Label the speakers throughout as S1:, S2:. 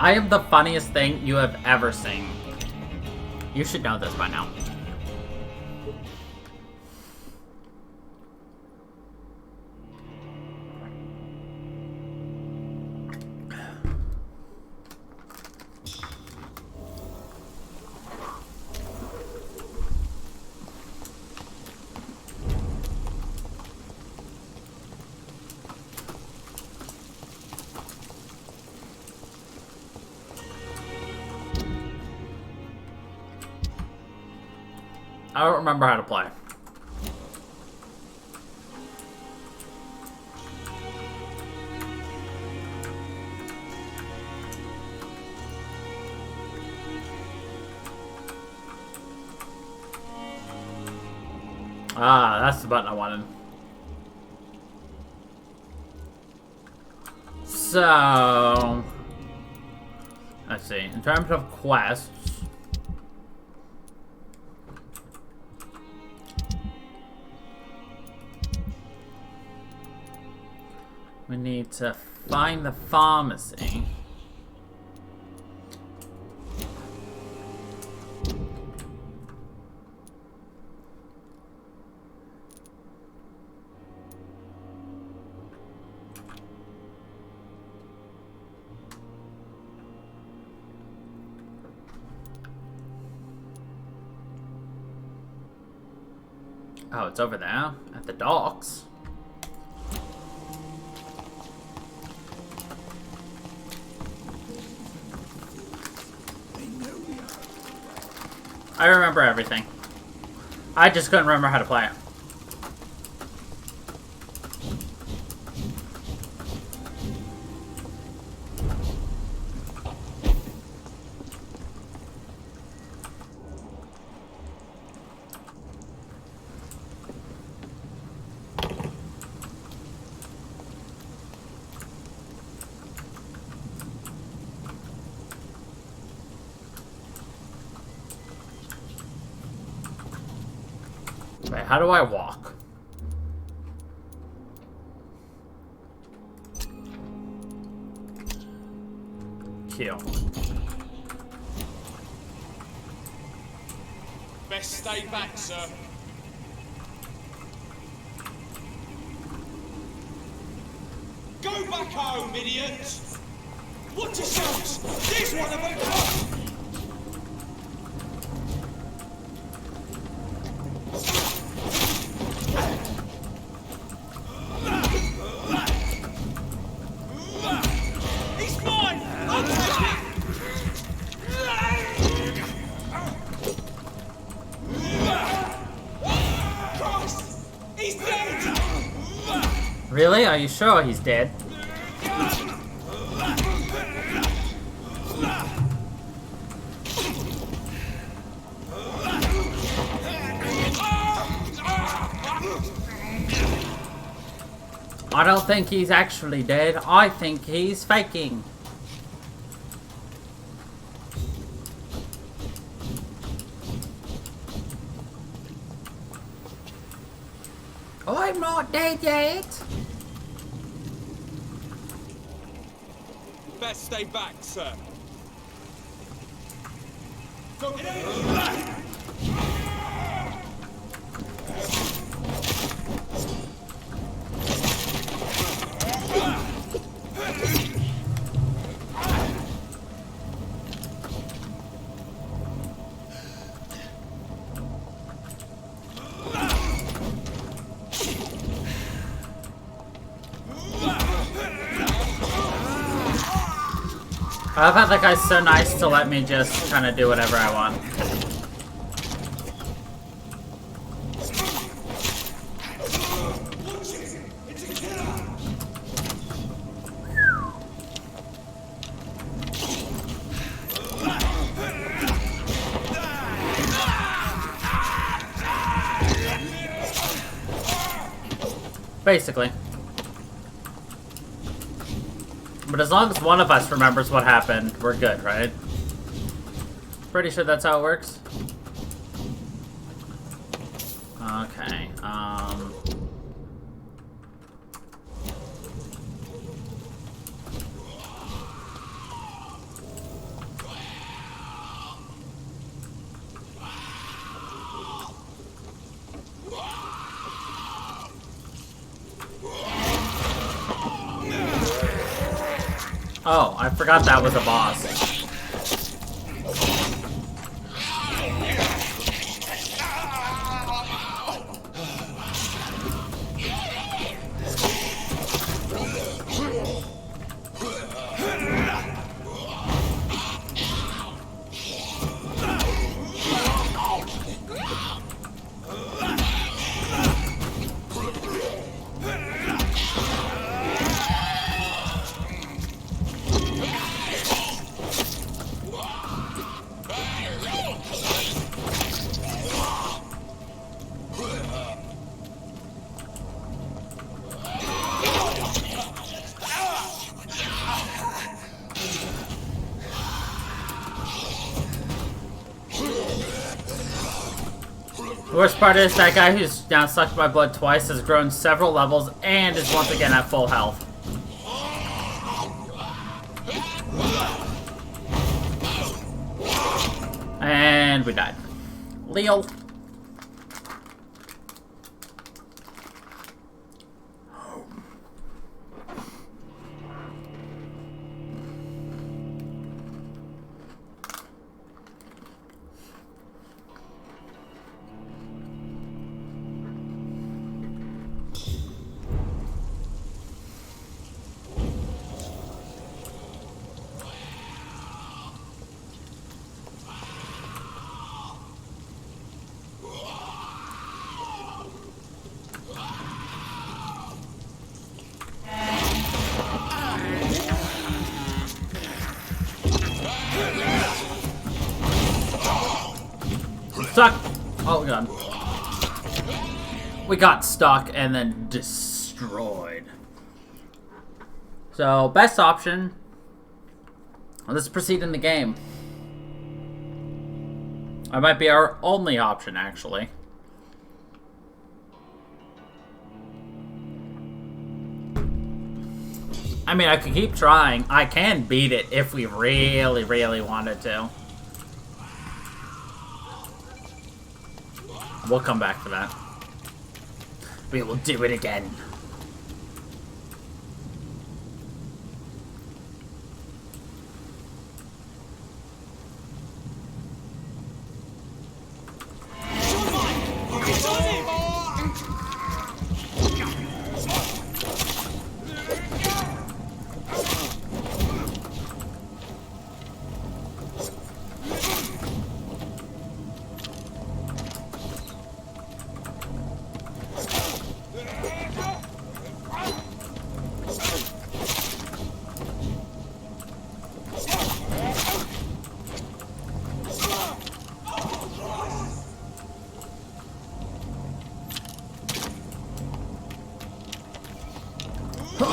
S1: I am the funniest thing you have ever seen. You should know this by now. I don't remember how to play. Ah, that's the button I wanted. So, let's see. In terms of quests, we need to find the pharmacy. Oh, it's over there at the docks. I remember everything. I just couldn't remember how to play it. Wait, how do I walk? Q.
S2: Best stay back, sir. Go back home, idiots! Watch yourselves! There's one of them!
S1: Really? Are you sure he's dead? I don't think he's actually dead. I think he's faking. I'm not dead yet.
S2: Best stay back, sir.
S1: I've had that guy's so nice to let me just kind of do whatever I want. Basically. But as long as one of us remembers what happened, we're good, right? Pretty sure that's how it works. Okay, Oh, I forgot that was a boss. The worst part is that guy who's now sucked my blood twice has grown several levels and is once again at full health. And we died. Leo. Stuck! Oh god. We got stuck and then destroyed. So, best option. Let's proceed in the game. That might be our only option, actually. I mean, I could keep trying. I can beat it if we really, really wanted to. We'll come back for that. We will do it again.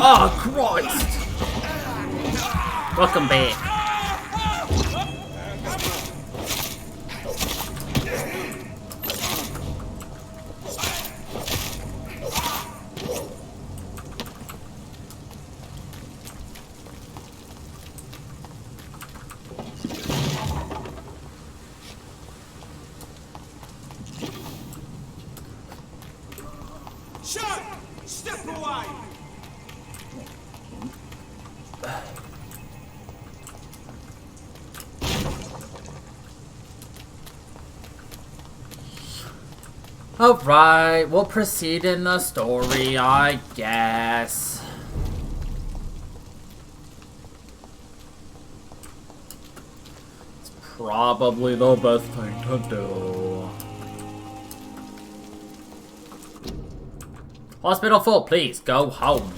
S1: Oh, Christ! Welcome back.
S2: Shut! Step away!
S1: Alright, we'll proceed in the story, I guess. It's probably the best thing to do. Hospital full, please, go home.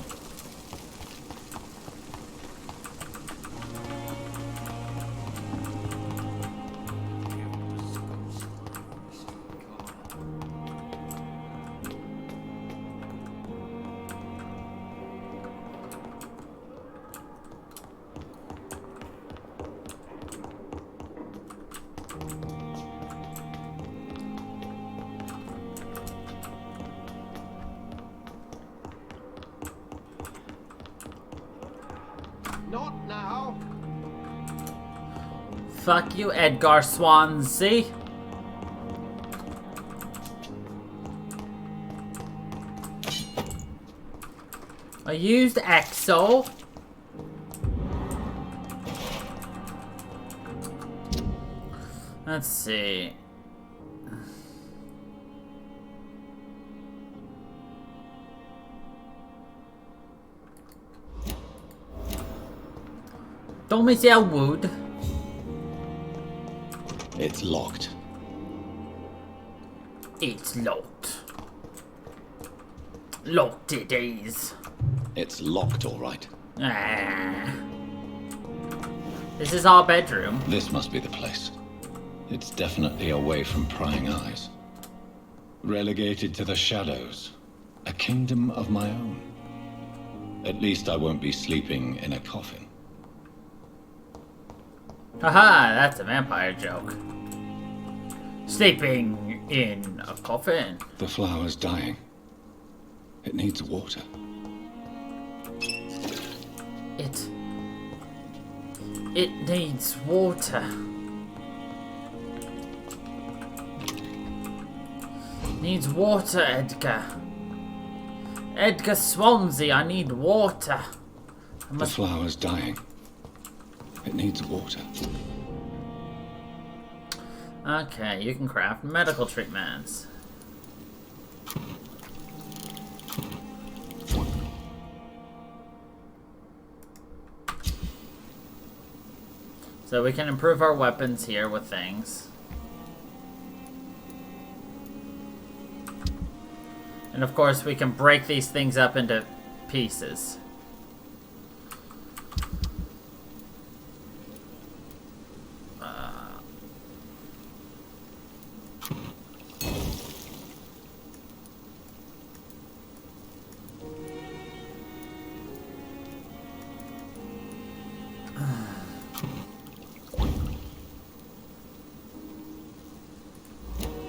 S3: Not now.
S1: Fuck you, Edgar Swansea. I used EXO. Let's see. Domicile Wood.
S4: It's locked.
S1: It's locked. Locked it is.
S4: It's locked, all right.
S1: Ah. This is our bedroom.
S4: This must be the place. It's definitely away from prying eyes. Relegated to the shadows. A kingdom of my own. At least I won't be sleeping in a coffin.
S1: Haha, that's a vampire joke. Sleeping in a coffin.
S4: The flower's dying. It needs water.
S1: It needs water. Needs water, Edgar. Edgar Swansea, I need water.
S4: The flower's dying. It needs water.
S1: Okay, you can craft medical treatments. So we can improve our weapons here with things. And of course we can break these things up into pieces.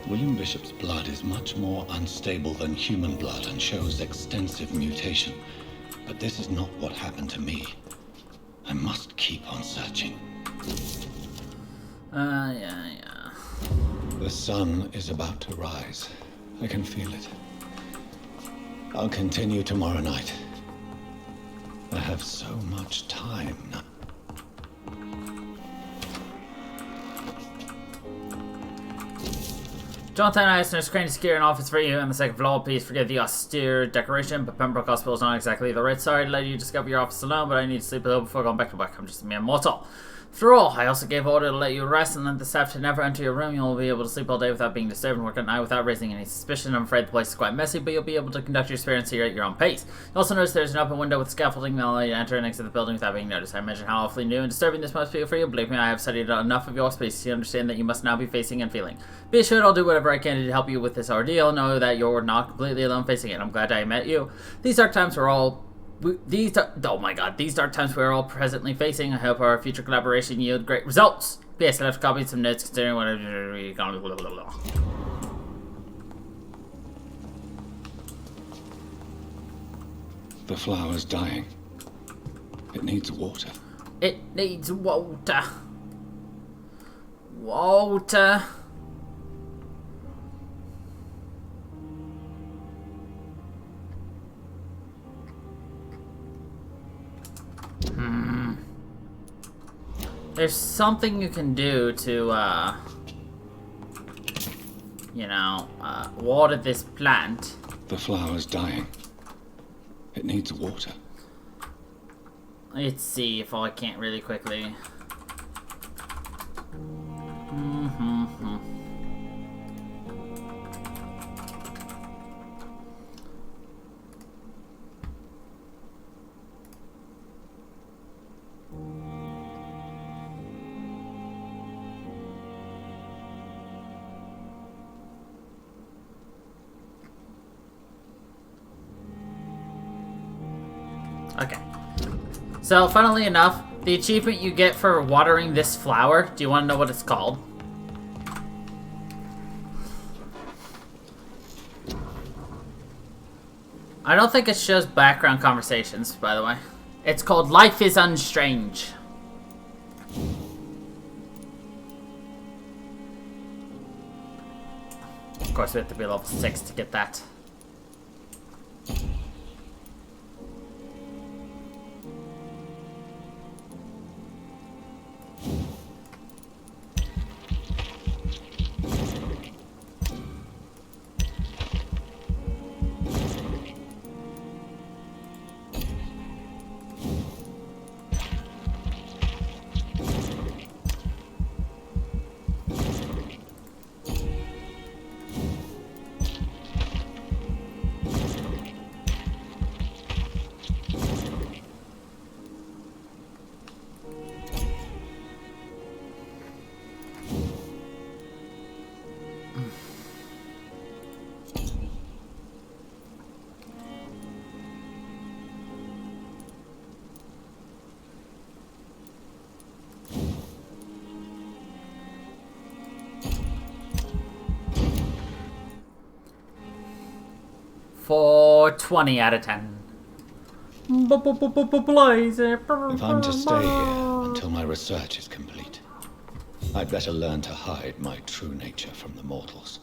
S4: William Bishop's blood is much more unstable than human blood and shows extensive mutation. But this is not what happened to me. I must keep on searching.
S1: Yeah.
S4: The sun is about to rise. I can feel it. I'll continue tomorrow night. I have so much time now.
S1: Jonathan Eisner's crane is secure an office for you on the second floor. Please forgive the austere decoration, but Pembroke Hospital is not exactly the right side. Let you discover your office alone, but I need to sleep a little before going back to work. I'm just a mere mortal. After all, I also gave order to let you rest and let the staff to never enter your room. You'll be able to sleep all day without being disturbed and work at night without raising any suspicion. I'm afraid the place is quite messy, but you'll be able to conduct your experience here at your own pace. You'll also notice there's an open window with scaffolding that will allow you to enter and exit the building without being noticed. I imagine how awfully new and disturbing this must be for you. Believe me, I have studied enough of your space to understand that you must now be facing and feeling. Be assured I'll do whatever I can to help you with this ordeal. Know that you're not completely alone facing it. I'm glad I met you. These dark times we're all these dark times we're all presently facing. I hope our future collaboration yield great results. P.S. I left copies some notes considering whatever you're going to.
S4: The flower's dying. It needs water.
S1: It needs water. Water. There's something you can do to, water this plant.
S4: The flower's dying. It needs water.
S1: Let's see if I can't really quickly. Okay. So, funnily enough, the achievement you get for watering this flower, do you want to know what it's called? I don't think it shows background conversations, by the way. It's called Life is Unstrange. Of course, we have to be level 6 to get that. for 20 out of 10.
S4: If I'm to stay here until my research is complete, I'd better learn to hide my true nature from the mortals.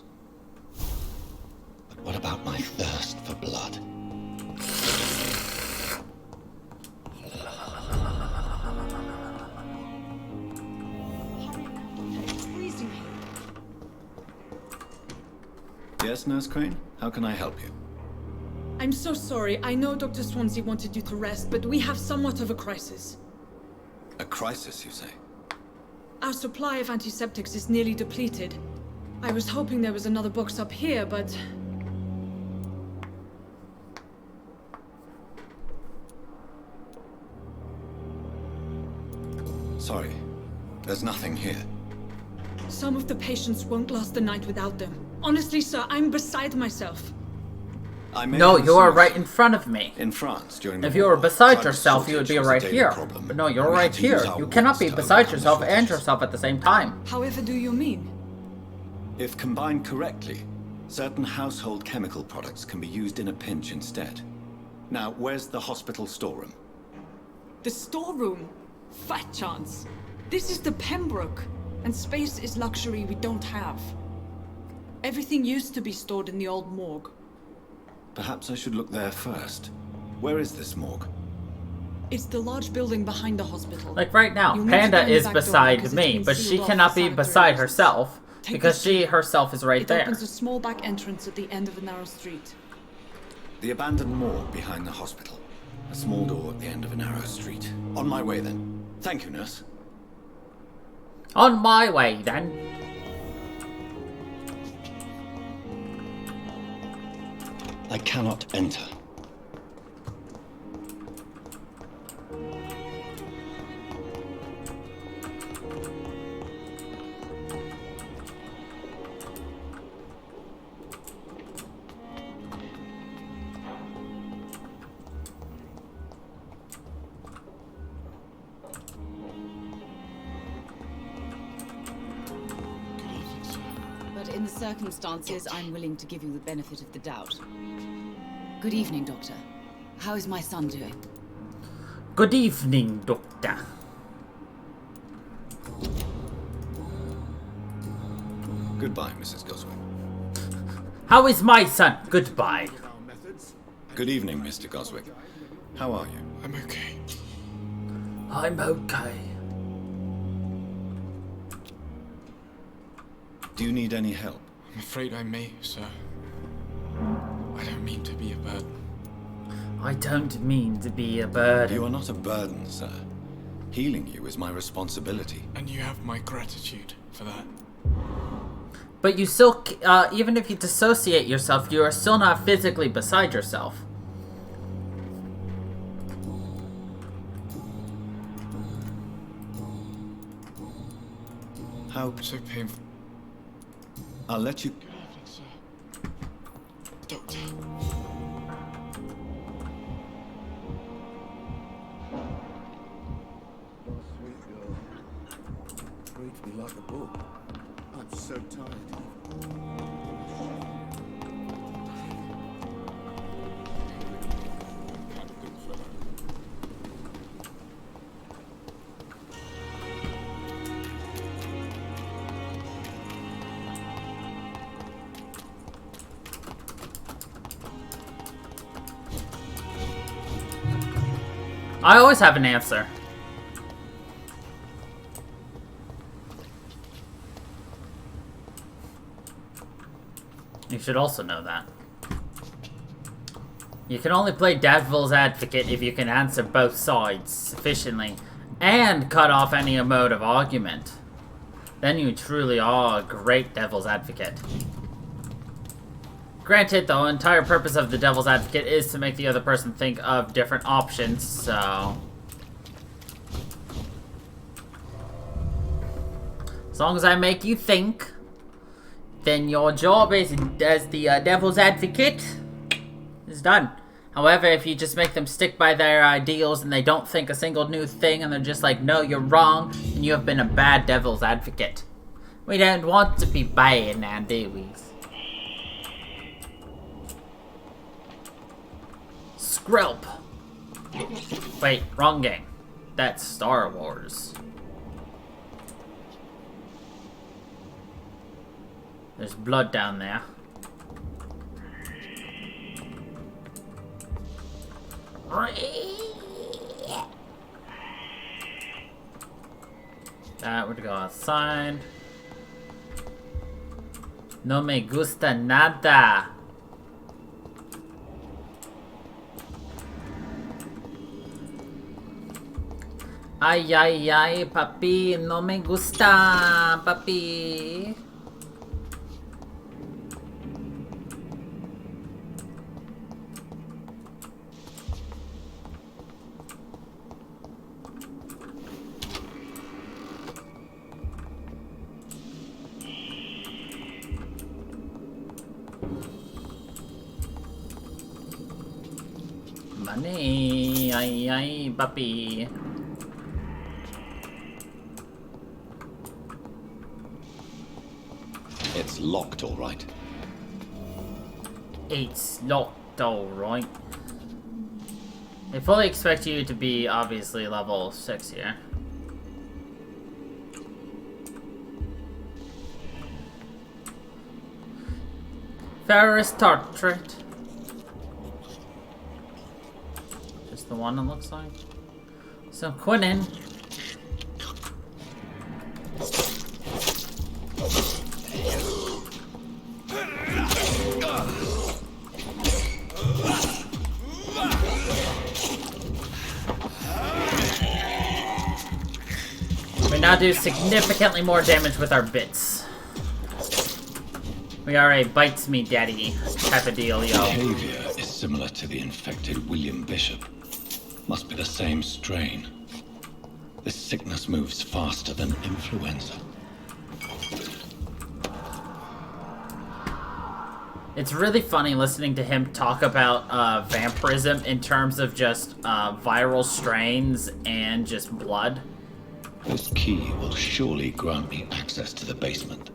S4: But what about my thirst for blood? Yes, Nurse Crane? How can I help you?
S5: I'm so sorry. I know Dr. Swansea wanted you to rest, but we have somewhat of a crisis.
S4: A crisis, you say?
S5: Our supply of antiseptics is nearly depleted. I was hoping there was another box up here, but...
S4: Sorry. There's nothing here.
S5: Some of the patients won't last the night without them. Honestly, sir, I'm beside myself.
S1: No, you are right in front of me.
S4: In France, during the
S1: If you were
S4: war,
S1: beside
S4: cyber
S1: yourself, you would be
S4: shortage was a
S1: right
S4: daily
S1: here.
S4: problem.
S1: But no, you're
S4: We
S1: right
S4: had to use
S1: here.
S4: our
S1: You cannot be
S4: wits to
S1: beside
S4: overcome
S1: yourself and
S4: shortages.
S1: yourself at the same time.
S5: However do you mean?
S4: If combined correctly, certain household chemical products can be used in a pinch instead. Now, where's the hospital storeroom?
S5: The storeroom? Fat chance. This is the Pembroke, and space is luxury we don't have. Everything used to be stored in the old morgue.
S4: Perhaps I should look there first. Where is this morgue?
S5: It's the large building behind the hospital.
S1: Like right now,
S5: You'll need to
S1: Panda
S5: go in the
S1: is
S5: back door
S1: beside
S5: because it's
S1: me,
S5: been
S1: but she
S5: sealed off
S1: cannot
S5: for
S1: be
S5: sanitary
S1: beside
S5: reasons.
S1: herself
S5: Take
S1: because
S5: this
S1: she
S5: door.
S1: herself is right
S5: It
S1: there.
S5: opens a small back entrance at the end of a narrow street.
S4: The abandoned morgue behind the hospital. A small door at the end of a narrow street. On my way then. Thank you, nurse.
S1: On my way, then.
S4: I cannot enter.
S6: But in the circumstances, I'm willing to give you the benefit of the doubt. Good evening, Doctor. How is my son doing?
S1: Good evening, Doctor.
S4: Goodbye, Mrs. Goswick.
S1: How is my son? Goodbye.
S4: Good evening, Mr. Goswick. How are you?
S2: I'm okay.
S1: I'm okay.
S4: Do you need any help?
S2: I'm afraid I may, sir. I don't mean to be a burden.
S1: I don't mean to be a burden.
S4: You are not a burden, sir. Healing you is my responsibility.
S2: And you have my gratitude for that.
S1: But you still, even if you dissociate yourself, you are still not physically beside yourself.
S4: How?
S2: So painful.
S4: I'll let you...
S2: Good evening, sir. Doctor.
S7: Sweet girl. Reads me like a book. I'm so tired.
S1: I always have an answer. You should also know that. You can only play Devil's Advocate if you can answer both sides sufficiently and cut off any emotive argument. Then you truly are a great Devil's Advocate. Granted, the entire purpose of the Devil's Advocate is to make the other person think of different options, so... As long as I make you think, then your job as the Devil's Advocate is done. However, if you just make them stick by their ideals and they don't think a single new thing and they're just like, no, you're wrong, then you have been a bad Devil's Advocate. We don't want to be bad now, do we? Skrelp. Wait, wrong game. That's Star Wars. There's blood down there. That would go outside. No me gusta nada. Ay, ay, ay, papi, no me gusta, papi. Money, ay, ay, papi.
S4: It's locked, all right.
S1: It's locked, alright. I fully expect you to be obviously level 6 here. Ferris Tartret. Just the one it looks like. So quinine. We now do significantly more damage with our bits. We are a bites me daddy type of dealio.
S4: Behavior is similar to the infected William Bishop. Must be the same strain. This sickness moves faster than influenza.
S1: It's really funny listening to him talk about vampirism in terms of just viral strains and just blood.
S4: This key will surely grant me access to the basement.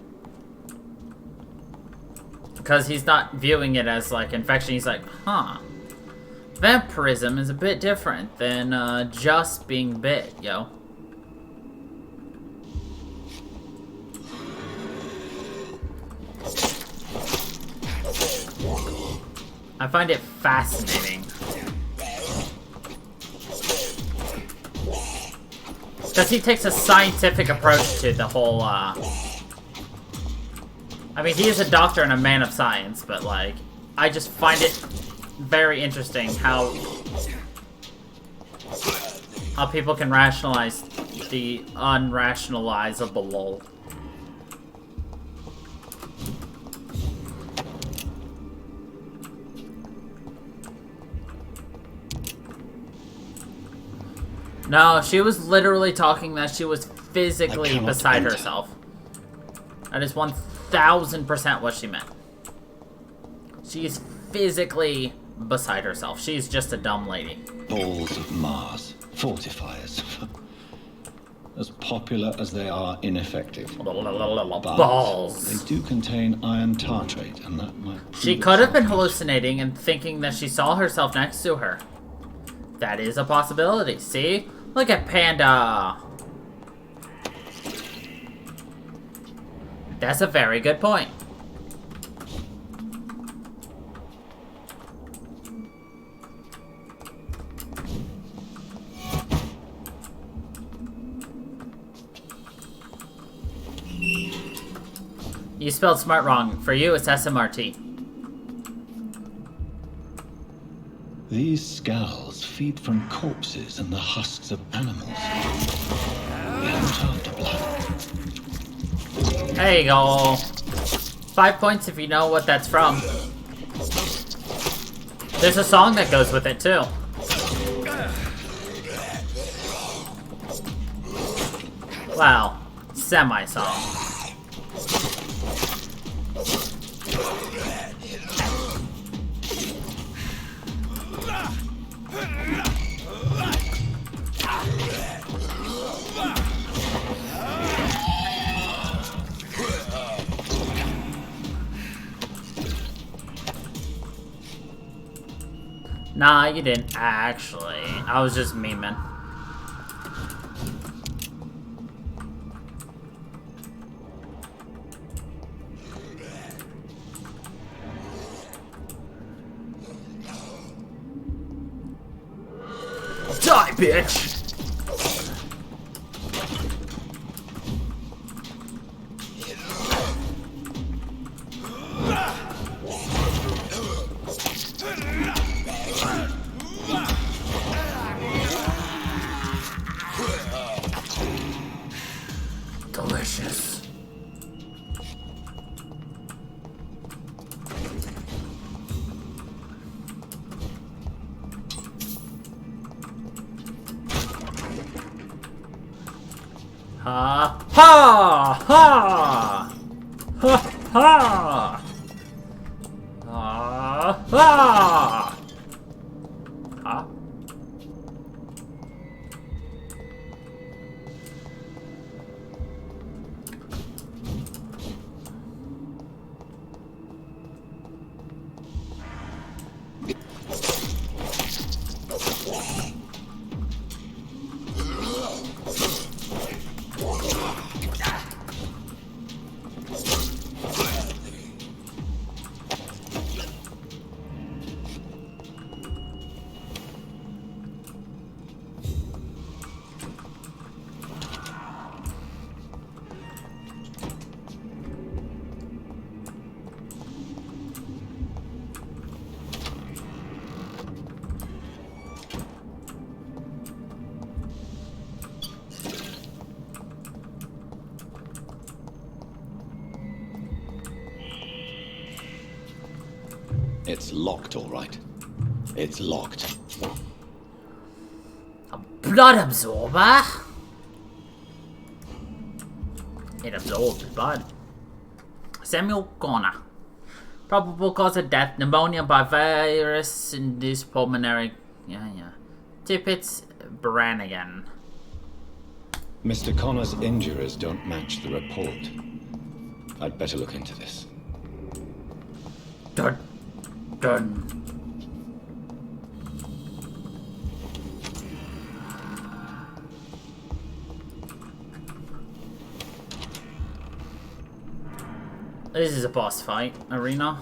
S1: Because he's not viewing it as like infection, he's like, huh. Vampirism is a bit different than just being bit, yo. I find it fascinating. Because he takes a scientific approach to the whole, I mean, he is a doctor and a man of science, but, like, I just find it very interesting how people can rationalize the unrationalizable. No, she was literally talking that she was physically beside herself. That is 1000% what she meant. She's physically beside herself. She's just a dumb lady.
S4: Balls of Mars. Fortifiers. As popular as they are ineffective.
S1: Balls.
S4: They do contain iron tartrate, and that might...
S1: She could have been hallucinating and thinking that she saw herself next to her. That is a possibility. See? Look at Panda. That's a very good point. You spelled smart wrong. For you, it's SMRT.
S4: These scowls feed from corpses and the husks of animals. They hunt after blood.
S1: There you go. 5 points if you know what that's from. There's a song that goes with it, too. Wow. Semi-song. Nah, you didn't actually. I was just memeing. Die, bitch! Delicious. Ha ha ha ha ha ha ha. Huh?
S4: It's locked, all right. It's locked.
S1: A blood absorber? It absorbs blood. Samuel Connor. Probable cause of death, pneumonia by virus-induced pulmonary... Yeah. Tippett Brannigan.
S4: Mr. Connor's injuries don't match the report. I'd better look into this.
S1: Dun. Dun. This is a boss fight arena.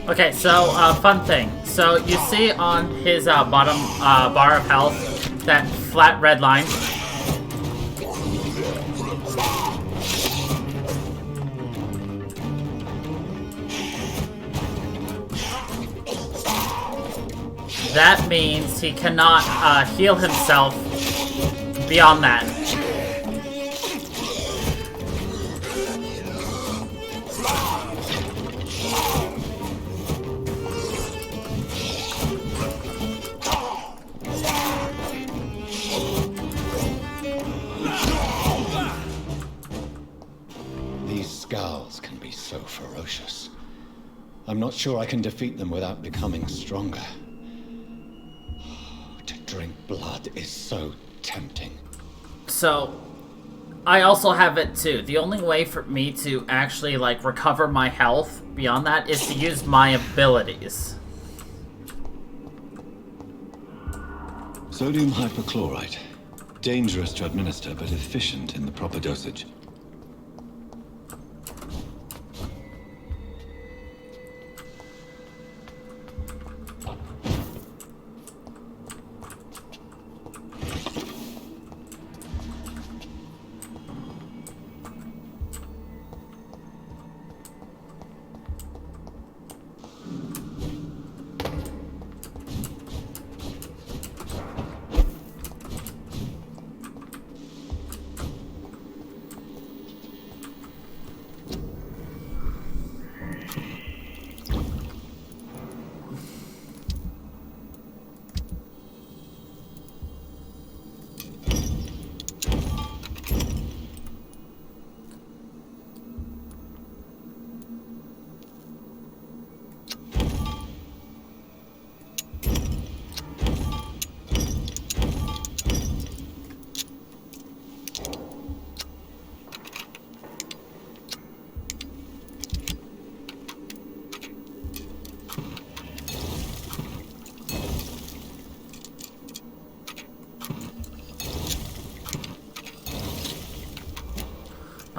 S1: Okay, so, fun thing. So, you see on his, bottom, bar of health, that flat red line? That means he cannot, heal himself beyond that.
S4: So ferocious. I'm not sure I can defeat them without becoming stronger. To drink blood is so tempting.
S1: So, I also have it too. The only way for me to actually, like, recover my health beyond that is to use my abilities.
S4: Sodium hypochlorite. Dangerous to administer, but efficient in the proper dosage.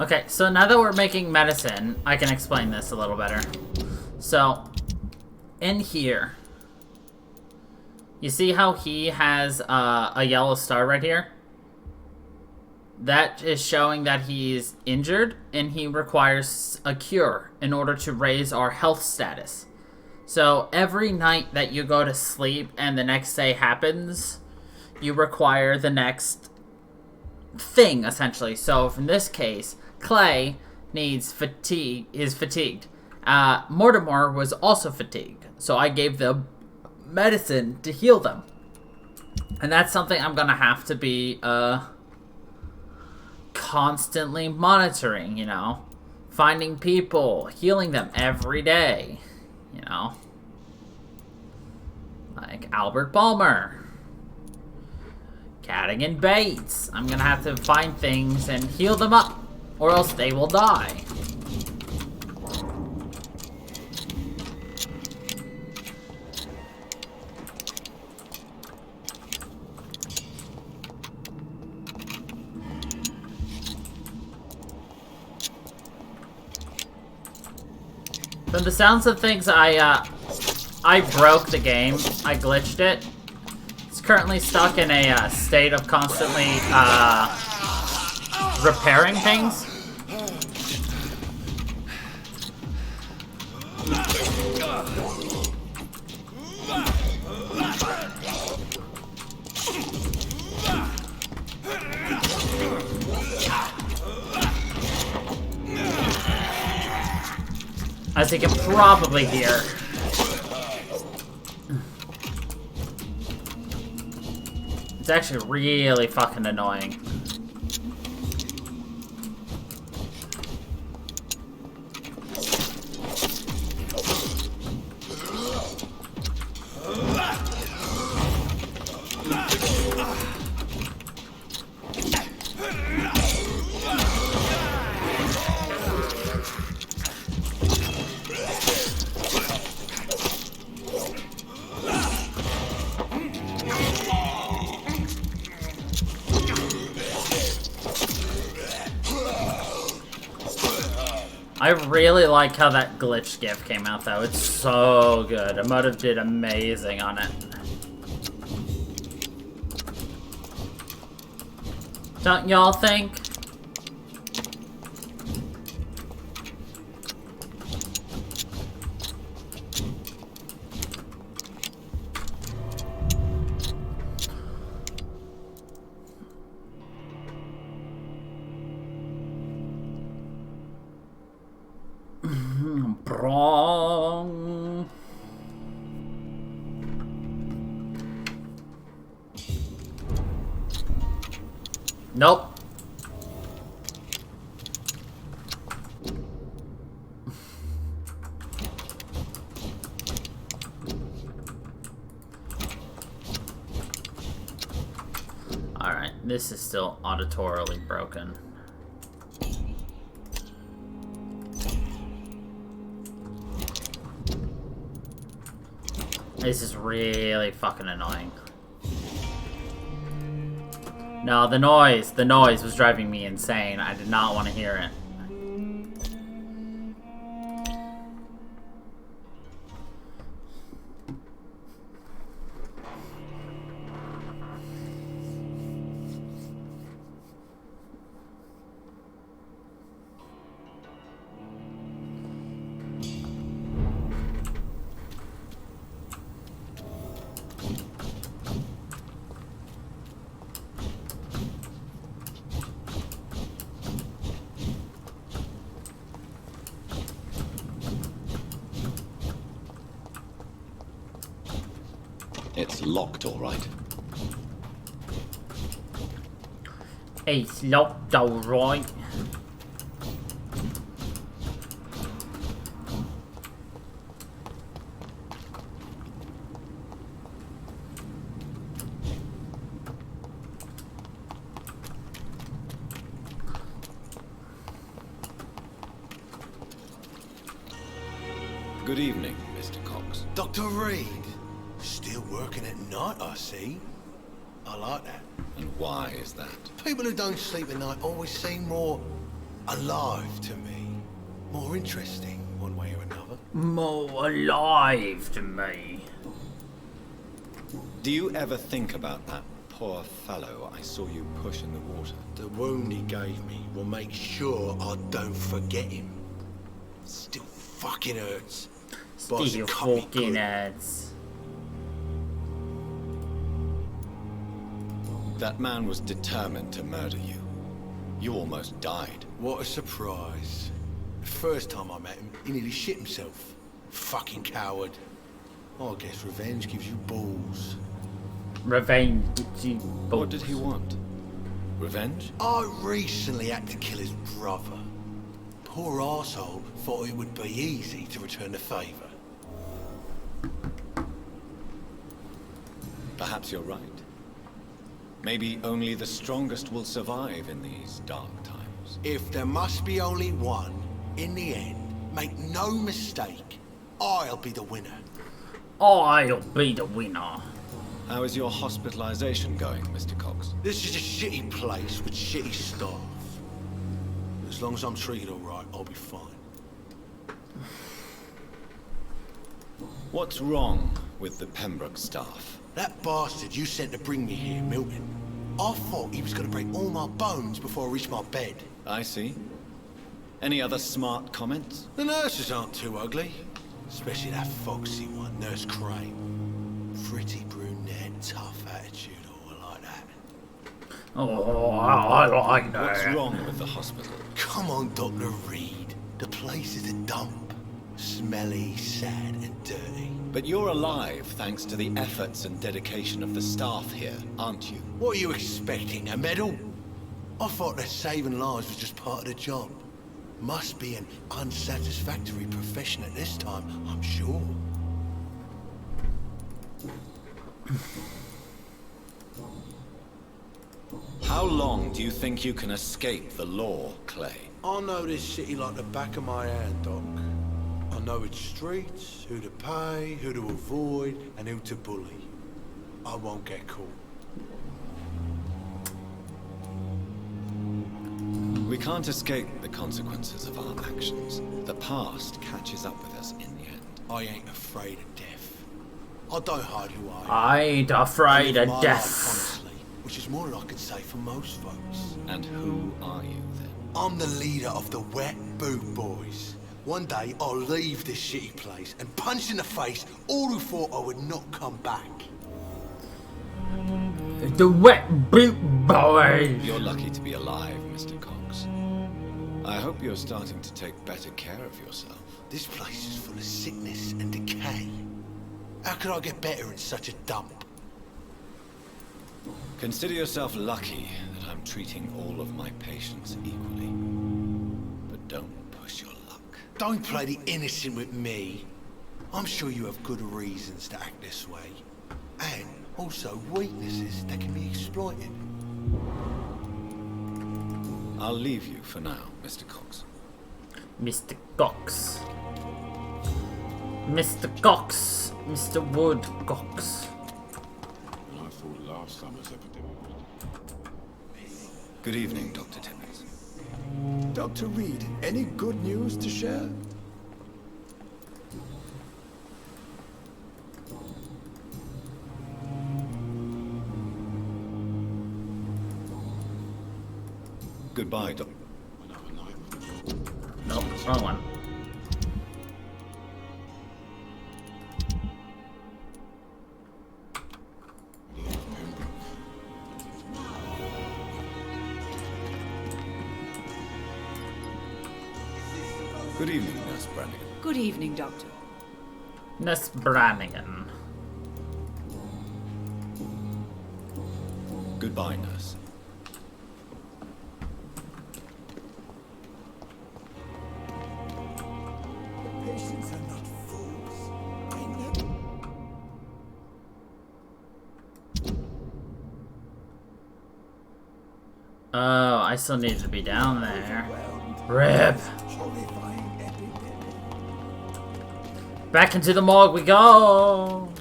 S1: Okay, so now that we're making medicine, I can explain this a little better. So, in here, you see how he has a yellow star right here? That is showing that he's injured and he requires a cure in order to raise our health status. So every night that you go to sleep and the next day happens, you require the next thing, essentially. So in this case, Clay needs is fatigued. Mortimer was also fatigued. So I gave them medicine to heal them. And that's something I'm going to have to be constantly monitoring, you know. Finding people, healing them every day, you know. Like Albert Balmer. Cadigan Bates. I'm going to have to find things and heal them up, or else they will die. From the sounds of things, I broke the game. I glitched it. It's currently stuck in a state of constantly repairing things. As you can probably hear. It's actually really fucking annoying. I really like how that glitch gif came out, though. It's so good. Emotive did amazing on it. Don't y'all think? Wrong. Nope. Alright, this is still auditorily broken. This is really fucking annoying. No, the noise was driving me insane. I did not want to hear it.
S4: It's locked, all right.
S1: It's locked, all right.
S4: Good evening, Mr. Cox.
S3: Dr. Reed. Still working at night, I see. I like that.
S4: And why is that?
S3: People who don't sleep at night always seem more alive to me. More interesting, one way or another.
S1: More alive to me.
S4: Do you ever think about that poor fellow I saw you push in the water?
S3: The wound he gave me will make sure I don't forget him. Still fucking hurts. Boss
S1: Still
S3: cut me
S1: fucking
S3: good.
S1: ads.
S4: That man was determined to murder you. You almost died.
S3: What a surprise. The first time I met him, he nearly shit himself. Fucking coward. Oh, I guess revenge gives you balls.
S1: Revenge.
S4: What did he want? Revenge?
S3: I recently had to kill his brother. Poor arsehole thought it would be easy to return the favour.
S4: Perhaps you're right. Maybe only the strongest will survive in these dark times.
S3: If there must be only one, in the end, make no mistake, I'll be the winner.
S1: I'll be the winner.
S4: How is your hospitalization going, Mr. Cox?
S3: This is a shitty place with shitty staff. As long as I'm treated alright, I'll be fine.
S4: What's wrong with the Pembroke staff?
S3: That bastard you sent to bring me here, Milton, I thought he was going to break all my bones before I reached my bed.
S4: I see. Any other smart comments?
S3: The nurses aren't too ugly. Especially that foxy one, Nurse Crane. Pretty brunette, tough attitude, all like that.
S1: Oh, I like that.
S4: What's wrong with the hospital?
S3: Come on, Dr. Reed. The place is a dump. Smelly, sad, and dirty.
S4: But you're alive thanks to the efforts and dedication of the staff here, aren't you?
S3: What are you expecting, a medal? I thought that saving lives was just part of the job. Must be an unsatisfactory profession at this time, I'm sure.
S4: How long do you think you can escape the law, Clay?
S3: I know this city like the back of my hand, Doc. I know its streets, who to pay, who to avoid, and who to bully. I won't get caught.
S4: We can't escape the consequences of our actions. The past catches up with us in the end.
S3: I ain't afraid of death. I don't hide who I am.
S1: I ain't afraid
S3: I live
S1: of
S3: my life
S1: death.
S3: honestly, which is more than I can say for most folks.
S4: And who are you then?
S3: I'm the leader of the Wet Boot Boys. One day I'll leave this shitty place and punch in the face all who thought I would not come back.
S1: The Wet Boot Boys.
S4: You're lucky to be alive, Mr. Cox. I hope you're starting to take better care of yourself.
S3: This place is full of sickness and decay. How could I get better in such a dump?
S4: Consider yourself lucky that I'm treating all of my patients equally. But don't push your luck.
S3: Don't play the innocent with me. I'm sure you have good reasons to act this way. And also weaknesses that can be exploited.
S4: I'll leave you for now, Mr. Cox.
S1: Mr. Cox. Mr. Cox. Mr. Wood Cox.
S2: And I thought last summer's epidemic.
S4: Good evening, Dr. Timmons.
S7: Dr. Reed, any good news to share?
S4: Goodbye, Doc.
S2: Another night with
S1: No, wrong one.
S4: Good evening, Nurse Brannigan.
S6: Good evening, Doctor.
S1: Nurse Brannigan.
S4: Goodbye, Nurse.
S7: Patients are not fools. I never...
S1: Oh, I still need to be down there. Rip.
S7: Horrifying epidemic.
S1: Back into the morgue we go.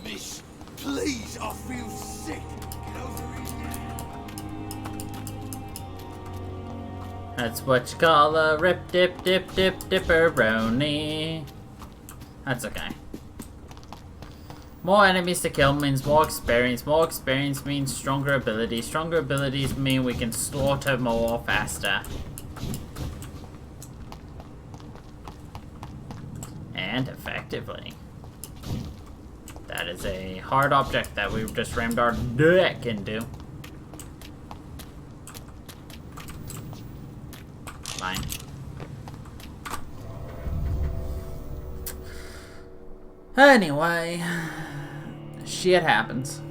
S3: Miss, please, I feel sick. Get over here now.
S1: That's what you call a rip dip dip dip dipperoni. That's okay. More enemies to kill means more experience. More experience means stronger abilities. Stronger abilities mean we can slaughter more faster. And effectively. That is a hard object that we've just rammed our dick into. Fine. Anyway, shit happens.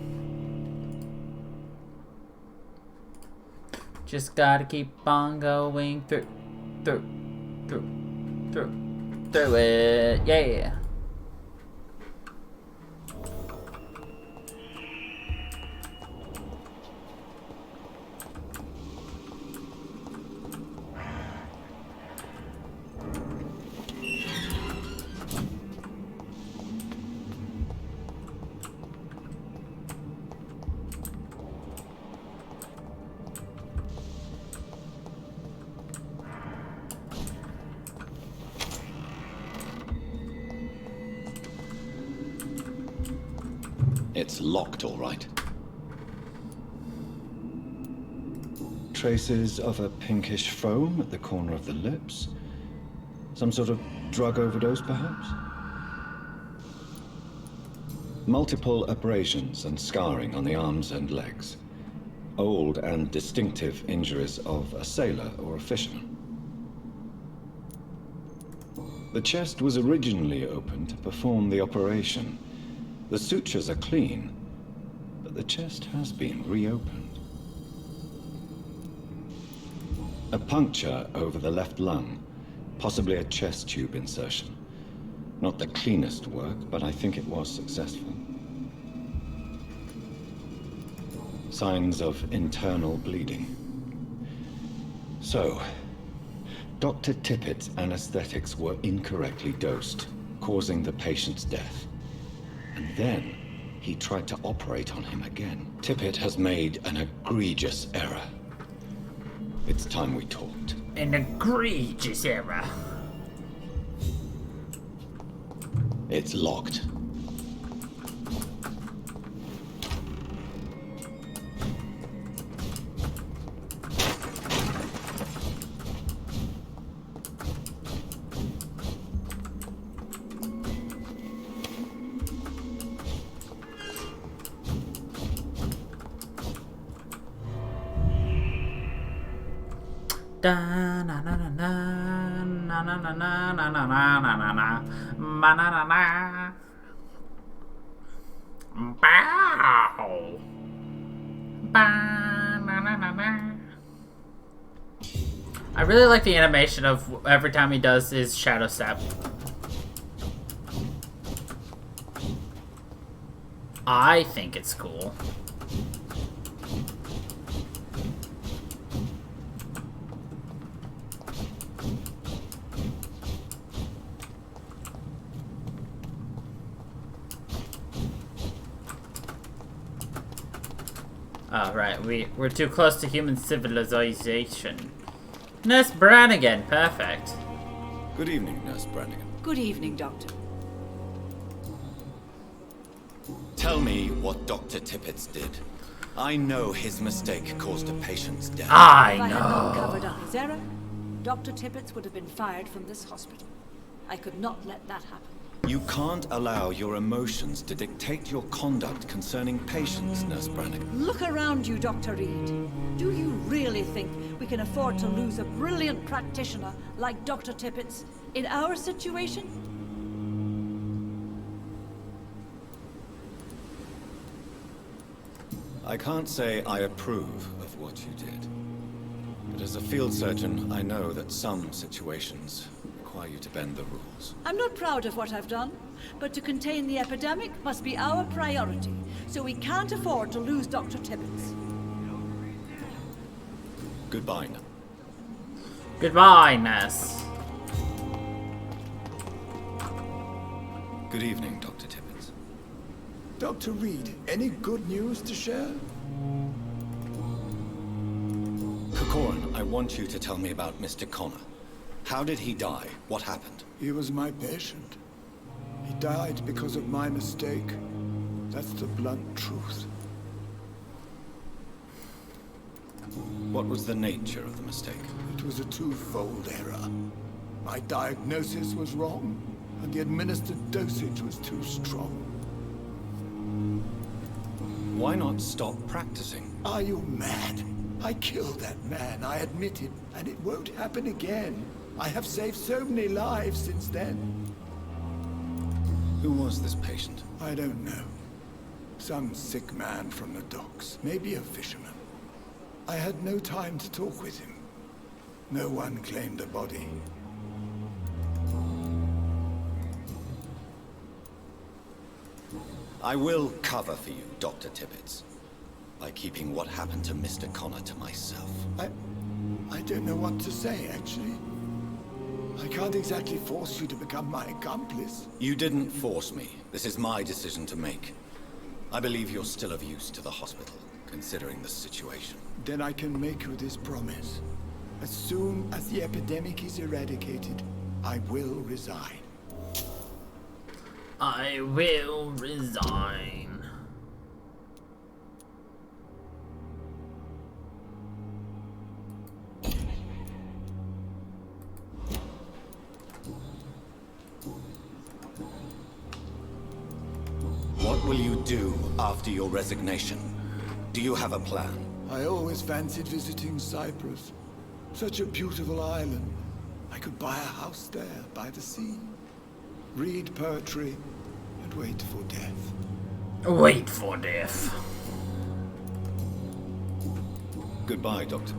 S1: Just gotta keep on going through it, yeah.
S4: It's locked, all right. Traces of a pinkish foam at the corner of the lips. Some sort of drug overdose, perhaps? Multiple abrasions and scarring on the arms and legs. Old and distinctive injuries of a sailor or a fisherman. The chest was originally opened to perform the operation. The sutures are clean, but the chest has been reopened. A puncture over the left lung, possibly a chest tube insertion. Not the cleanest work, but I think it was successful. Signs of internal bleeding. So, Dr. Tippett's anesthetics were incorrectly dosed, causing the patient's death. And then, he tried to operate on him again. Tippett has made an egregious error. It's time we talked.
S1: An egregious error.
S4: It's locked.
S1: Da na na na na na na na na na na na na na na na na. Bow. Ba na na na na. I really like the animation of every time he does his shadow step. I think it's cool. Oh, right, we're too close to human civilization. Nurse Brannigan, perfect.
S4: Good evening, Nurse Brannigan.
S5: Good evening, Doctor.
S8: Tell me what Dr. Tippett did. I know his mistake caused a patient's death.
S1: I
S9: If I had not
S1: know.
S9: covered up his error, Dr. Tippett would have been fired from this hospital. I could not let that happen.
S8: You can't allow your emotions to dictate your conduct concerning patients, Nurse Brannigan.
S9: Look around you, Dr. Reed. Do you really think we can afford to lose a brilliant practitioner like Dr. Tippett in our situation?
S8: I can't say I approve of what you did. But as a field surgeon, I know that some situations require you to bend the rules.
S9: I'm not proud of what I've done, but to contain the epidemic must be our priority, so we can't afford to lose Dr. Tippett.
S8: Goodbye now.
S1: Goodbye, Ness.
S8: Good evening, Dr. Tippett.
S7: Dr. Reed, any good news to share?
S8: Kokoran, I want you to tell me about Mr. Connor. How did he die? What happened?
S7: He was my patient. He died because of my mistake. That's the blunt truth.
S8: What was the nature of the mistake?
S7: It was a twofold error. My diagnosis was wrong, and the administered dosage was too strong.
S8: Why not stop practicing?
S7: Are you mad? I killed that man, I admit it, and it won't happen again. I have saved so many lives since then.
S8: Who was this patient?
S7: I don't know. Some sick man from the docks, maybe a fisherman. I had no time to talk with him. No one claimed the body.
S8: I will cover for you, Dr. Tibbets, by keeping what happened to Mr. Connor to myself.
S7: I don't know what to say, actually. I can't exactly force you to become my accomplice.
S8: You didn't force me. This is my decision to make. I believe you're still of use to the hospital, considering the situation.
S7: Then I can make you this promise. As soon as the epidemic is eradicated, I will resign.
S1: I will resign.
S8: What will you do after your resignation? Do you have a plan?
S7: I always fancied visiting Cyprus. Such a beautiful island. I could buy a house there, by the sea. Read poetry, and wait for death.
S1: Wait for death.
S8: Goodbye, Doctor.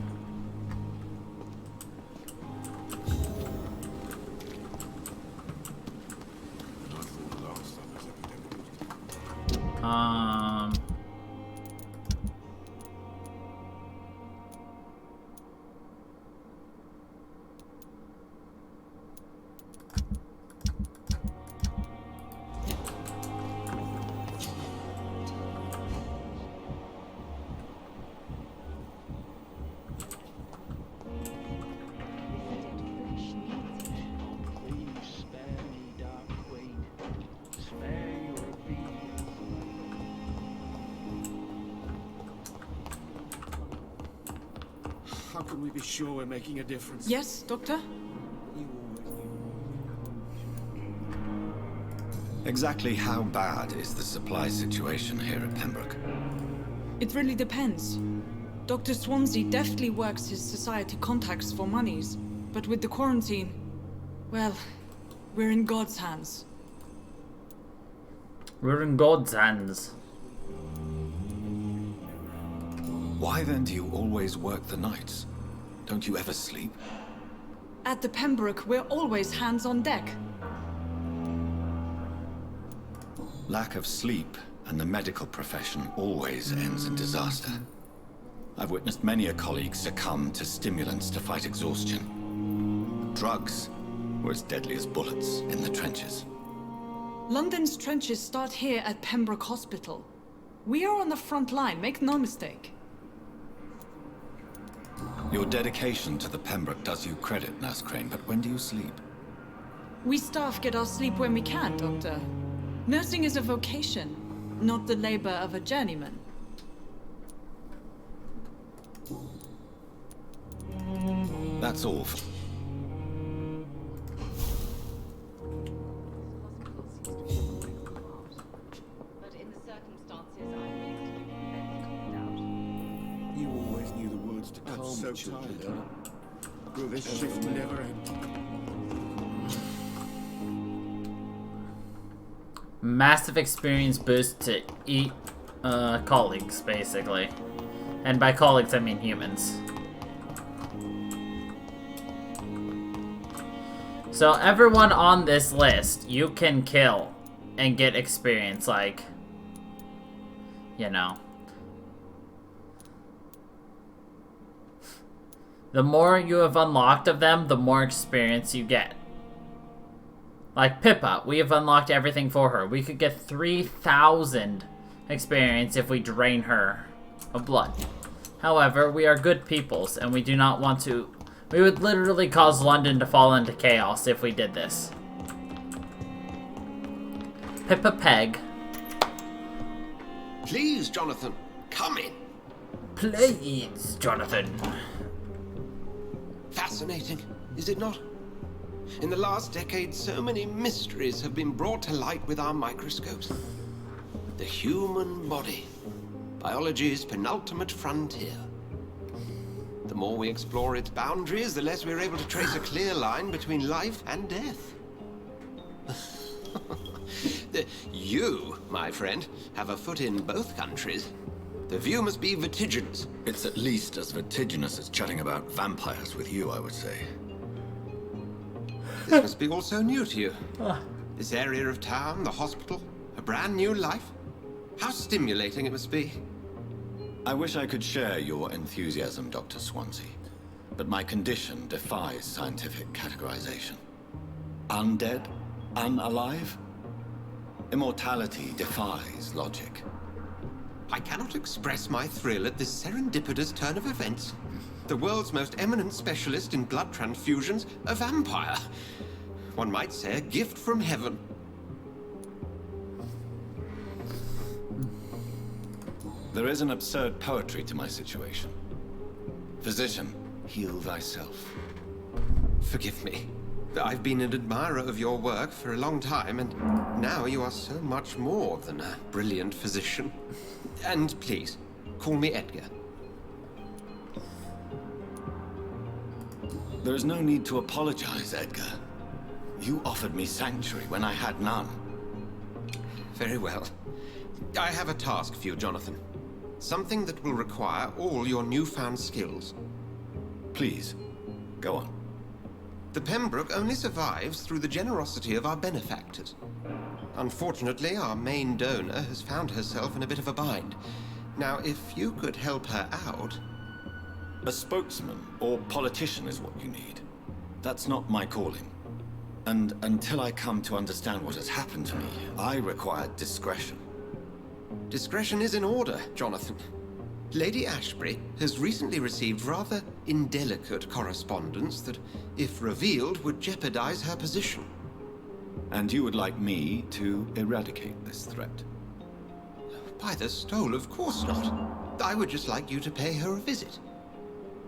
S10: How can we be sure we're making a difference?
S5: Yes, Doctor?
S8: Exactly how bad is the supply situation here at Pembroke?
S5: It really depends. Dr. Swansea deftly works his society contacts for monies, but with the quarantine, well, we're in God's hands.
S1: We're in God's hands.
S8: Why then do you always work the nights? Don't you ever sleep?
S5: At the Pembroke, we're always hands on deck.
S8: Lack of sleep and the medical profession always ends in disaster. I've witnessed many a colleague succumb to stimulants to fight exhaustion. Drugs were as deadly as bullets in the trenches.
S5: London's trenches start here at Pembroke Hospital. We are on the front line, make no mistake.
S8: Your dedication to the Pembroke does you credit, Nurse Crane, but when do you sleep?
S5: We staff get our sleep when we can, Doctor. Nursing is a vocation, not the labor of a journeyman.
S8: That's all.
S6: But in the circumstances, I'm willing to give you the benefit of the doubt.
S10: You always knew the words to calm
S7: so
S10: the children.
S7: tired,
S10: Will this shift never end?
S1: Massive experience boost to colleagues, basically. And by colleagues, I mean humans. So everyone on this list, you can kill and get experience, like, you know. The more you have unlocked of them, the more experience you get. Like Pippa, we have unlocked everything for her. We could get 3,000 experience if we drain her of blood. However, we are good peoples, and we do not want to... We would literally cause London to fall into chaos if we did this. Pippa Peg.
S10: Please, Jonathan, come in.
S1: Please, Jonathan.
S10: Fascinating, is it not? In the last decade, so many mysteries have been brought to light with our microscopes. The human body, biology's penultimate frontier. The more we explore its boundaries, the less we're able to trace a clear line between life and death. You, my friend, have a foot in both countries. The view must be vertiginous.
S8: It's at least as vertiginous as chatting about vampires with you, I would say.
S10: This must be all so new to you. This area of town, the hospital, a brand new life. How stimulating it must be.
S8: I wish I could share your enthusiasm, Dr. Swansea, but my condition defies scientific categorization. Undead? Unalive? Immortality defies logic.
S10: I cannot express my thrill at this serendipitous turn of events. The world's most eminent specialist in blood transfusions, a vampire. One might say a gift from heaven.
S8: There is an absurd poetry to my situation. Physician, heal thyself.
S10: Forgive me. I've been an admirer of your work for a long time, and now you are so much more than a brilliant physician. And please, call me Edgar.
S8: There is no need to apologize, Edgar. You offered me sanctuary when I had none.
S10: Very well. I have a task for you, Jonathan. Something that will require all your newfound skills.
S8: Please, go on.
S10: The Pembroke only survives through the generosity of our benefactors. Unfortunately, our main donor has found herself in a bit of a bind. Now, if you could help her out...
S8: A spokesman or politician is what you need. That's not my calling. And until I come to understand what has happened to me, I require discretion.
S10: Discretion is in order, Jonathan. Lady Ashbury has recently received rather indelicate correspondence that, if revealed, would jeopardize her position.
S8: And you would like me to eradicate this threat?
S10: By the stole, of course not. I would just like you to pay her a visit.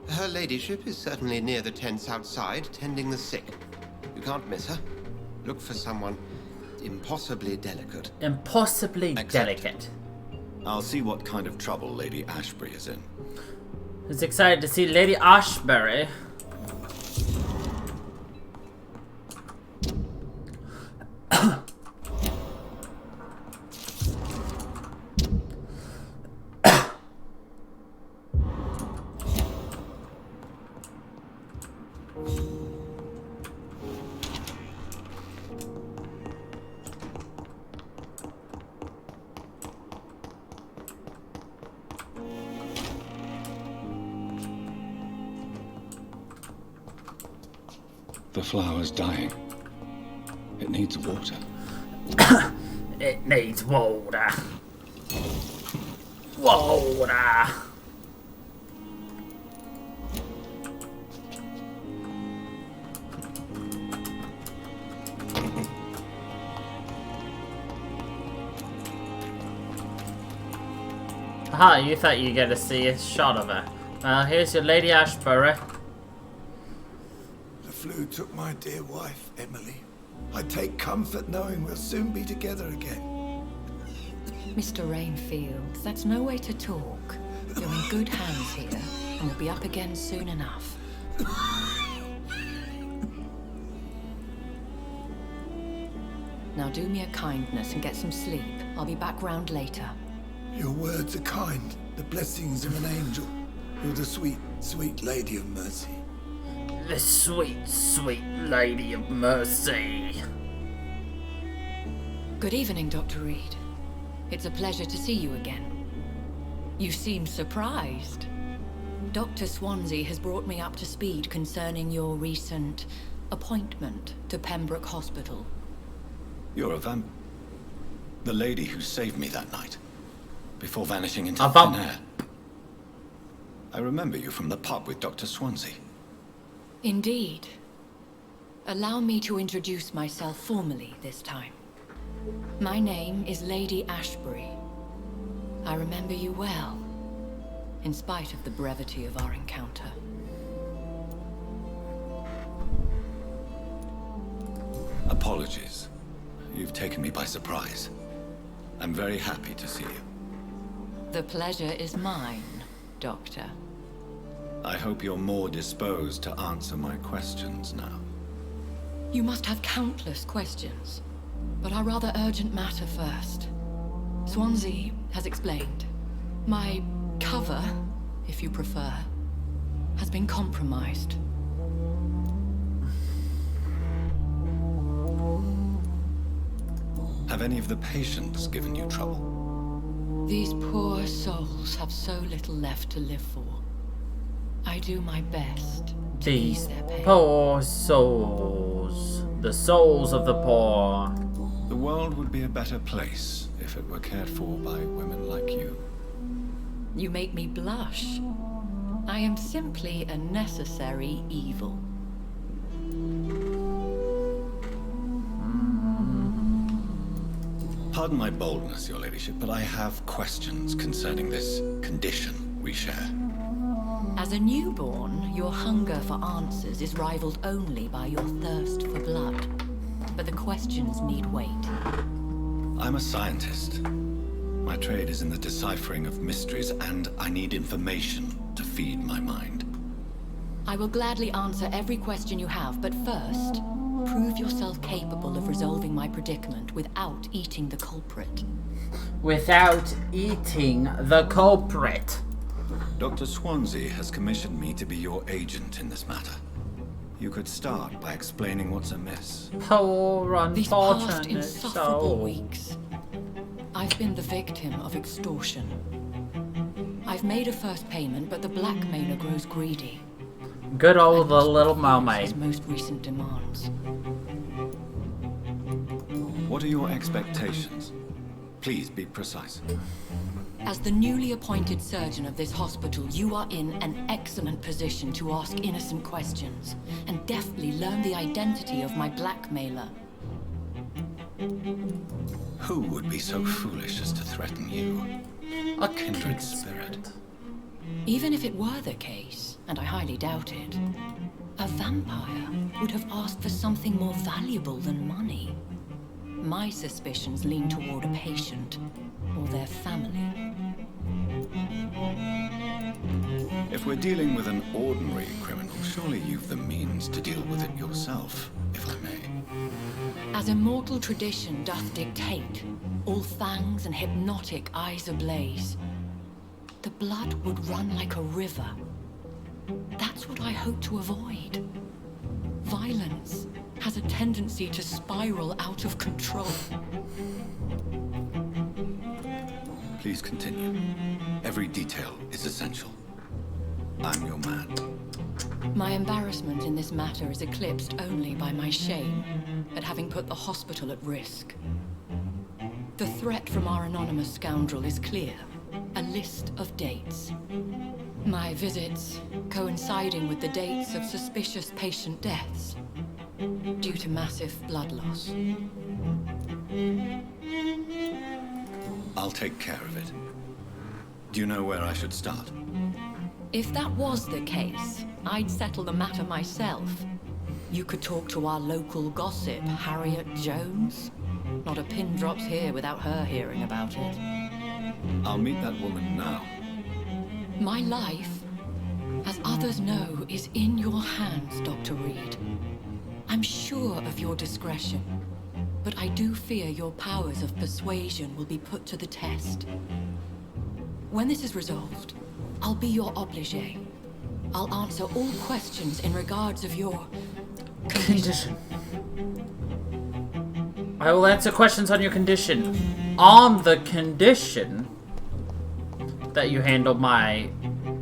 S10: Her ladyship is certainly near the tents outside, tending the sick. You can't miss her. Look for someone impossibly delicate.
S1: Impossibly delicate.
S8: I'll see what kind of trouble Lady Ashbury is in.
S1: Who's excited to see Lady Ashbury?
S4: The flower's dying. It needs water.
S1: It needs water. Water. Aha, you thought you'd get to see a shot of her. Well, here's your Lady Ashbury.
S7: The flu took my dear wife, Emily. I take comfort knowing we'll soon be together again.
S11: Mr. Rainfield, that's no way to talk. You're in good hands here, and we'll be up again soon enough. Now do me a kindness and get some sleep. I'll be back round later.
S7: Your words are kind, the blessings of an angel. You're the sweet, sweet Lady of Mercy.
S1: The sweet, sweet Lady of Mercy.
S11: Good evening, Dr. Reed. It's a pleasure to see you again. You seem surprised. Dr. Swansea has brought me up to speed concerning your recent appointment to Pembroke Hospital.
S8: You're a vamp. The lady who saved me that night, before vanishing into
S1: A
S8: thin
S1: vamp.
S8: air. I remember you from the pub with Dr. Swansea.
S11: Indeed. Allow me to introduce myself formally this time. My name is Lady Ashbury. I remember you well, in spite of the brevity of our encounter.
S8: Apologies. You've taken me by surprise. I'm very happy to see you.
S11: The pleasure is mine, Doctor.
S8: I hope you're more disposed to answer my questions now.
S11: You must have countless questions, but our rather urgent matter first. Swansea has explained. My cover, if you prefer, has been compromised.
S8: Have any of the patients given you trouble?
S11: These poor souls have so little left to live for. I do my best to ease their pain.
S1: Poor souls. The souls of the poor.
S8: The world would be a better place if it were cared for by women like you.
S11: You make me blush. I am simply a necessary evil.
S8: Pardon my boldness, your ladyship, but I have questions concerning this condition we share.
S11: As a newborn, your hunger for answers is rivaled only by your thirst for blood. But the questions need wait.
S8: I'm a scientist. My trade is in the deciphering of mysteries, and I need information to feed my mind.
S11: I will gladly answer every question you have, but first, prove yourself capable of resolving my predicament without eating the culprit.
S1: Without eating the culprit.
S8: Dr. Swansea has commissioned me to be your agent in this matter. You could start by explaining what's amiss.
S1: Poor
S11: These past
S1: unfortunate
S11: insufferable
S1: soul.
S11: weeks, I've been the victim of extortion. I've made a first payment, but the blackmailer grows greedy.
S1: Good old the Little
S11: His
S1: Mermaid.
S11: most recent demands.
S8: What are your expectations? Please be precise.
S11: As the newly appointed surgeon of this hospital, you are in an excellent position to ask innocent questions and deftly learn the identity of my blackmailer.
S8: Who would be so foolish as to threaten you?
S1: A
S8: Kindred spirit.
S11: Even if it were the case, and I highly doubt it, a vampire would have asked for something more valuable than money. My suspicions lean toward a patient or their family.
S8: If we're dealing with an ordinary criminal, surely you've the means to deal with it yourself, if I may.
S11: As immortal tradition doth dictate, all fangs and hypnotic eyes ablaze, the blood would run like a river. That's what I hope to avoid. Violence has a tendency to spiral out of control.
S8: Please continue. Every detail is essential. I'm your man.
S11: My embarrassment in this matter is eclipsed only by my shame at having put the hospital at risk. The threat from our anonymous scoundrel is clear. A list of dates. My visits coinciding with the dates of suspicious patient deaths due to massive blood loss.
S8: I'll take care of it. Do you know where I should start?
S11: If that was the case, I'd settle the matter myself. You could talk to our local gossip, Harriet Jones. Not a pin drops here without her hearing about it.
S8: I'll meet that woman now.
S11: My life, as others know, is in your hands, Dr. Reed. I'm sure of your discretion, but I do fear your powers of persuasion will be put to the test. When this is resolved, I'll be your obligé. I'll answer all questions in regards of your condition.
S1: I will answer questions on your condition. On the condition that you handle my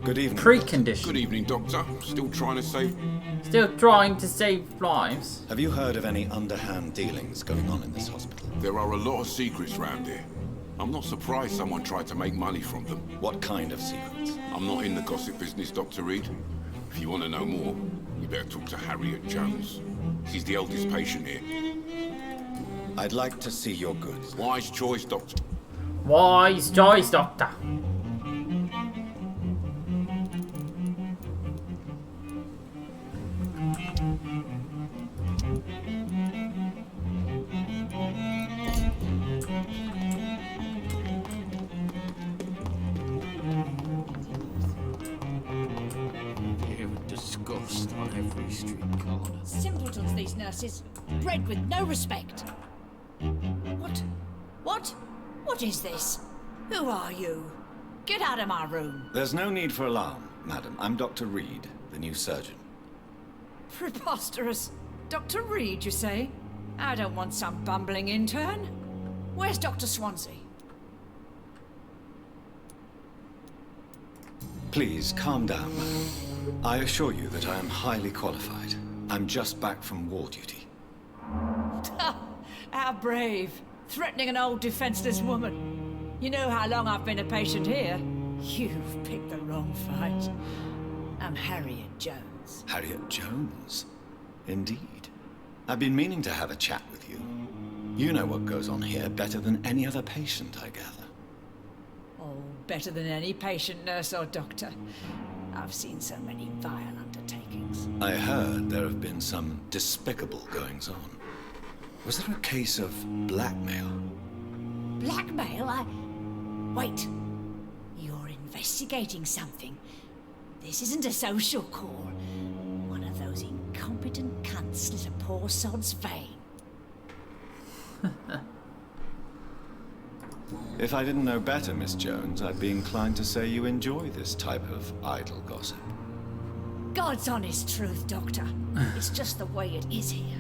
S8: Good evening.
S1: precondition.
S12: Good evening, Doctor. Still trying to save...
S1: Still trying to save lives.
S8: Have you heard of any underhand dealings going on in this hospital?
S12: There are a lot of secrets round here. I'm not surprised someone tried to make money from them.
S8: What kind of secrets?
S12: I'm not in the gossip business, Dr. Reed. If you want to know more, you better talk to Harriet Jones. She's the oldest patient here.
S8: I'd like to see your goods.
S12: Wise choice, Doctor.
S1: Wise choice, Doctor.
S13: Disgust on every street corner.
S9: Simpletons, these nurses. Bred with no respect. What? What? What is this? Who are you? Get out of my room.
S8: There's no need for alarm, madam. I'm Dr. Reed, the new surgeon.
S9: Preposterous. Dr. Reed, you say? I don't want some bumbling intern. Where's Dr. Swansea?
S8: Please, calm down, madam. I assure you that I am highly qualified. I'm just back from war duty.
S9: How brave. Threatening an old defenseless woman. You know how long I've been a patient here? You've picked the wrong fight. I'm Harriet Jones.
S8: Harriet Jones? Indeed. I've been meaning to have a chat with you. You know what goes on here better than any other patient, I gather.
S9: Oh, better than any patient, nurse, or doctor. I've seen so many vile undertakings.
S8: I heard there have been some despicable goings-on. Was there a case of blackmail?
S9: Blackmail? Wait. You're investigating something. This isn't a social call. One of those incompetent cunts slit a poor sod's vein.
S8: If I didn't know better, Miss Jones, I'd be inclined to say you enjoy this type of idle gossip.
S9: God's honest truth, Doctor. It's just the way it is here.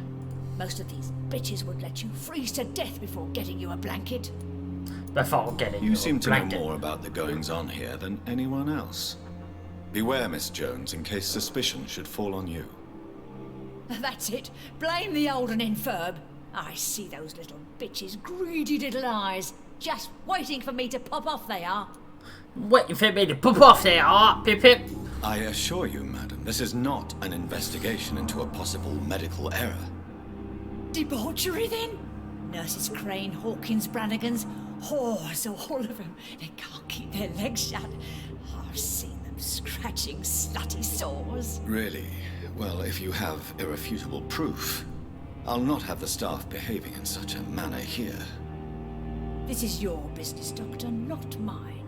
S9: Most of these bitches would let you freeze to death before getting you a blanket.
S8: You seem to know more about the goings-on here than anyone else. Beware, Miss Jones, in case suspicion should fall on you.
S9: That's it. Blame the old and infirm. I see those little bitches' greedy little eyes. Just waiting for me to pop off they are.
S1: Waiting for me to pop off they are, pip pip.
S8: I assure you, madam, this is not an investigation into a possible medical error.
S9: Debauchery, then? Nurses Crane, Hawkins, Brannigans, whores, all of them. They can't keep their legs shut. I've seen them scratching slutty sores.
S8: Really? Well, if you have irrefutable proof, I'll not have the staff behaving in such a manner here.
S9: This is your business, Doctor, not mine.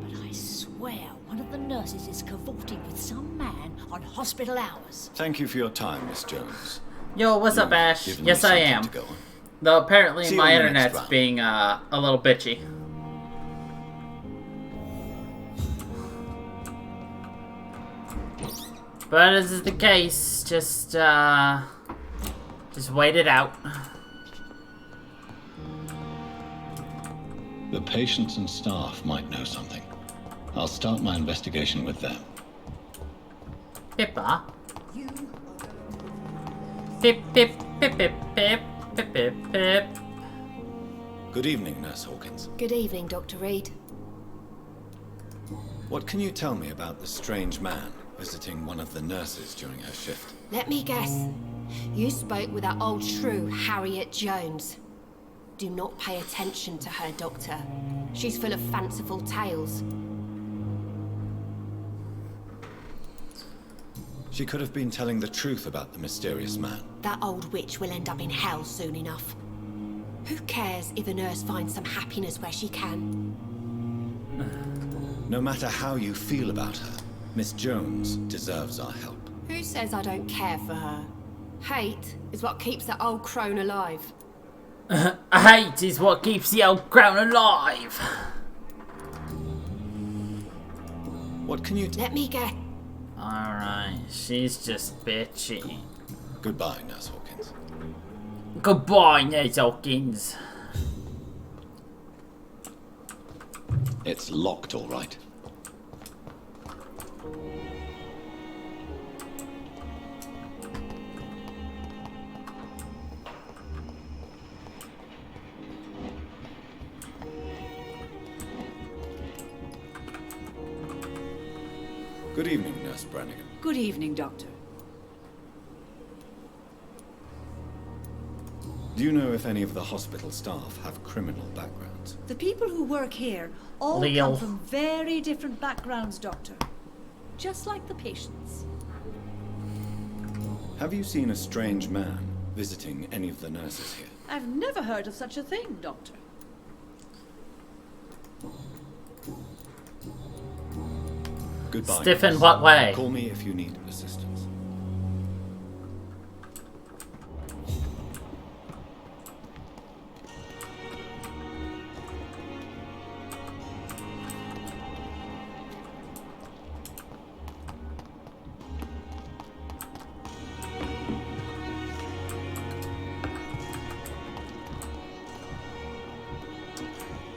S9: But I swear one of the nurses is cavorting with some man on hospital hours.
S8: Thank you for your time, Miss Jones.
S1: Yo, what's up, Ash? Yes, I am. Though apparently my internet's being a little bitchy. But as is the case, just wait it out.
S4: The patients and staff might know something. I'll start my investigation with them.
S1: Pippa. Pip, pip, pip, pip, pip, pip, pip, pip.
S8: Good evening, Nurse Hawkins.
S14: Good evening, Dr. Reed.
S8: What can you tell me about the strange man visiting one of the nurses during her shift?
S14: Let me guess. You spoke with that old shrew, Harriet Jones. Do not pay attention to her, Doctor. She's full of fanciful tales.
S8: She could have been telling the truth about the mysterious man.
S14: That old witch will end up in hell soon enough. Who cares if a nurse finds some happiness where she can?
S8: No matter how you feel about her, Miss Jones deserves our help.
S14: Who says I don't care for her? Hate is what keeps that old crone alive.
S1: Hate is what keeps the old crown alive.
S8: What can you
S14: Let me get.
S1: Alright, she's just bitchy.
S8: Goodbye, Nurse Hawkins.
S1: Goodbye, Nurse Hawkins.
S4: It's locked, all right.
S8: Good evening, Nurse Brannigan.
S5: Good evening, Doctor.
S8: Do you know if any of the hospital staff have criminal backgrounds?
S9: The people who work here all
S1: Leo.
S9: come from very different backgrounds, Doctor. Just like the patients.
S8: Have you seen a strange man visiting any of the nurses here?
S9: I've never heard of such a thing, Doctor.
S8: Goodbye.
S1: Stiff in
S8: nurse.
S1: what way?
S8: Call me if you need assistance.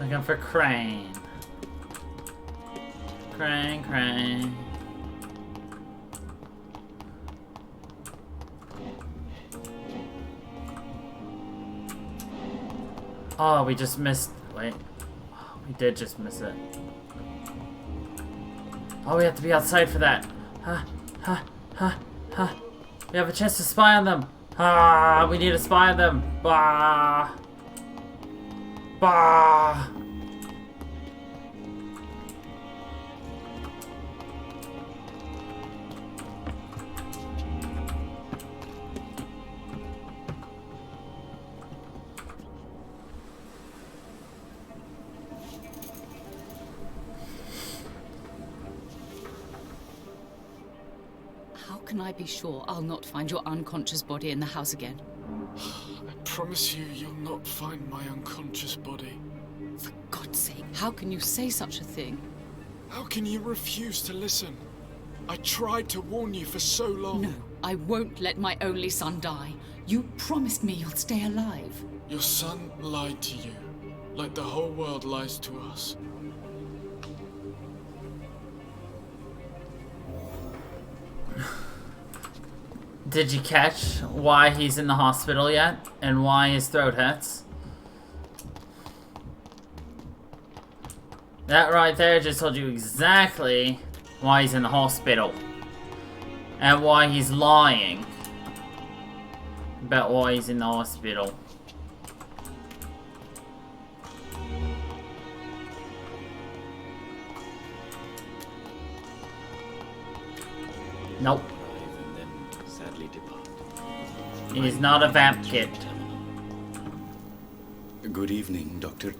S1: Looking for Crane. Crane. Oh, we just missed. Wait. We did just miss it. Oh, we have to be outside for that. We have a chance to spy on them. We need to spy on them. Bah.
S6: How can I be sure I'll not find your unconscious body in the house again?
S2: I promise you, you'll not find my unconscious body.
S6: For God's sake, how can you say such a thing?
S2: How can you refuse to listen? I tried to warn you for so long.
S6: No, I won't let my only son die. You promised me you'll stay alive.
S2: Your son lied to you, like the whole world lies to us.
S1: Did you catch why he's in the hospital yet? And why his throat hurts? That right there just told you exactly why he's in the hospital. And why he's lying about why he's in the hospital. Nope. He's not a vamp kid.
S8: Good evening, Doctor.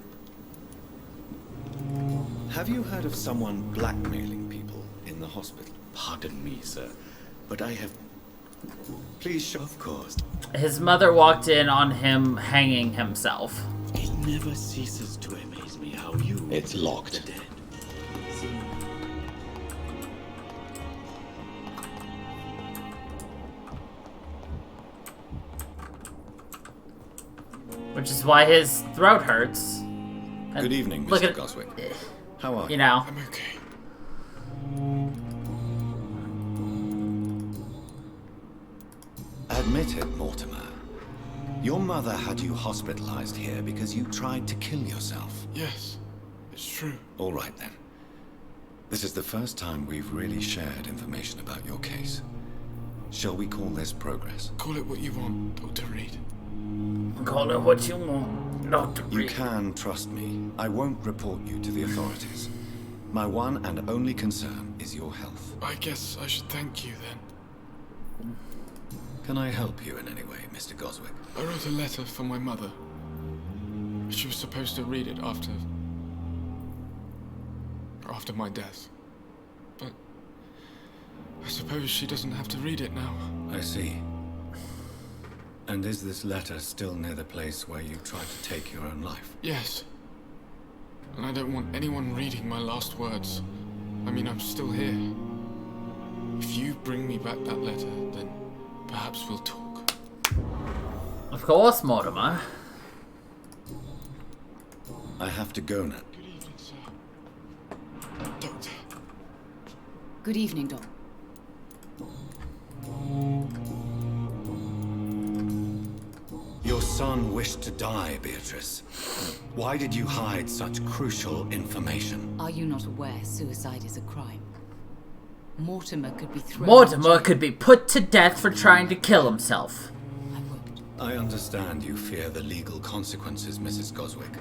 S8: Have you heard of someone blackmailing people in the hospital? Pardon me, sir, but I have... Please show, of course.
S1: His mother walked in on him hanging himself.
S15: It never ceases to amaze me how you...
S4: It's locked.
S15: The dead.
S1: Which is why his throat hurts. And
S8: good evening,
S1: look
S8: Mr.
S1: at,
S8: Goswick. How are you?
S1: You know.
S2: I'm okay.
S8: Admit it, Mortimer. Your mother had you hospitalized here because you tried to kill yourself.
S2: Yes, it's true.
S8: All right, then. This is the first time we've really shared information about your case. Shall we call this progress?
S2: Call it what you want, Dr. Reed.
S1: Call it what you want, Dr. Reed.
S8: You can trust me. I won't report you to the authorities. My one and only concern is your health.
S2: I guess I should thank you, then.
S8: Can I help you in any way, Mr. Goswick?
S2: I wrote a letter for my mother. She was supposed to read it after my death. But I suppose she doesn't have to read it now.
S8: I see. And is this letter still near the place where you tried to take your own life?
S2: Yes. And I don't want anyone reading my last words. I mean, I'm still here. If you bring me back that letter, then perhaps we'll talk.
S1: Of course, Mortimer.
S8: I have to go now.
S2: Good evening, sir. Doctor.
S6: Good evening, Doc.
S8: Your son wished to die, Beatrice. Why did you hide such crucial information?
S6: Are you not aware suicide is a crime? Mortimer could be thrown.
S1: Mortimer could be put to death for trying to kill himself.
S8: I understand you fear the legal consequences, Mrs. Goswick.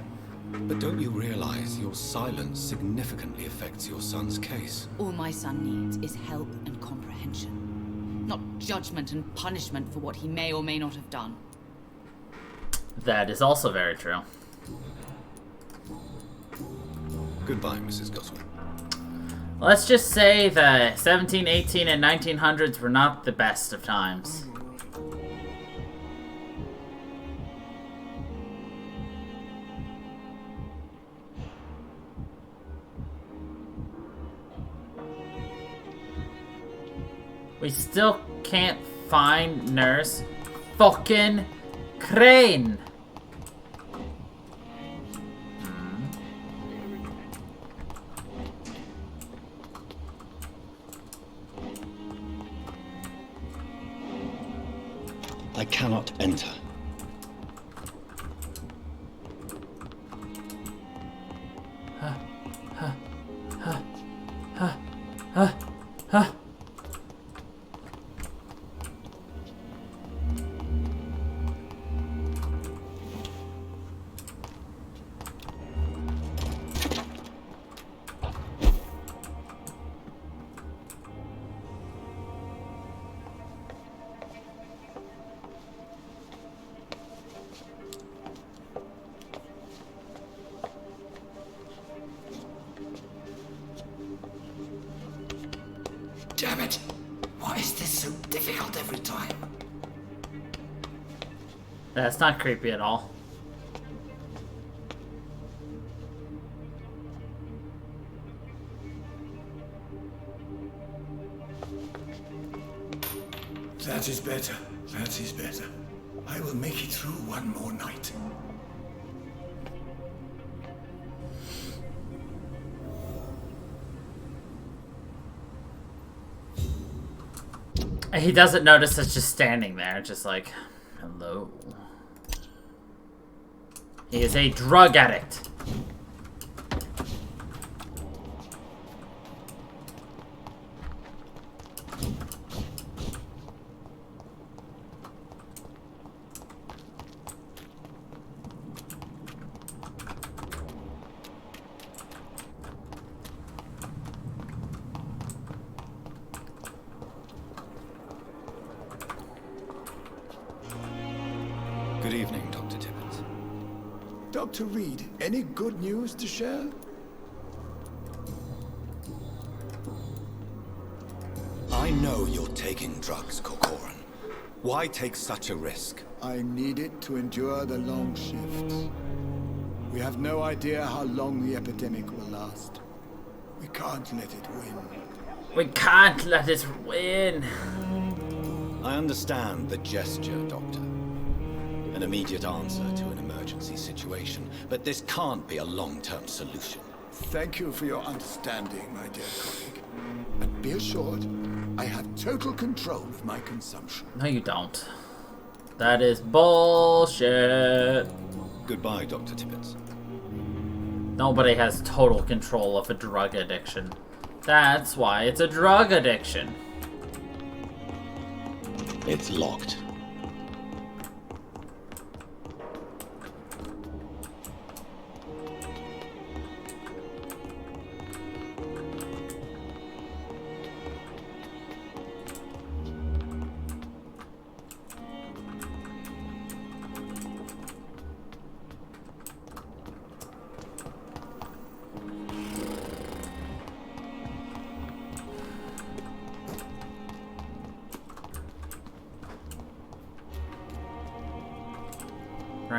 S8: But don't you realize your silence significantly affects your son's case?
S6: All my son needs is help and comprehension. Not judgment and punishment for what he may or may not have done.
S1: That is also very true.
S8: Goodbye, Mrs. Goswick.
S1: Let's just say the 17, 18, and 1900s were not the best of times. We still can't find Nurse fucking Crane.
S8: I cannot enter.
S7: Damn it! Why is this so difficult every time?
S1: That's not creepy at all.
S7: That is better. That is better. I will make it through one more night.
S1: He doesn't notice us just standing there, just like, hello. He is a drug addict.
S8: Good evening, Dr. Tibbets.
S7: Dr. Reed, any good news to share?
S8: I know you're taking drugs, Corcoran. Why take such a risk?
S7: I need it to endure the long shifts. We have no idea how long the epidemic will last. We can't let it win.
S1: We can't let it win.
S8: I understand the gesture, Doctor. An immediate answer to an emergency situation, but this can't be a long-term solution.
S7: Thank you for your understanding, my dear colleague. And be assured, I have total control of my consumption.
S1: No, you don't. That is bullshit.
S8: Goodbye, Dr. Tibbets.
S1: Nobody has total control of a drug addiction. That's why it's a drug addiction.
S4: It's locked.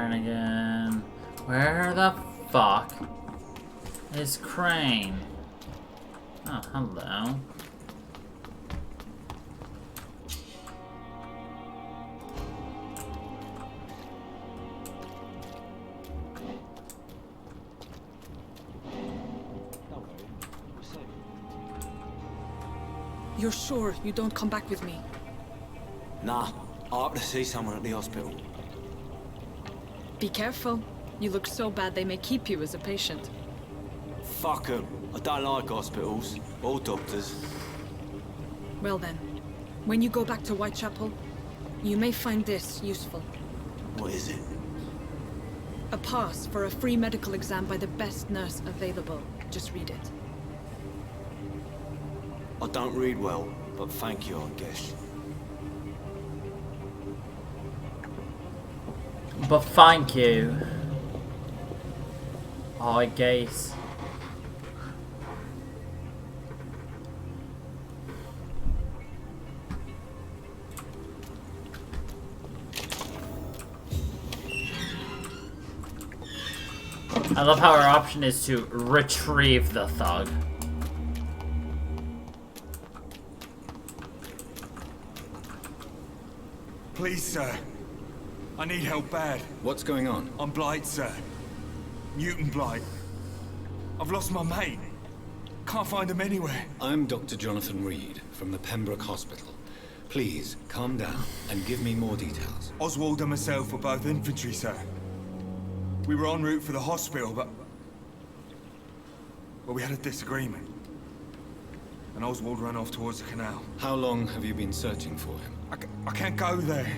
S1: Again. Where the fuck is Crane? Oh, hello.
S5: You're sure you don't come back with me?
S13: Nah, I have to see someone at the hospital.
S5: Be careful. You look so bad they may keep you as a patient.
S13: Fuck 'em. I don't like hospitals. Or doctors.
S5: Well then, when you go back to Whitechapel, you may find this useful.
S13: What is it?
S5: A pass for a free medical exam by the best nurse available. Just read it.
S13: I don't read well, but thank you, I guess.
S1: But thank you, I guess. I love how our option is to retrieve the thug.
S16: Please, sir. I need help bad.
S8: What's going on?
S16: I'm Blight, sir. Newton Blight. I've lost my mate. Can't find him anywhere.
S8: I'm Dr. Jonathan Reed from the Pembroke Hospital. Please, calm down and give me more details.
S16: Oswald and myself were both infantry, sir. We were en route for the hospital, but we had a disagreement. And Oswald ran off towards the canal.
S8: How long have you been searching for him?
S16: I can't go there.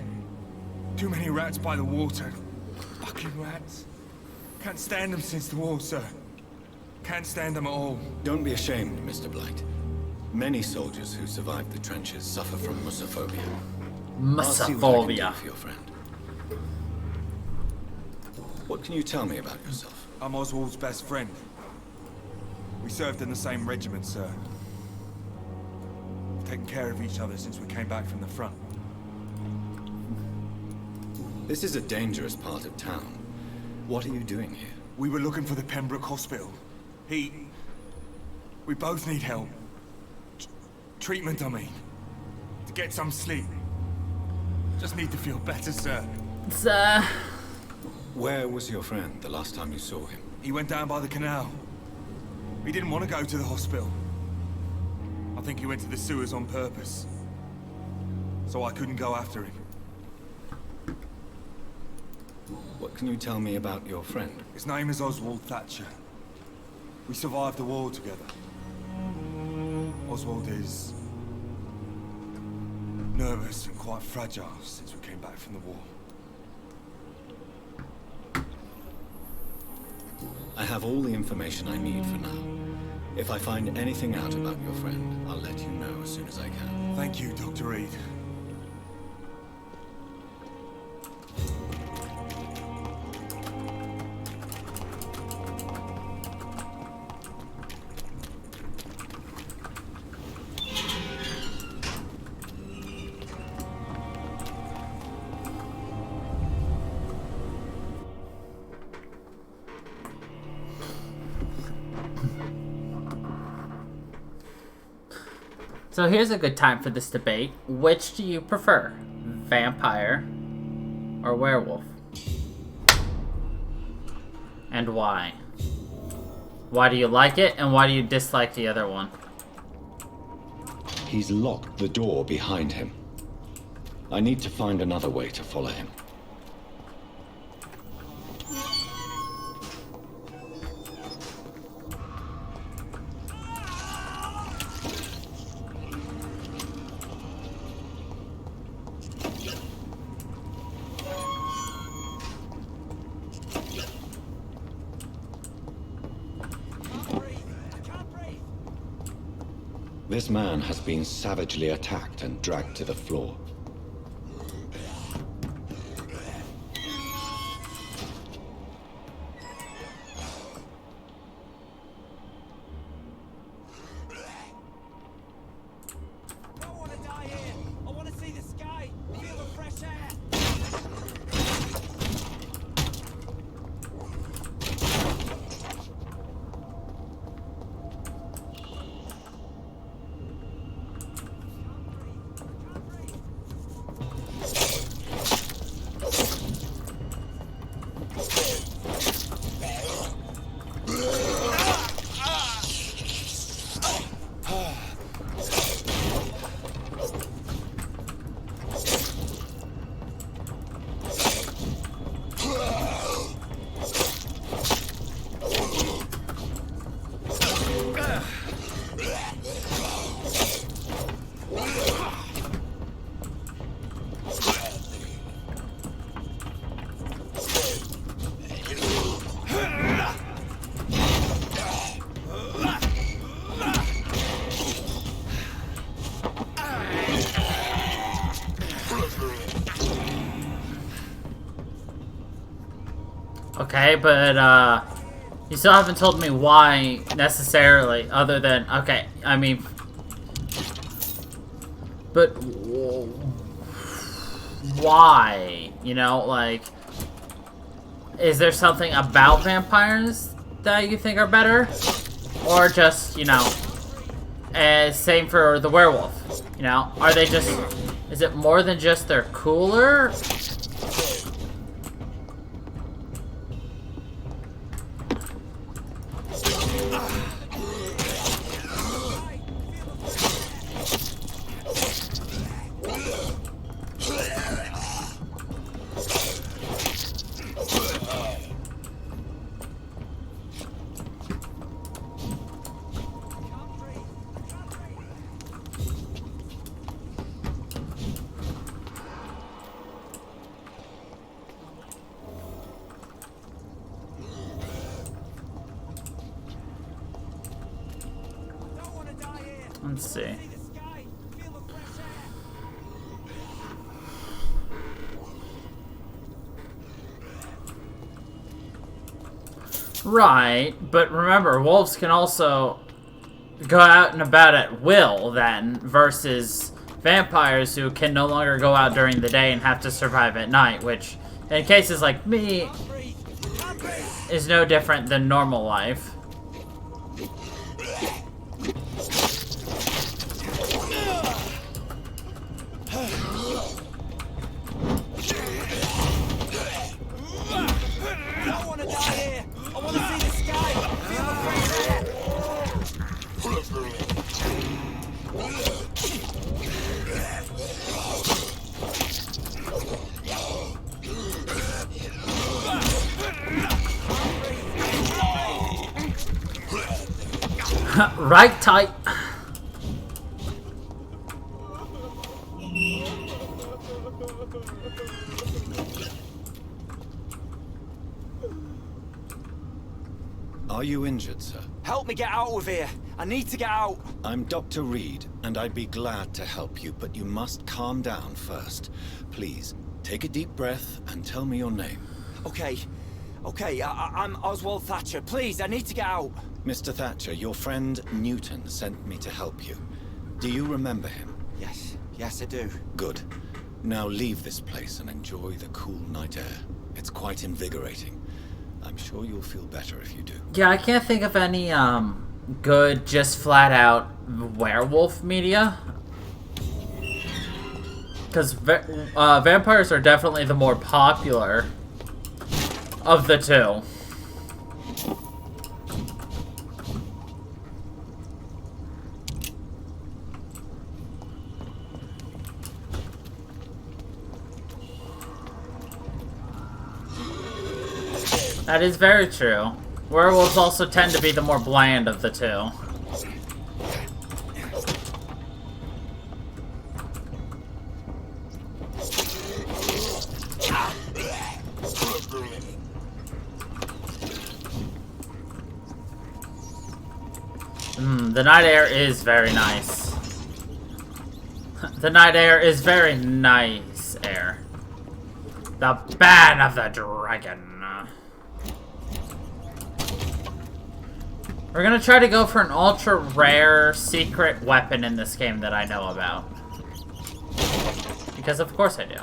S16: Too many rats by the water. Fucking rats. Can't stand them since the war, sir. Can't stand them at all.
S8: Don't be ashamed, Mr. Blight. Many soldiers who survived the trenches suffer from musophobia.
S1: Musophobia.
S8: For your friend. What can you tell me about yourself?
S16: I'm Oswald's best friend. We served in the same regiment, sir. We've taken care of each other since we came back from the front.
S8: This is a dangerous part of town. What are you doing here?
S16: We were looking for the Pembroke Hospital. We both need help. Treatment, I mean. To get some sleep. Just need to feel better, sir.
S1: Sir.
S8: Where was your friend the last time you saw him?
S16: He went down by the canal. He didn't want to go to the hospital. I think he went to the sewers on purpose. So I couldn't go after him.
S8: What can you tell me about your friend?
S16: His name is Oswald Thatcher. We survived the war together. Oswald is nervous and quite fragile since we came back from the war.
S8: I have all the information I need for now. If I find anything out about your friend, I'll let you know as soon as I can.
S16: Thank you, Dr. Reed.
S1: So here's a good time for this debate. Which do you prefer? Vampire or werewolf? And why? Why do you like it and why do you dislike the other one?
S4: He's locked the door behind him. I need to find another way to follow him. This man has been savagely attacked and dragged to the floor.
S1: Okay, but you still haven't told me why necessarily, other than, okay, I mean, but why? You know, like, is there something about vampires that you think are better? Or just, you know, same for the werewolf, you know? Are they just, is it more than just they're cooler? Let's see. Right, but remember, wolves can also go out and about at will then, versus vampires who can no longer go out during the day and have to survive at night, which, in cases like me, is no different than normal life. Right tight.
S8: Are you injured, sir?
S13: Help me get out of here. I need to get out.
S8: I'm Dr. Reed, and I'd be glad to help you, but you must calm down first. Please, take a deep breath and tell me your name.
S13: Okay. I'm Oswald Thatcher. Please, I need to get out.
S8: Mr. Thatcher, your friend Newton sent me to help you. Do you remember him?
S13: Yes, I do.
S8: Good. Now leave this place and enjoy the cool night air. It's quite invigorating. I'm sure you'll feel better if you do.
S1: Yeah, I can't think of any, good, just flat-out werewolf media. Because vampires are definitely the more popular of the two. That is very true. Werewolves also tend to be the more bland of the two. The night air is very nice. The night air is very nice air. The Band of the Dragon. We're gonna try to go for an ultra rare secret weapon in this game that I know about. Because of course I do.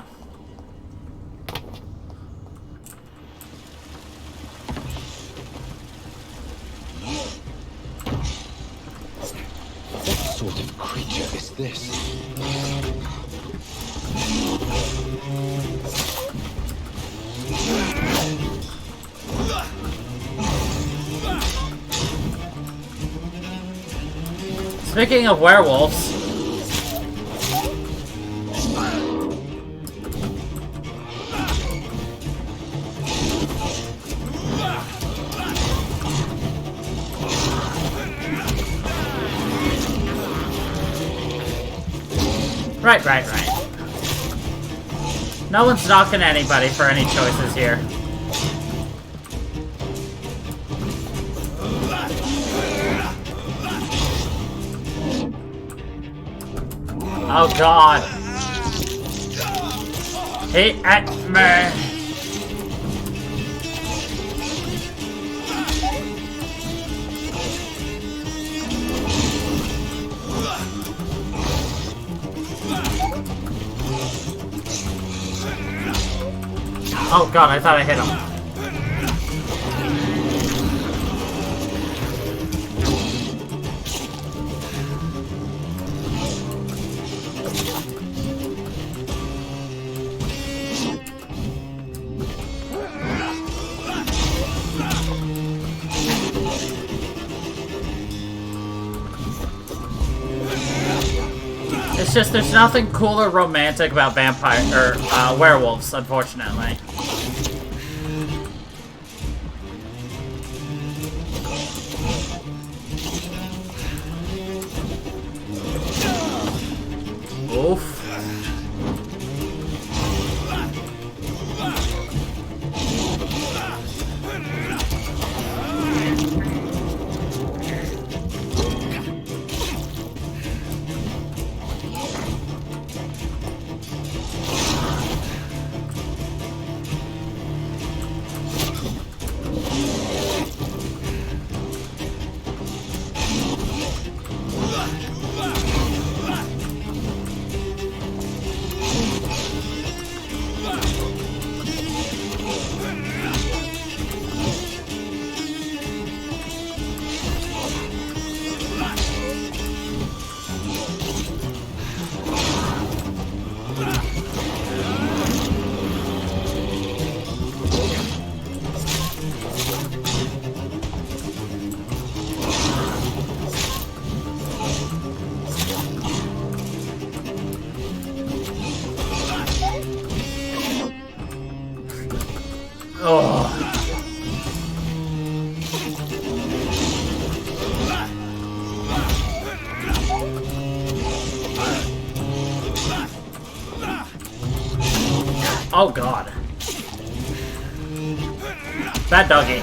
S4: What sort of creature is this?
S1: Speaking of werewolves, Right. No one's knocking anybody for any choices here. Oh god. He at me. Oh god, I thought I hit him. It's just there's nothing cool or romantic about vampire or werewolves, unfortunately. Oof. Oh god. Bad doggy.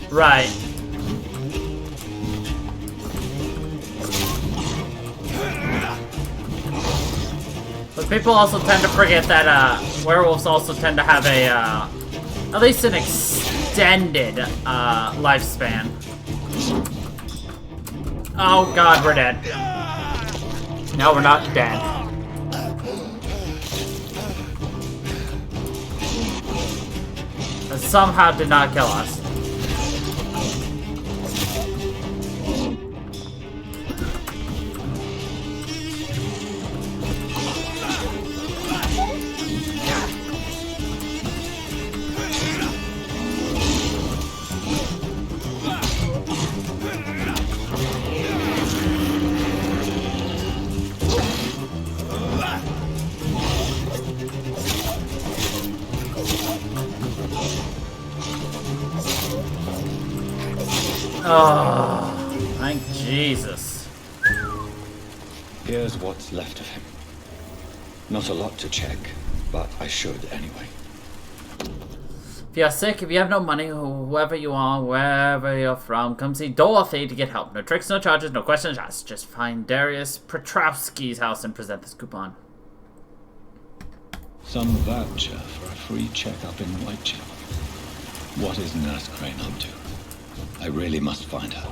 S1: Right. But people also tend to forget that werewolves also tend to have a at least an extended lifespan. Oh god, we're dead. No, we're not dead. That somehow did not kill us. Oh, thank Jesus.
S4: Here's what's left of him. Not a lot to check, but I should anyway.
S1: If you're sick, if you have no money, whoever you are, wherever you're from, come see Dorothy to get help. No tricks, no charges, no questions asked. Just find Darius Petrowski's house and present this coupon.
S4: Some voucher for a free checkup in Whitechapel. What is Nurse Crane up to? I really must find her.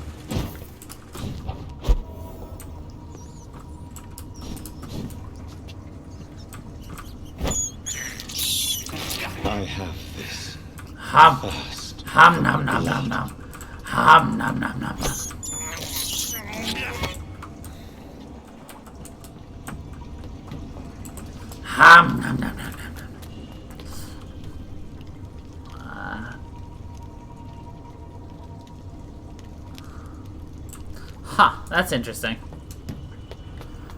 S4: I have this.
S1: Hum.
S4: First.
S1: Hum nom nom nom nom. Hum nom nom nom nom. Hum nom nom nom nom. Huh, that's interesting.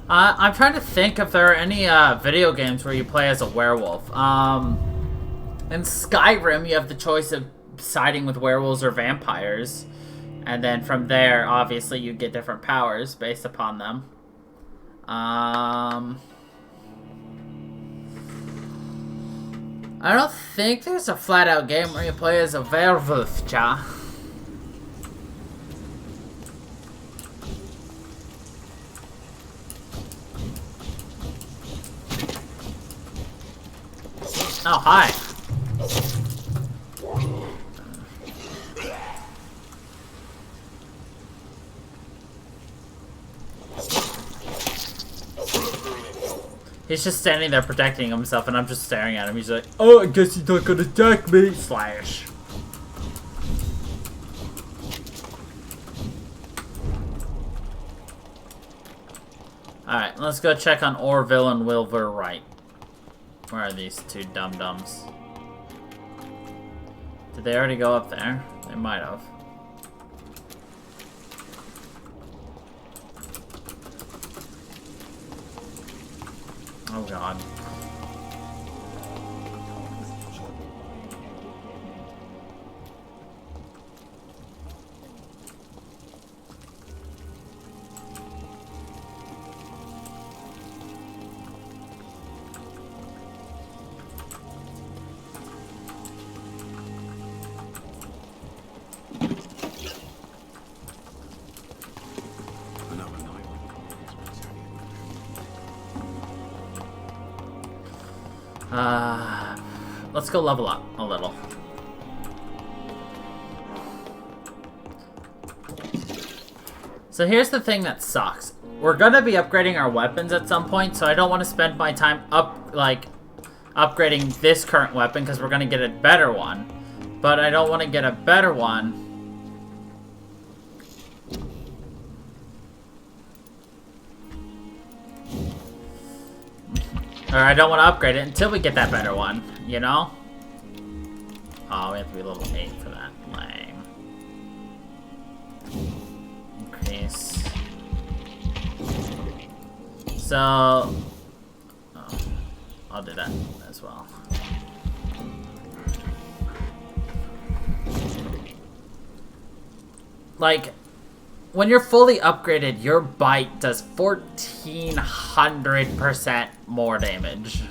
S1: I'm trying to think if there are any video games where you play as a werewolf. In Skyrim, you have the choice of siding with werewolves or vampires. And then from there, obviously, you get different powers based upon them. I don't think there's a flat-out game where you play as a werewolf, cha. Oh, hi. He's just standing there protecting himself, and I'm just staring at him. He's like, oh, I guess he's not gonna attack me. Slash. Alright, let's go check on Orville and Wilbur Wright. Where are these two dum-dums? Did they already go up there? They might have. Oh god. Let's go level up a little. So here's the thing that sucks. We're gonna be upgrading our weapons at some point, so I don't want to spend my time upgrading this current weapon because we're gonna get a better one. But I don't want to get a better one. Or I don't want to upgrade it until we get that better one, you know? Oh, we have to be level 8 for that. Lame. Increase. So... oh, I'll do that as well. Like... when you're fully upgraded, your bite does 1400% more damage.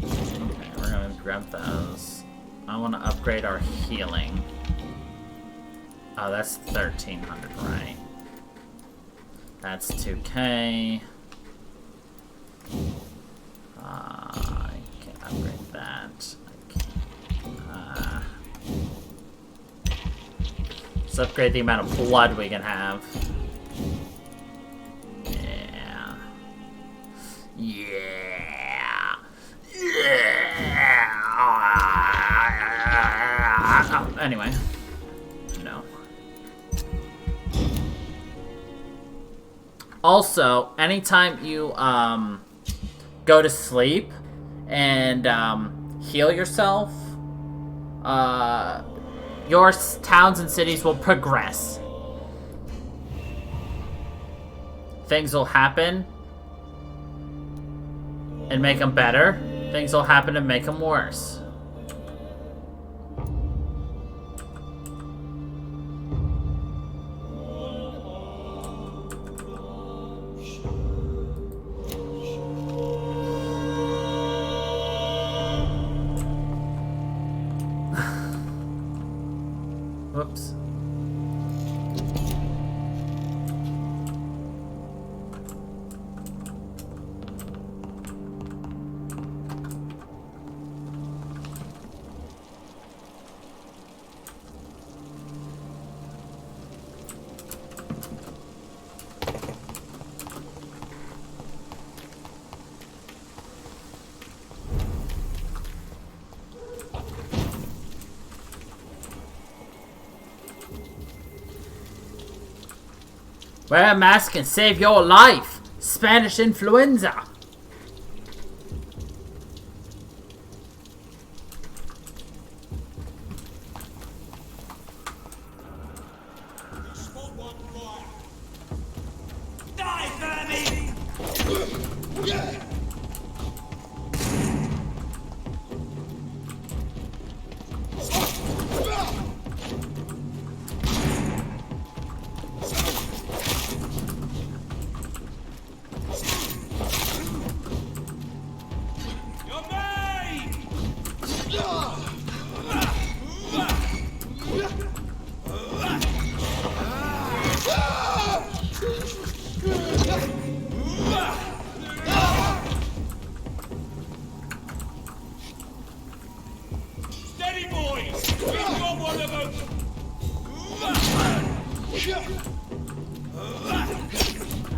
S1: Okay, we're gonna grab those. I want to upgrade our healing. Oh, that's 1300, right? That's 2k. I can't upgrade that. Let's upgrade the amount of blood we can have. Yeah. Yeah. Yeah. Anyway. No. Also, anytime you go to sleep and heal yourself, your towns and cities will progress. Things will happen and make them better. Things will happen and make them worse. Whoops. Wear a mask can save your life. Spanish influenza.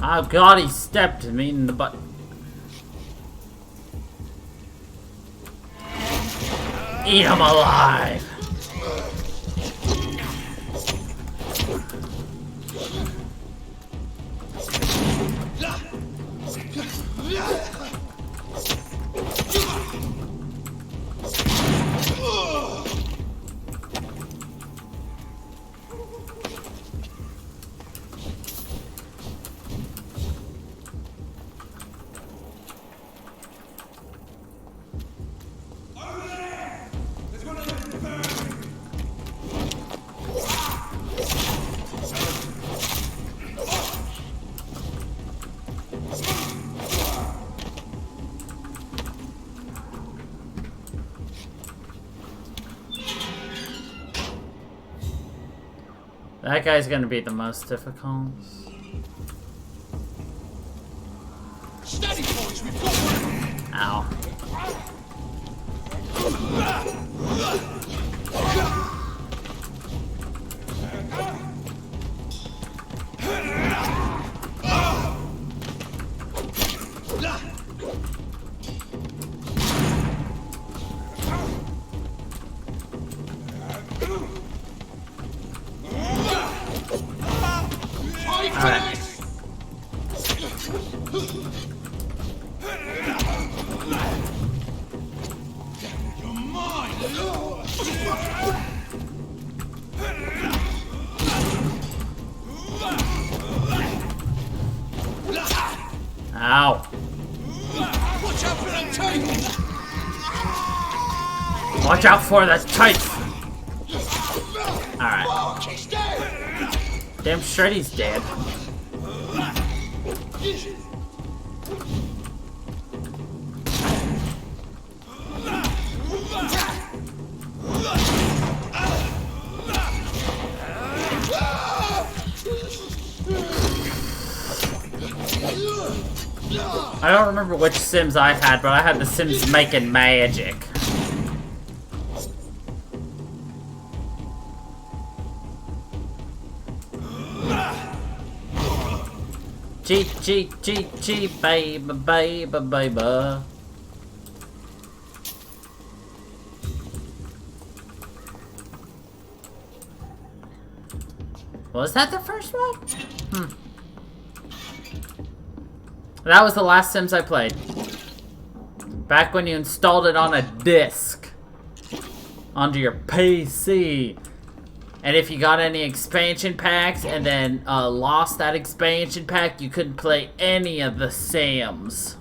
S1: Oh god, he stepped me in the butt. Eat him alive! That guy's gonna be the most difficult.
S17: Steady, boys, we've got one.
S1: Ow. Ow.
S17: Watch out for that tank!
S1: Watch out for the tights! Alright.
S17: She's dead!
S1: Damn straight he's dead. I don't remember which Sims I had, but I had the Sims making magic. G, baby, baby, baby. Was that the first one? That was the last Sims I played. Back when you installed it on a disc. Onto your PC. And if you got any expansion packs and then lost that expansion pack, you couldn't play any of the Sims.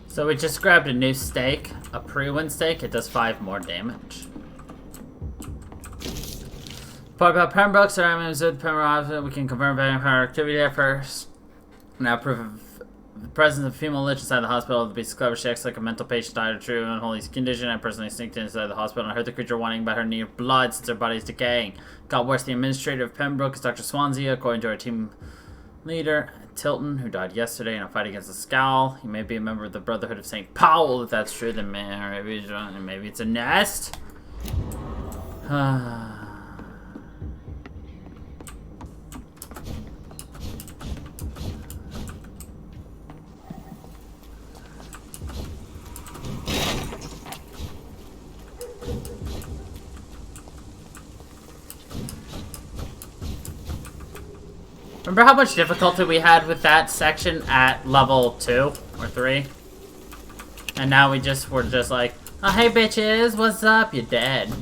S1: So we just grabbed a new stake, a pre-win stake. It does 5 more damage. Part about Pembroke, so I'm with Pembroke. We can confirm vampire activity there first. Now proof of the presence of female lich inside the hospital. The beast's clever checks like a mental patient died of true unholy condition. I personally sneaked inside the hospital and I heard the creature whining about her need of blood since her body is decaying. Got worse, the administrator of Pembroke is Dr. Swansea, according to our team leader, Tilton, who died yesterday in a fight against the Scowl. He may be a member of the Brotherhood of St. Paul. If that's true, then maybe it's a nest. Remember how much difficulty we had with that section at level 2 or 3? And now we're just like, oh hey bitches, what's up? You're dead.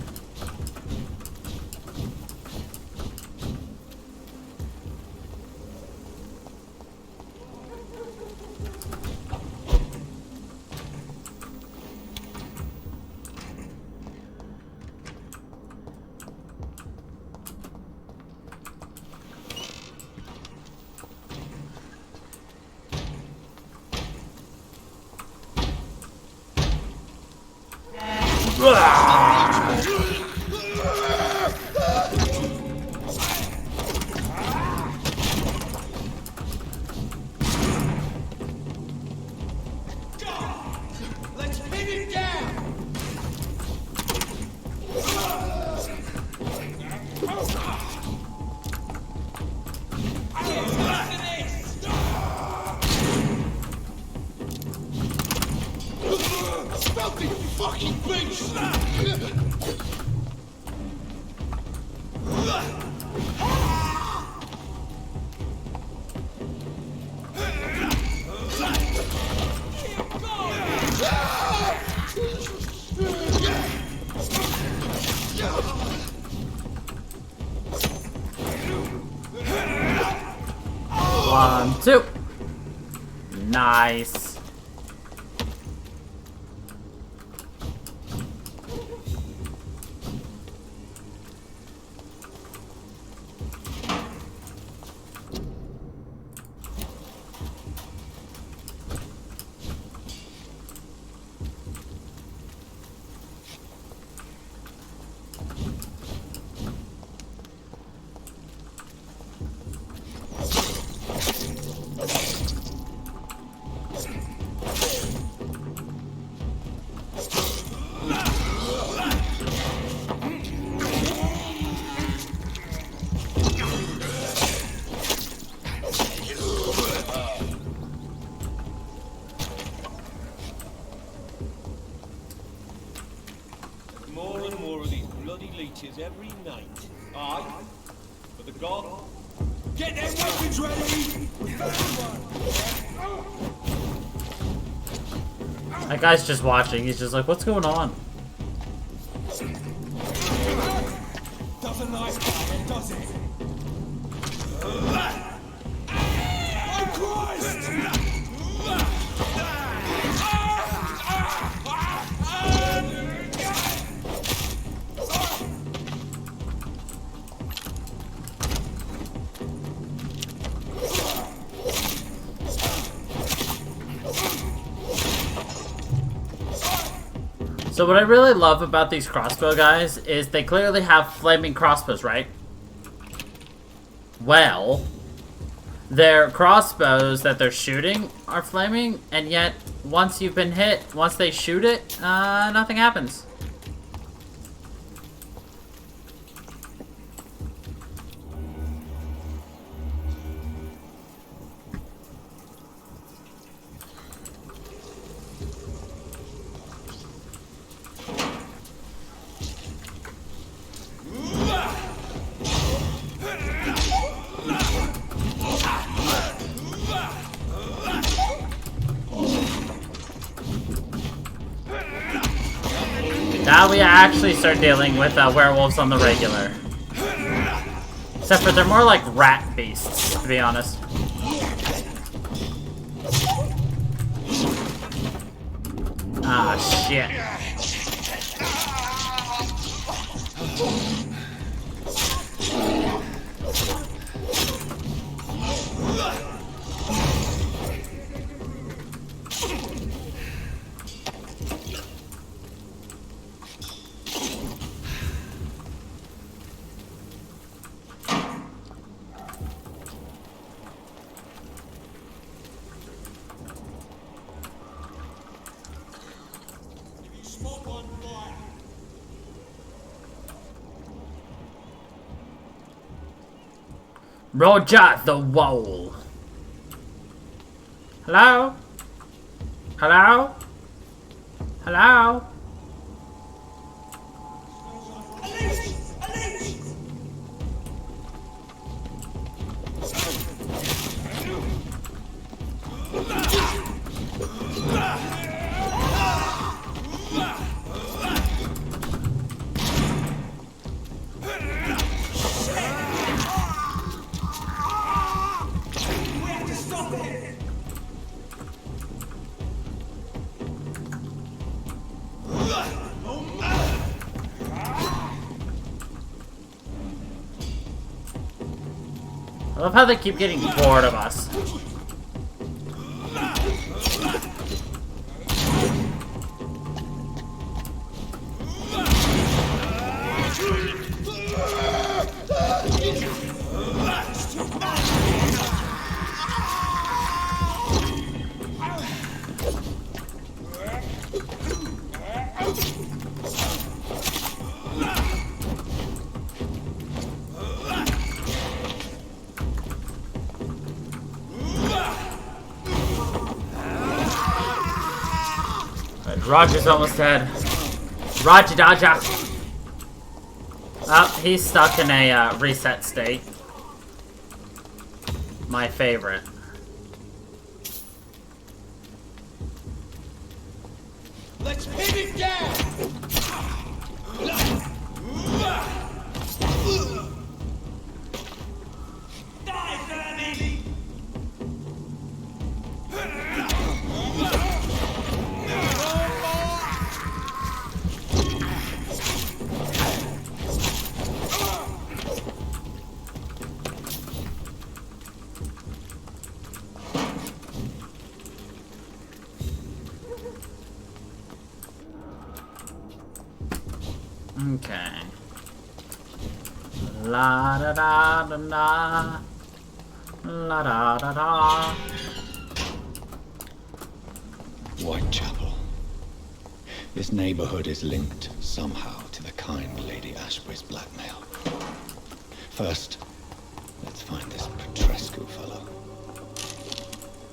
S17: Let's pin him down! Filthy fucking beast!
S1: One, two. Nice.
S17: More and more of these bloody leeches every night. Aye, for the god. Get their weapons ready!
S1: That guy's just watching. He's just like, what's going on?
S17: Doesn't like fire, does it? Oh Christ!
S1: So what I really love about these crossbow guys is they clearly have flaming crossbows, right? Well, their crossbows that they're shooting are flaming, and yet once you've been hit, once they shoot it, nothing happens. Now we actually start dealing with werewolves on the regular. Except for they're more like rat beasts, to be honest. Ah, shit. Roger the wall. Hello? Hello? Hello? I love how they keep getting bored of us. Roger's almost dead. Roger Dodger. Oh, he's stuck in a reset state. My favorite.
S17: Let's pin it down! Die, Granny!
S1: Okay. La da da da da. La da da da.
S4: Whitechapel. This neighborhood is linked somehow to the kind Lady Ashbury's blackmail. First, let's find this Petrescu fellow.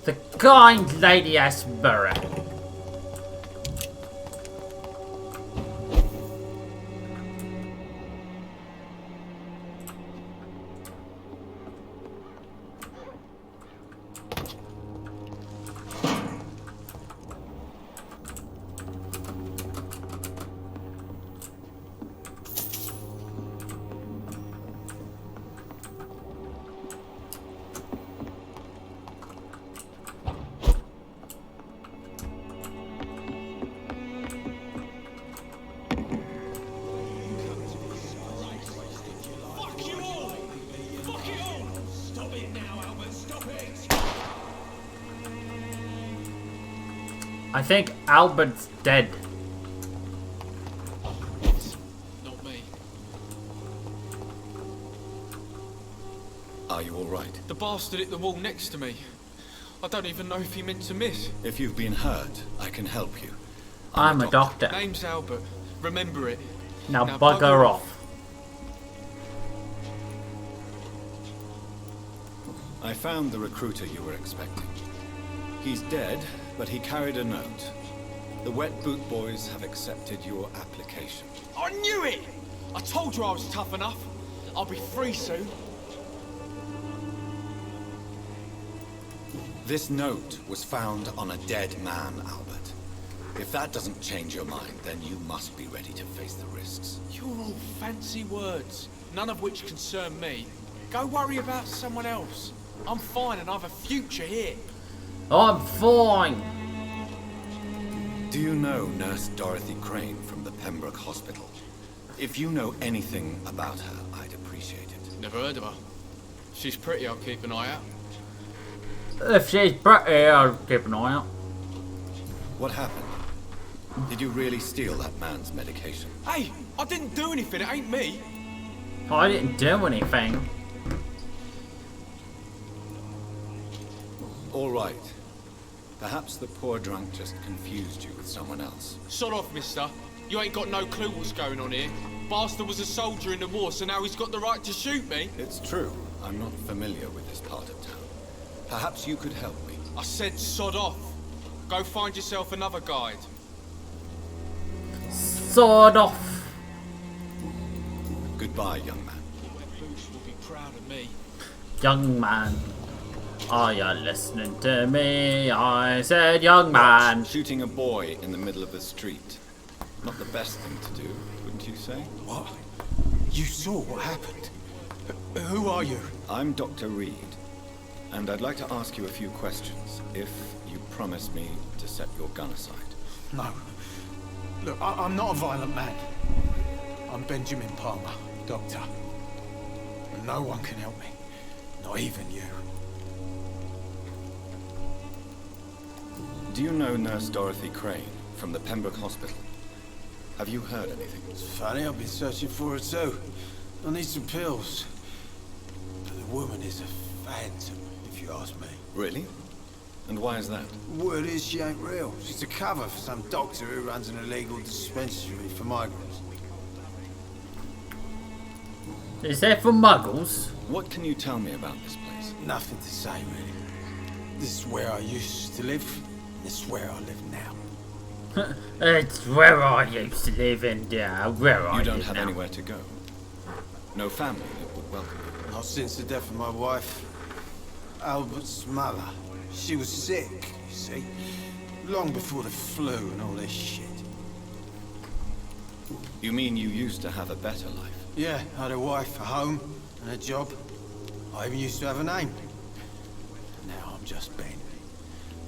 S1: The kind Lady Ashbury. I think Albert's dead.
S2: Not me.
S8: Are you all right?
S2: The bastard hit the wall next to me. I don't even know if he meant to miss.
S8: If you've been hurt, I can help you.
S1: I'm a doctor.
S2: Name's Albert. Remember it.
S1: Now bugger off.
S8: I found the recruiter you were expecting. He's dead, but he carried a note. The Wet Boot Boys have accepted your application.
S2: I knew it! I told you I was tough enough. I'll be free soon.
S8: This note was found on a dead man, Albert. If that doesn't change your mind, then you must be ready to face the risks.
S2: You're all fancy words, none of which concern me. Go worry about someone else. I'm fine and I have a future here.
S1: I'm fine.
S8: Do you know Nurse Dorothy Crane from the Pembroke Hospital? If you know anything about her, I'd appreciate it.
S2: Never heard of her. If she's pretty, I'll keep an eye out.
S1: If she's pretty, I'll keep an eye out.
S8: What happened? Did you really steal that man's medication?
S2: Hey, I didn't do anything, it ain't me.
S1: I didn't do anything.
S8: All right. Perhaps the poor drunk just confused you with someone else.
S2: Sod off, mister. You ain't got no clue what's going on here. Bastard was a soldier in the war, so now he's got the right to shoot me.
S8: It's true. I'm not familiar with this part of town. Perhaps you could help me.
S2: I said sod off. Go find yourself another guide.
S1: Sod off.
S8: Goodbye, young man.
S2: Boots will be proud of me.
S1: Young man. Are you listening to me? I said young man.
S8: Shooting a boy in the middle of the street. Not the best thing to do, wouldn't you say?
S3: What? You saw what happened? Who are you?
S8: I'm Dr. Reed, and I'd like to ask you a few questions, if you promise me to set your gun aside.
S3: No. Look, I'm not a violent man. I'm Benjamin Palmer, doctor. And no one can help me. Not even you.
S8: Do you know Nurse Dorothy Crane from the Pembroke Hospital? Have you heard anything?
S3: It's funny, I've been searching for her too. I need some pills. But the woman is a phantom, if you ask me.
S8: Really? And why is that?
S3: Word is she ain't real. She's a cover for some doctor who runs an illegal dispensary for migrants.
S1: Is that for muggles?
S8: What can you tell me about this place?
S3: Nothing to say, really. This is where I used to live. This is where I live now.
S1: It's where I used to live and where I
S8: You don't
S1: live
S8: have
S1: now.
S8: anywhere to go? No family that would welcome you?
S3: Not since the death of my wife. Albert's mother. She was sick, you see. Long before the flu and all this shit.
S8: You mean you used to have a better life?
S3: Yeah, I had a wife, a home, and a job. I even used to have a name. Now I'm just Ben.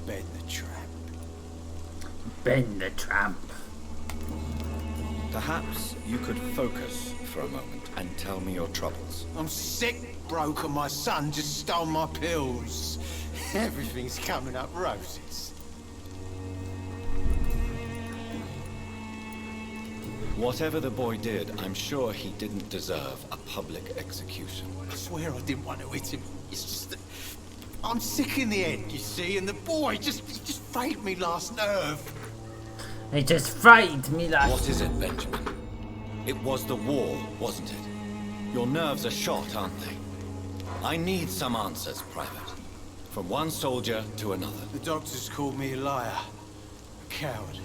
S3: Ben the Tramp.
S1: Ben the Tramp.
S8: Perhaps you could focus for a moment and tell me your troubles.
S3: I'm sick, broke, and my son just stole my pills. Everything's coming up roses.
S8: Whatever the boy did, I'm sure he didn't deserve a public execution.
S3: I swear I didn't want to hit him. It's just that I'm sick in the head, you see, and the boy just frayed me last nerve.
S1: He just frayed me last.
S8: What is it, Benjamin? It was the war, wasn't it? Your nerves are shot, aren't they? I need some answers, Private. From one soldier to another.
S3: The doctors called me a liar, a coward.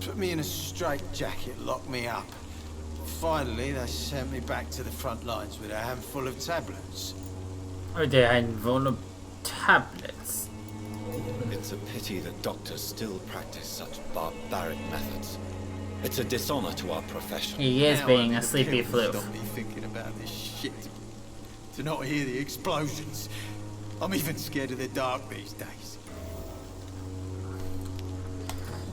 S3: Put me in a straitjacket, locked me up. Finally, they sent me back to the front lines with a handful of tablets.
S1: Oh, they handful of tablets.
S8: It's a pity that doctors still practice such barbaric methods. It's a dishonor to our profession.
S1: He is
S3: Now
S1: being
S3: only
S1: a
S3: the
S1: sleepy
S3: pills
S1: floof.
S3: stop me thinking about this shit. To not hear the explosions. I'm even scared of the dark these days.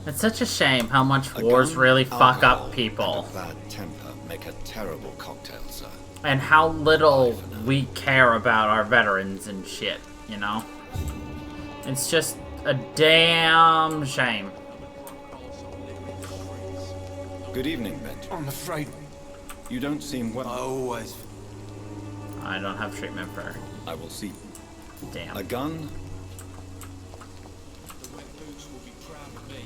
S1: It's such a shame how much
S8: A
S1: wars
S8: gun,
S1: really fuck
S8: alcohol,
S1: up people.
S8: and a bad temper make a terrible cocktail, sir.
S1: And how little we care about our veterans and shit, you know? It's just a damn shame.
S8: Good evening, Benjamin.
S3: I'm afraid
S8: You don't seem well.
S3: I always...
S1: I don't have treatment for...
S8: I will see.
S1: Damn.
S8: A gun?
S17: The wet boots will be proud of me.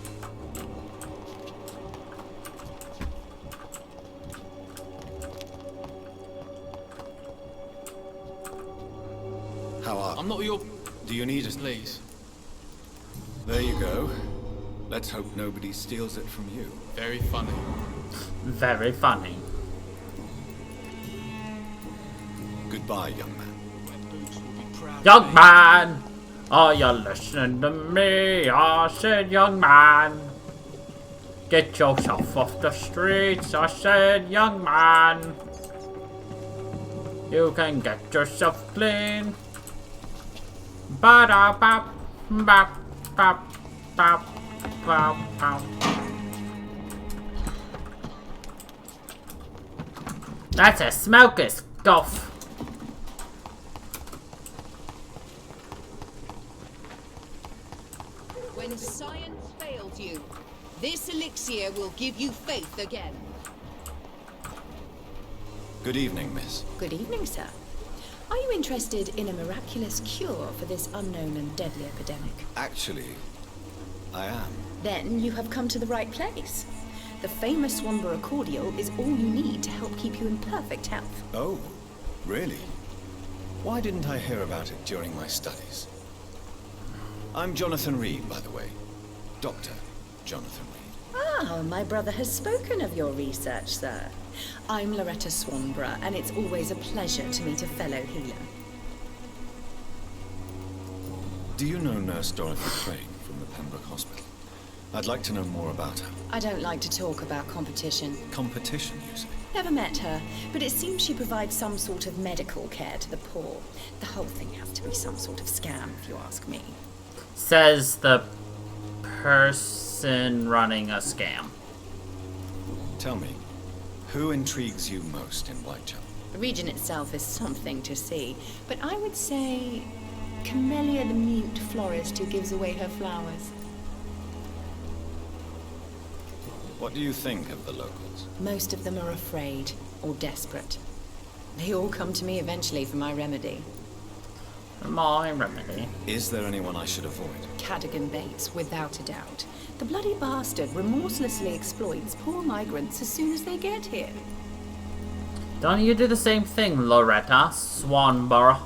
S8: How are
S10: I'm not your...
S8: Do you need us?
S10: Please.
S8: There you go. Let's hope nobody steals it from you.
S10: Very funny.
S1: Very funny.
S8: Goodbye, young man.
S1: Young man! Are you listening to me? I said, young man. Get yourself off the streets, I said, young man. You can get yourself clean. Ba-da-bop, bop, bop, bop, bop, bop. That's a smoker stuff.
S6: When science fails you, this elixir will give you faith again.
S8: Good evening, miss.
S18: Good evening, sir. Are you interested in a miraculous cure for this unknown and deadly epidemic?
S8: Actually, I am.
S18: Then you have come to the right place. The famous Swanborough cordial is all you need to help keep you in perfect health.
S8: Oh, really? Why didn't I hear about it during my studies? I'm Jonathan Reed, by the way. Dr. Jonathan Reed.
S18: Ah, my brother has spoken of your research, sir. I'm Loretta Swanborough, and it's always a pleasure to meet a fellow healer.
S8: Do you know Nurse Dorothy Crane from the Pembroke Hospital? I'd like to know more about her.
S18: I don't like to talk about competition.
S8: Competition, you say?
S18: Never met her, but it seems she provides some sort of medical care to the poor. The whole thing has to be some sort of scam, if you ask me.
S1: Says the person running a scam.
S8: Tell me, who intrigues you most in Whitechapel?
S18: The region itself is something to see, but I would say Camellia the mute florist who gives away her flowers.
S8: What do you think of the locals?
S18: Most of them are afraid or desperate. They all come to me eventually for my remedy.
S1: My remedy?
S8: Is there anyone I should avoid?
S18: Cadogan Bates, without a doubt. The bloody bastard remorselessly exploits poor migrants as soon as they get here.
S1: Don't you do the same thing, Loretta Swanborough?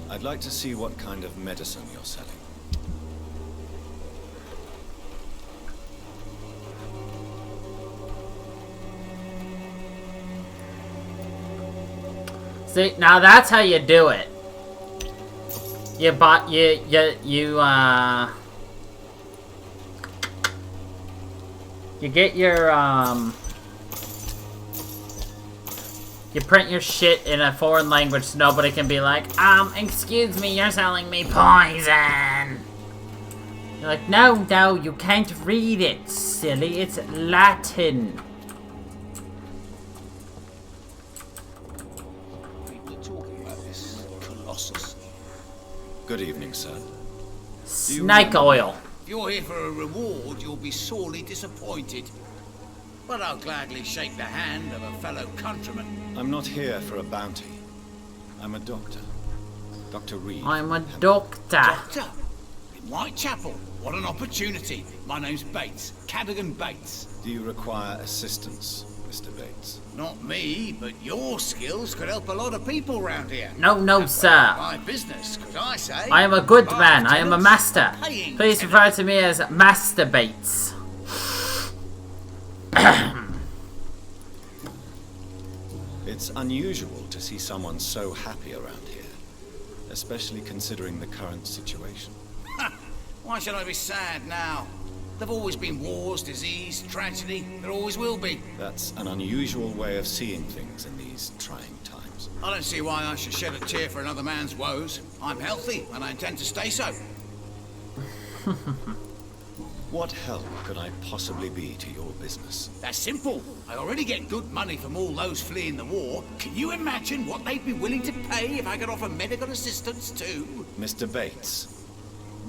S8: I'd like to see what kind of medicine you're selling.
S1: See, now that's how you do it. You get your, you print your shit in a foreign language so nobody can be like, excuse me, you're selling me poison. You're like, no, you can't read it, silly, it's Latin.
S8: Good evening, sir.
S1: Snake oil.
S19: If you're here for a reward, you'll be sorely disappointed. But I'll gladly shake the hand of a fellow countryman.
S8: I'm not here for a bounty. I'm a doctor. Dr. Reed.
S1: I'm a doctor.
S19: Doctor? In Whitechapel? What an opportunity. My name's Bates. Cadogan Bates.
S8: Do you require assistance, Mr. Bates?
S19: Not me, but your skills could help a lot of people round here.
S1: No, sir.
S19: My business, because I say...
S1: I am a good man. I am a master. Please refer to me as Master Bates.
S8: It's unusual to see someone so happy around here, especially considering the current situation.
S19: Why should I be sad now? There've always been wars, disease, tragedy. There always will be.
S8: That's an unusual way of seeing things in these trying times.
S19: I don't see why I should shed a tear for another man's woes. I'm healthy, and I intend to stay so.
S8: What help could I possibly be to your business?
S19: That's simple. I already get good money from all those fleeing the war. Can you imagine what they'd be willing to pay if I could offer medical assistance too?
S8: Mr. Bates,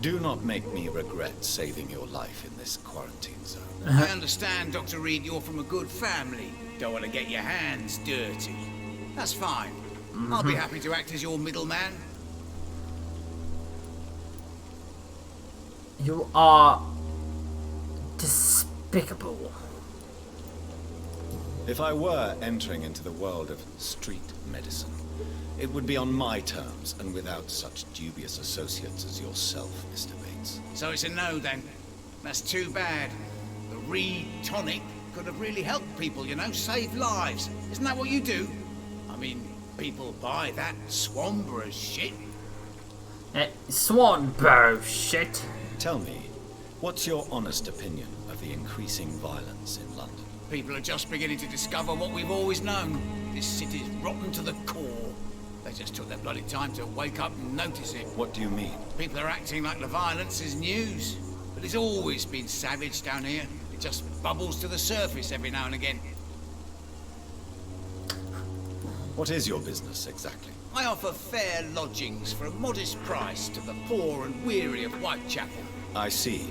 S8: do not make me regret saving your life in this quarantine zone.
S19: I understand, Dr. Reed, you're from a good family. Don't want to get your hands dirty. That's fine. I'll be happy to act as your middleman.
S1: You are despicable.
S8: If I were entering into the world of street medicine, it would be on my terms and without such dubious associates as yourself, Mr. Bates.
S19: So it's a no, then. That's too bad. The Reed tonic could have really helped people, you know, save lives. Isn't that what you do? I mean, people buy that Swanborough shit.
S1: Swanborough shit?
S8: Tell me, what's your honest opinion of the increasing violence in London?
S19: People are just beginning to discover what we've always known. This city's rotten to the core. They just took their bloody time to wake up and notice it.
S8: What do you mean?
S19: People are acting like the violence is news. But it's always been savage down here. It just bubbles to the surface every now and again.
S8: What is your business, exactly?
S19: I offer fair lodgings for a modest price to the poor and weary of Whitechapel.
S8: I see.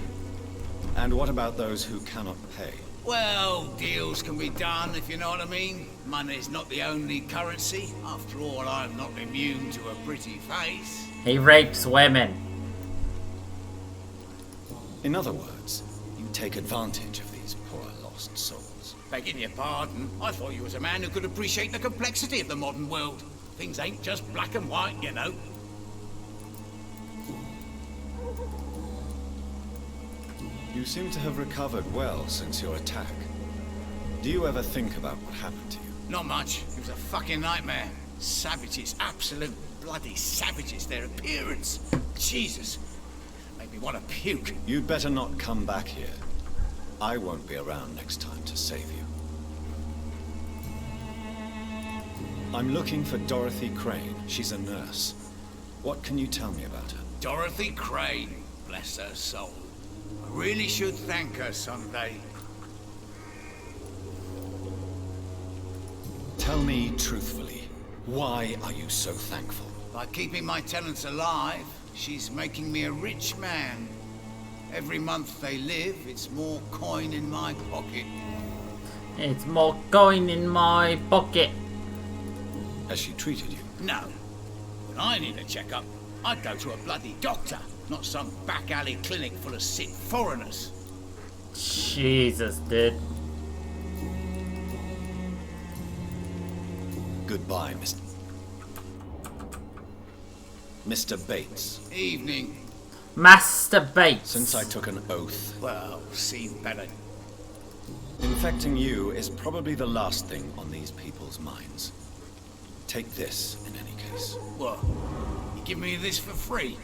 S8: And what about those who cannot pay?
S19: Well, deals can be done, if you know what I mean. Money's not the only currency. After all, I'm not immune to a pretty face.
S1: He rapes women.
S8: In other words, you take advantage of these poor lost souls.
S19: Begging your pardon, I thought you was a man who could appreciate the complexity of the modern world. Things ain't just black and white, you know.
S8: You seem to have recovered well since your attack. Do you ever think about what happened to you?
S19: Not much. It was a fucking nightmare. Savages, absolute bloody savages. Their appearance. Jesus. Made me want to puke.
S8: You'd better not come back here. I won't be around next time to save you. I'm looking for Dorothy Crane. She's a nurse. What can you tell me about her?
S19: Dorothy Crane. Bless her soul. I really should thank her someday.
S8: Tell me truthfully, why are you so thankful?
S19: By keeping my tenants alive, she's making me a rich man. Every month they live, it's more coin in my pocket.
S1: It's more coin in my pocket.
S8: Has she treated you?
S19: No. When I need a checkup, I'd go to a bloody doctor, not some back alley clinic full of sick foreigners.
S1: Jesus, dude.
S8: Goodbye, Mr. Bates.
S19: Evening.
S1: Master Bates.
S8: Since I took an oath.
S19: Well, seen better.
S8: Infecting you is probably the last thing on these people's minds. Take this, in any case.
S19: What? You give me this for free?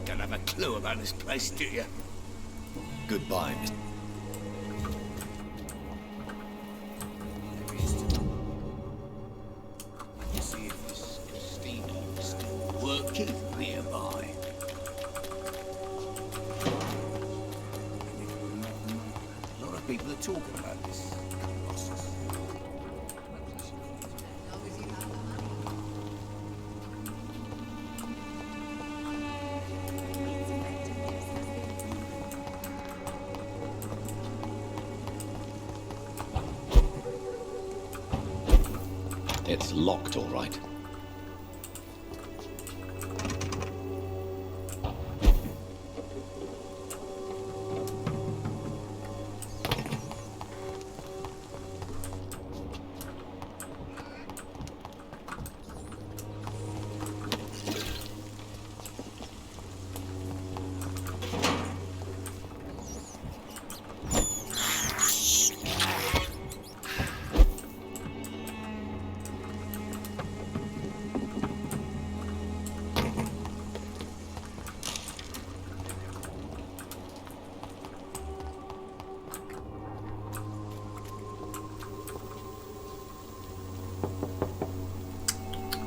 S19: Don't have a clue about this place, do you?
S8: Goodbye, Mr.
S19: See if this Christina is still working nearby. A lot of people are talking about this.
S8: It's locked, all right.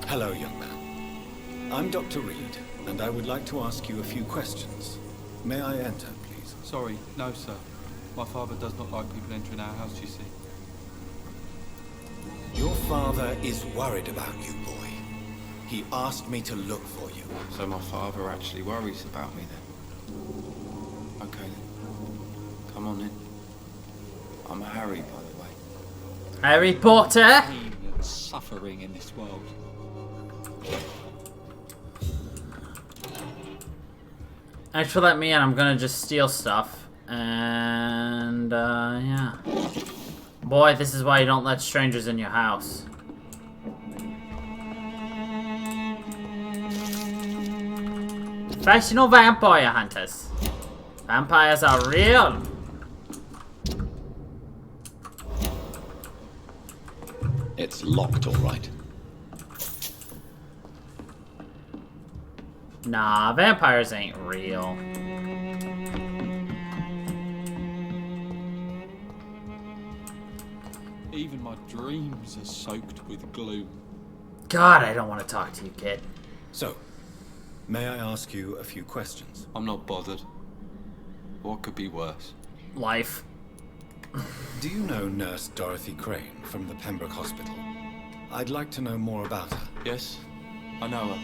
S8: Hello, young man. I'm Dr. Reed, and I would like to ask you a few questions. May I enter, please?
S20: Sorry, no, sir. My father does not like people entering our house, you see.
S8: Your father is worried about you, boy. He asked me to look for you.
S20: So my father actually worries about me then? Okay then. Come on in. I'm Harry, by the way.
S1: Harry Potter?
S15: Pain and suffering in this world.
S1: Thanks for letting me in. I'm gonna just steal stuff. And, yeah. Boy, this is why you don't let strangers in your house. Professional vampire hunters. Vampires are real.
S8: It's locked, all right.
S1: Nah, vampires ain't real.
S15: Even my dreams are soaked with gloom.
S1: God, I don't want to talk to you, kid.
S8: So, may I ask you a few questions?
S20: I'm not bothered. What could be worse?
S1: Life.
S8: Do you know Nurse Dorothy Crane from the Pembroke Hospital? I'd like to know more about her.
S20: Yes, I know her.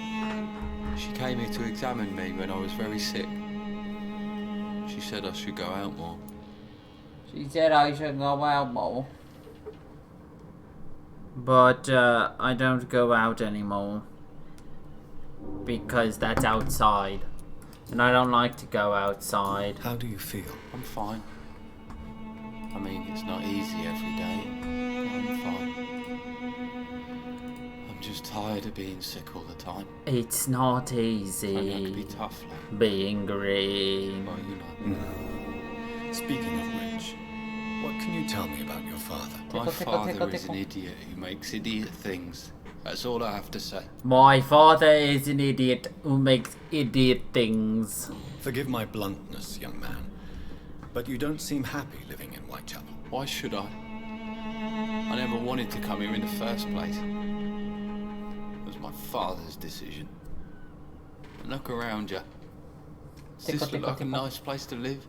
S20: She came here to examine me when I was very sick. She said I should go out more.
S1: She said I should go out more. But, I don't go out anymore. Because that's outside. And I don't like to go outside.
S8: How do you feel?
S20: I'm fine. I mean, it's not easy every day. I'm fine. I'm just tired of being sick all the time.
S1: It's not easy.
S20: Maybe I could be tough, like.
S1: Being green.
S20: Well, you know.
S8: Speaking of which, what can you tell me about your father?
S20: My father is an idiot who makes idiot things. That's all I have to say.
S1: My father is an idiot who makes idiot things.
S8: Forgive my bluntness, young man, but you don't seem happy living in Whitechapel.
S20: Why should I? I never wanted to come here in the first place. It was my father's decision. And look around you. Does this look like a nice place to live?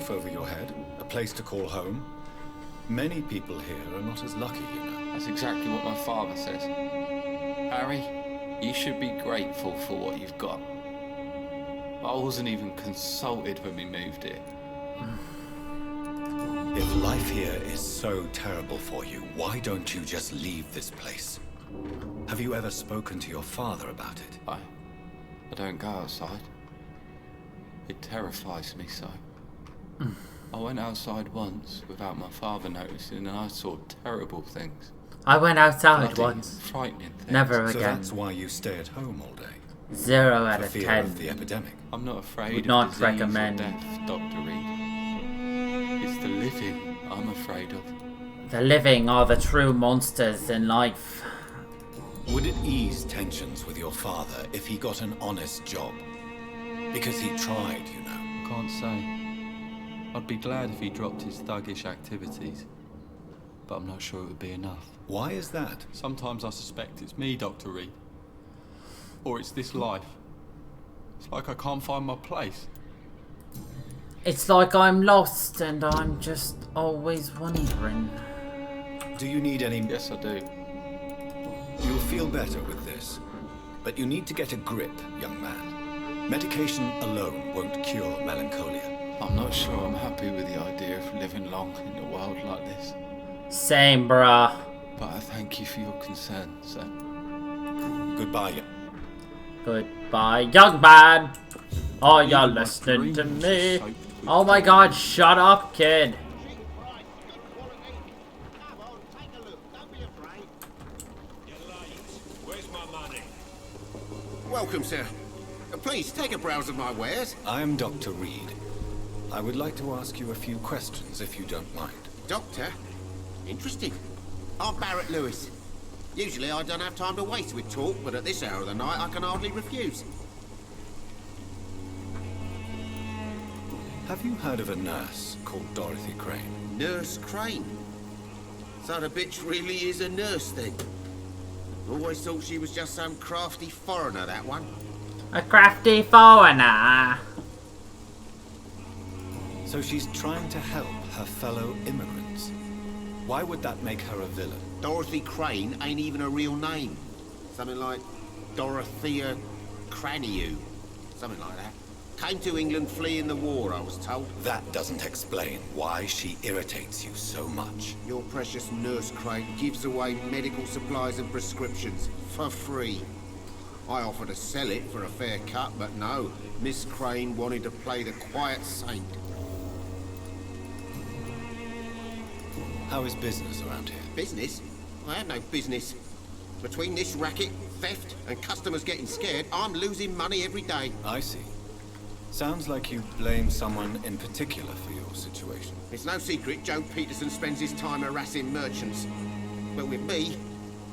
S8: roof over your head, a place to call home. Many people here are not as lucky, you know.
S20: That's exactly what my father says. Harry, you should be grateful for what you've got. I wasn't even consulted when we moved here.
S8: If life here is so terrible for you, why don't you just leave this place? Have you ever spoken to your father about it?
S20: I don't go outside. It terrifies me so. I went outside once without my father noticing and I saw terrible things.
S1: I went outside
S20: Bloody,
S1: once.
S20: frightening things.
S1: Never
S8: So
S1: again.
S8: that's why you stay at home all day?
S1: 0 out of
S8: For fear
S1: 10.
S8: of the epidemic?
S20: I'm not afraid
S1: Would
S20: of
S1: not
S20: disease
S1: recommend.
S20: or death, Dr. Reed. It's the living I'm afraid of.
S1: The living are the true monsters in life.
S8: Would it ease tensions with your father if he got an honest job? Because he tried, you know.
S15: I can't say. I'd be glad if he dropped his thuggish activities. But I'm not sure it would be enough.
S8: Why is that?
S15: Sometimes I suspect it's me, Dr. Reed. Or it's this life. It's like I can't find my place.
S1: It's like I'm lost and I'm just always wondering.
S8: Do you need any...
S20: Yes, I do.
S8: You'll feel better with this. But you need to get a grip, young man. Medication alone won't cure melancholia.
S20: I'm not sure I'm happy with the idea of living long in a world like this.
S1: Same, bruh.
S20: But I thank you for your concern, sir.
S8: Goodbye.
S1: Goodbye, young man. Are you listening to me? Oh my god, shut up, kid.
S17: Where's my money?
S10: Welcome, sir. Please, take a browse of my wares.
S8: I'm Dr. Reed. I would like to ask you a few questions, if you don't mind.
S10: Doctor? Interesting. I'm Barrett Lewis. Usually I don't have time to waste with talk, but at this hour of the night I can hardly refuse.
S8: Have you heard of a nurse called Dorothy Crane?
S10: Nurse Crane? So the bitch really is a nurse, then? Always thought she was just some crafty foreigner, that one.
S1: A crafty foreigner.
S8: So she's trying to help her fellow immigrants. Why would that make her a villain?
S10: Dorothy Crane ain't even a real name. Something like Dorothea Craniu. Something like that. Came to England fleeing the war, I was told.
S8: That doesn't explain why she irritates you so much.
S10: Your precious Nurse Crane gives away medical supplies and prescriptions for free. I offered to sell it for a fair cut, but no. Miss Crane wanted to play the quiet saint.
S8: How is business around here?
S10: Business? I have no business. Between this racket, theft, and customers getting scared, I'm losing money every day.
S8: I see. Sounds like you blame someone in particular for your situation.
S10: It's no secret Joe Peterson spends his time harassing merchants. But with me,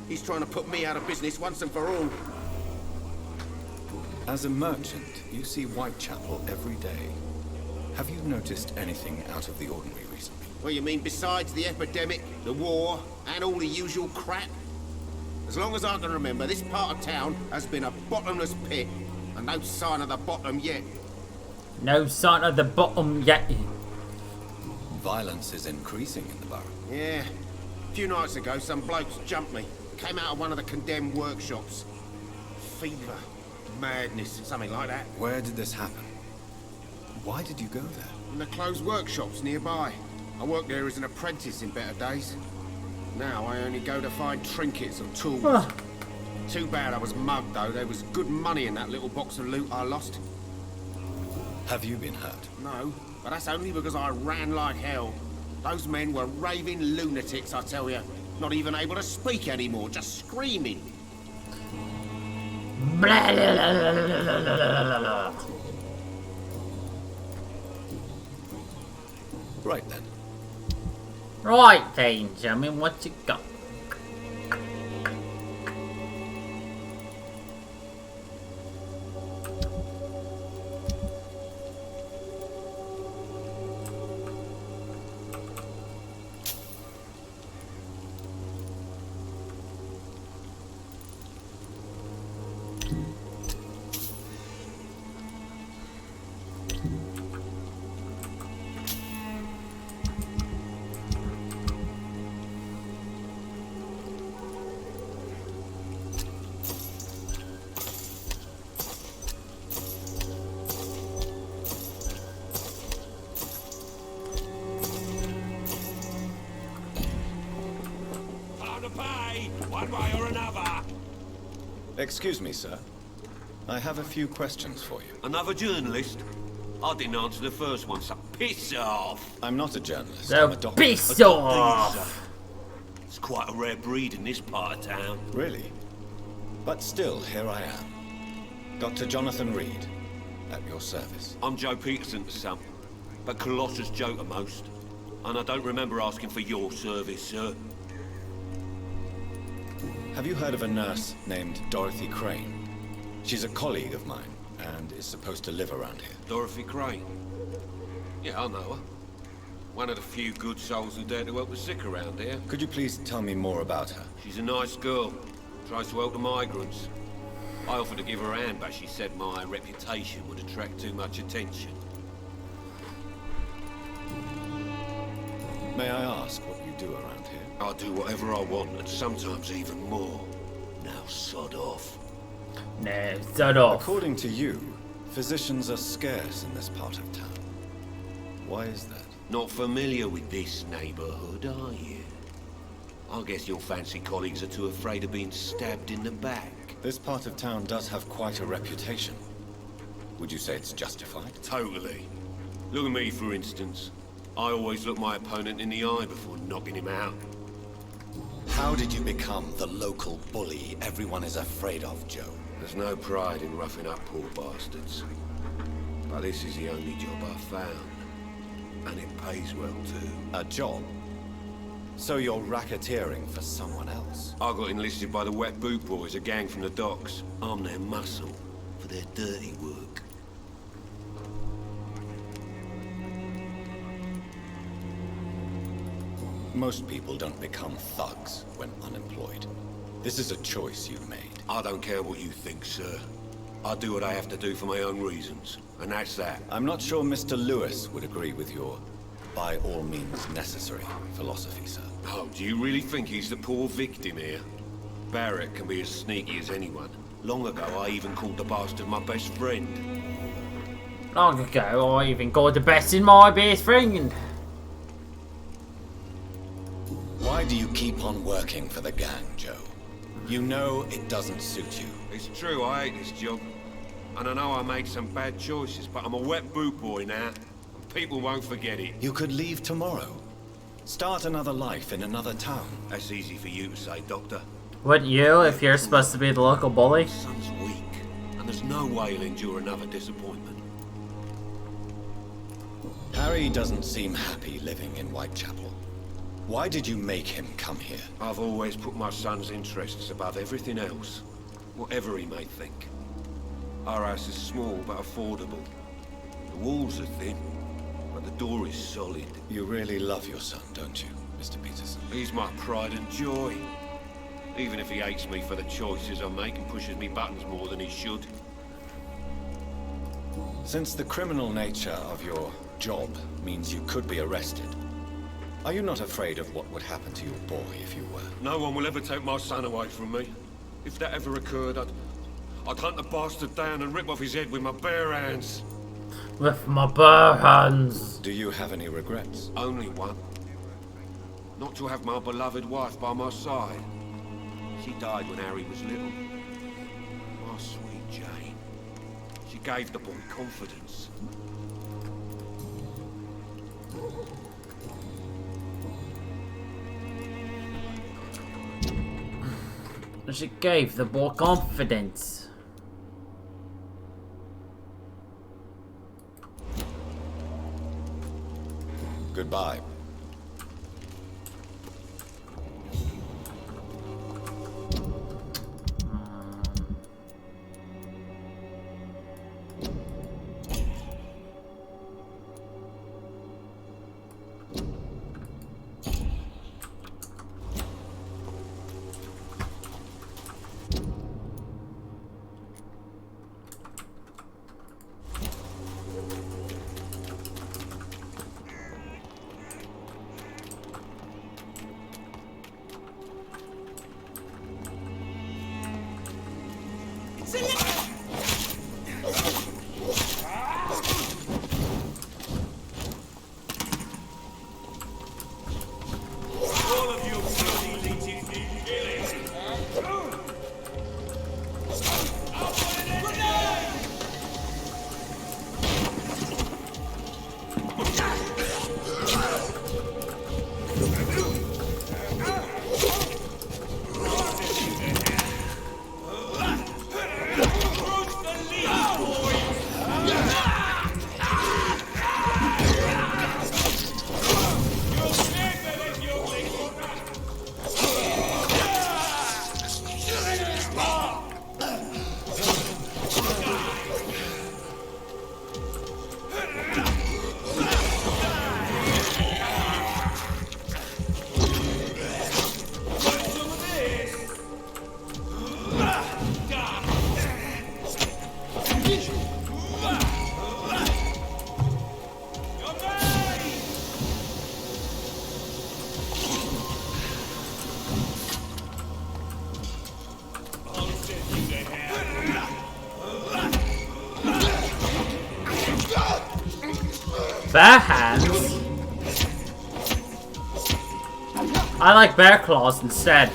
S10: he's trying to put me out of business once and for all.
S8: As a merchant, you see Whitechapel every day. Have you noticed anything out of the ordinary recently?
S10: Well, you mean besides the epidemic, the war, and all the usual crap? As long as I can remember, this part of town has been a bottomless pit, and no sign of the bottom yet.
S1: No sign of the bottom yet.
S8: Violence is increasing in the borough.
S10: Yeah. A few nights ago, some blokes jumped me. Came out of one of the condemned workshops. Fever, madness, something like that.
S8: Where did this happen? Why did you go there?
S10: In the closed workshops nearby. I worked there as an apprentice in better days. Now I only go to find trinkets or tools. Too bad I was mugged, though. There was good money in that little box of loot I lost.
S8: Have you been hurt?
S10: No, but that's only because I ran like hell. Those men were raving lunatics, I tell you. Not even able to speak anymore, just screaming.
S8: Right then.
S1: Right then, gentlemen, what you got?
S12: pay, one way or another.
S8: Excuse me, sir. I have a few questions for you.
S12: Another journalist? I didn't answer the first one, so piss off.
S8: I'm not a journalist.
S1: So
S8: I'm a doctor.
S1: piss off.
S12: It's quite a rare breed in this part of town.
S8: Really? But still, here I am. Dr. Jonathan Reed, at your service.
S12: I'm Joe Peterson to some, but Colossus Joe to most. And I don't remember asking for your service, sir.
S8: Have you heard of a nurse named Dorothy Crane? She's a colleague of mine, and is supposed to live around here.
S12: Dorothy Crane? Yeah, I know her. One of the few good souls who dare to help the sick around here.
S8: Could you please tell me more about her?
S12: She's a nice girl. Tries to help the migrants. I offered to give her a hand, but she said my reputation would attract too much attention.
S8: May I ask what you do around here?
S12: I do whatever I want, and sometimes even more. Now sod off.
S1: No, sod off.
S8: According to you, physicians are scarce in this part of town. Why is that?
S12: Not familiar with this neighborhood, are you? I guess your fancy colleagues are too afraid of being stabbed in the back.
S8: This part of town does have quite a reputation. Would you say it's justified?
S12: Totally. Look at me, for instance. I always look my opponent in the eye before knocking him out.
S8: How did you become the local bully everyone is afraid of, Joe?
S12: There's no pride in roughing up poor bastards. But this is the only job I've found. And it pays well, too.
S8: A job? So you're racketeering for someone else?
S12: I got enlisted by the Wet Boot Boys, a gang from the docks. I'm their muscle for their dirty work.
S8: Most people don't become thugs when unemployed. This is a choice you've made.
S12: I don't care what you think, sir. I do what I have to do for my own reasons, and that's that.
S8: I'm not sure Mr. Lewis would agree with your by all means necessary philosophy, sir.
S12: Oh, do you really think he's the poor victim here? Barrett can be as sneaky as anyone. Long ago, I even called the bastard my best friend.
S1: Long ago, I even called the best in my best friend.
S8: Why do you keep on working for the gang, Joe? You know it doesn't suit you.
S12: It's true, I hate this job. And I know I made some bad choices, but I'm a wet boot boy now. And people won't forget it.
S8: You could leave tomorrow. Start another life in another town.
S12: That's easy for you to say, Doctor.
S1: Would you, if you're supposed to be the local bully?
S12: My son's weak, and there's no way he'll endure another disappointment.
S8: Harry doesn't seem happy living in Whitechapel. Why did you make him come here?
S12: I've always put my son's interests above everything else, whatever he may think. Our house is small but affordable. The walls are thin, but the door is solid.
S8: You really love your son, don't you, Mr. Peterson?
S12: He's my pride and joy. Even if he hates me for the choices I make and pushes me buttons more than he should.
S8: Since the criminal nature of your job means you could be arrested, are you not afraid of what would happen to your boy if you were?
S12: No one will ever take my son away from me. If that ever occurred, I'd hunt the bastard down and rip off his head with my bare hands.
S1: With my bare hands.
S8: Do you have any regrets?
S12: Only one. Not to have my beloved wife by my side. She died when Harry was little. My sweet Jane. She gave the boy confidence.
S1: She gave the boy confidence.
S8: Goodbye.
S1: Bear hands? I like bear claws instead.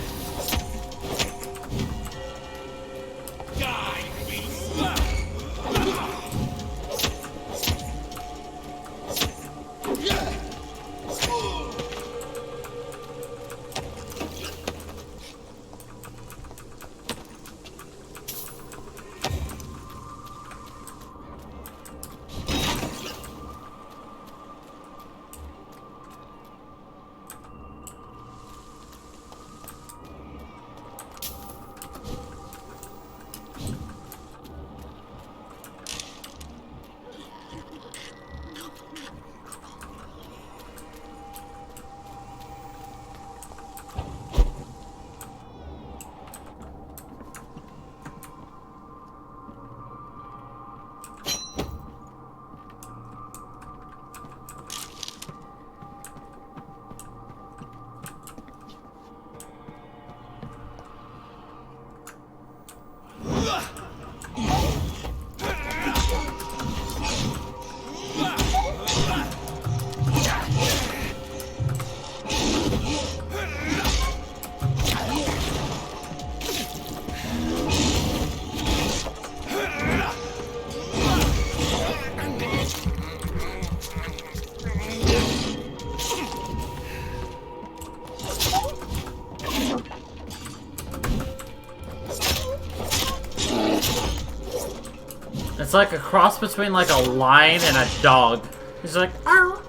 S1: It's like a cross between like a lion and a dog. He's like, arr!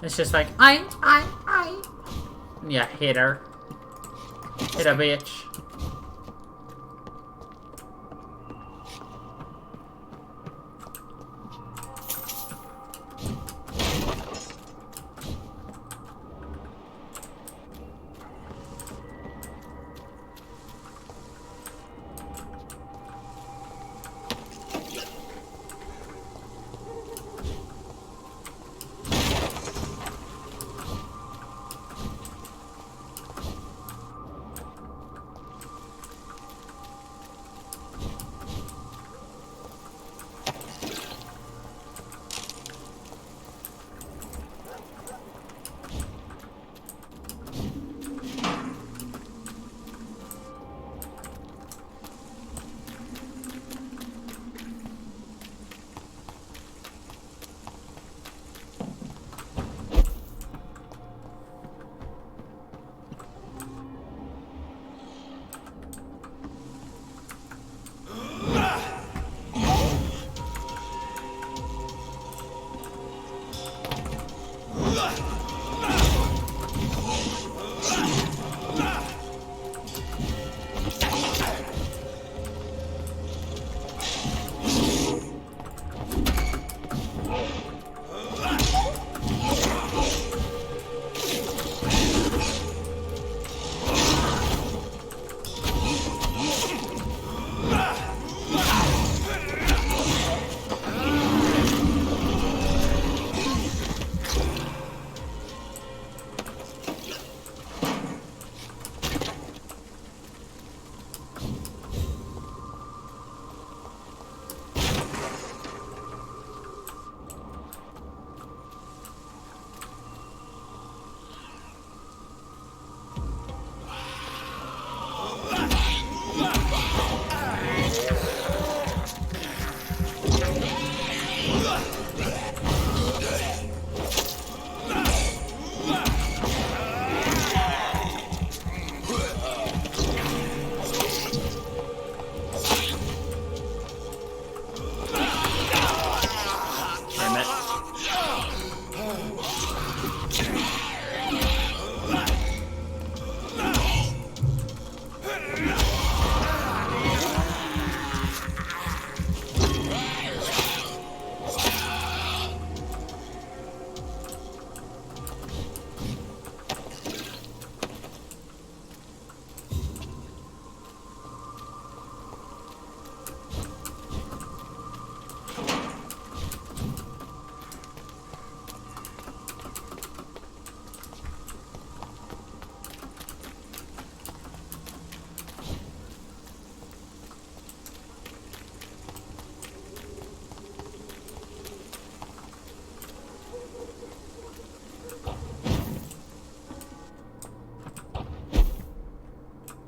S1: It's just like, I. Yeah, hit her. Hit a bitch.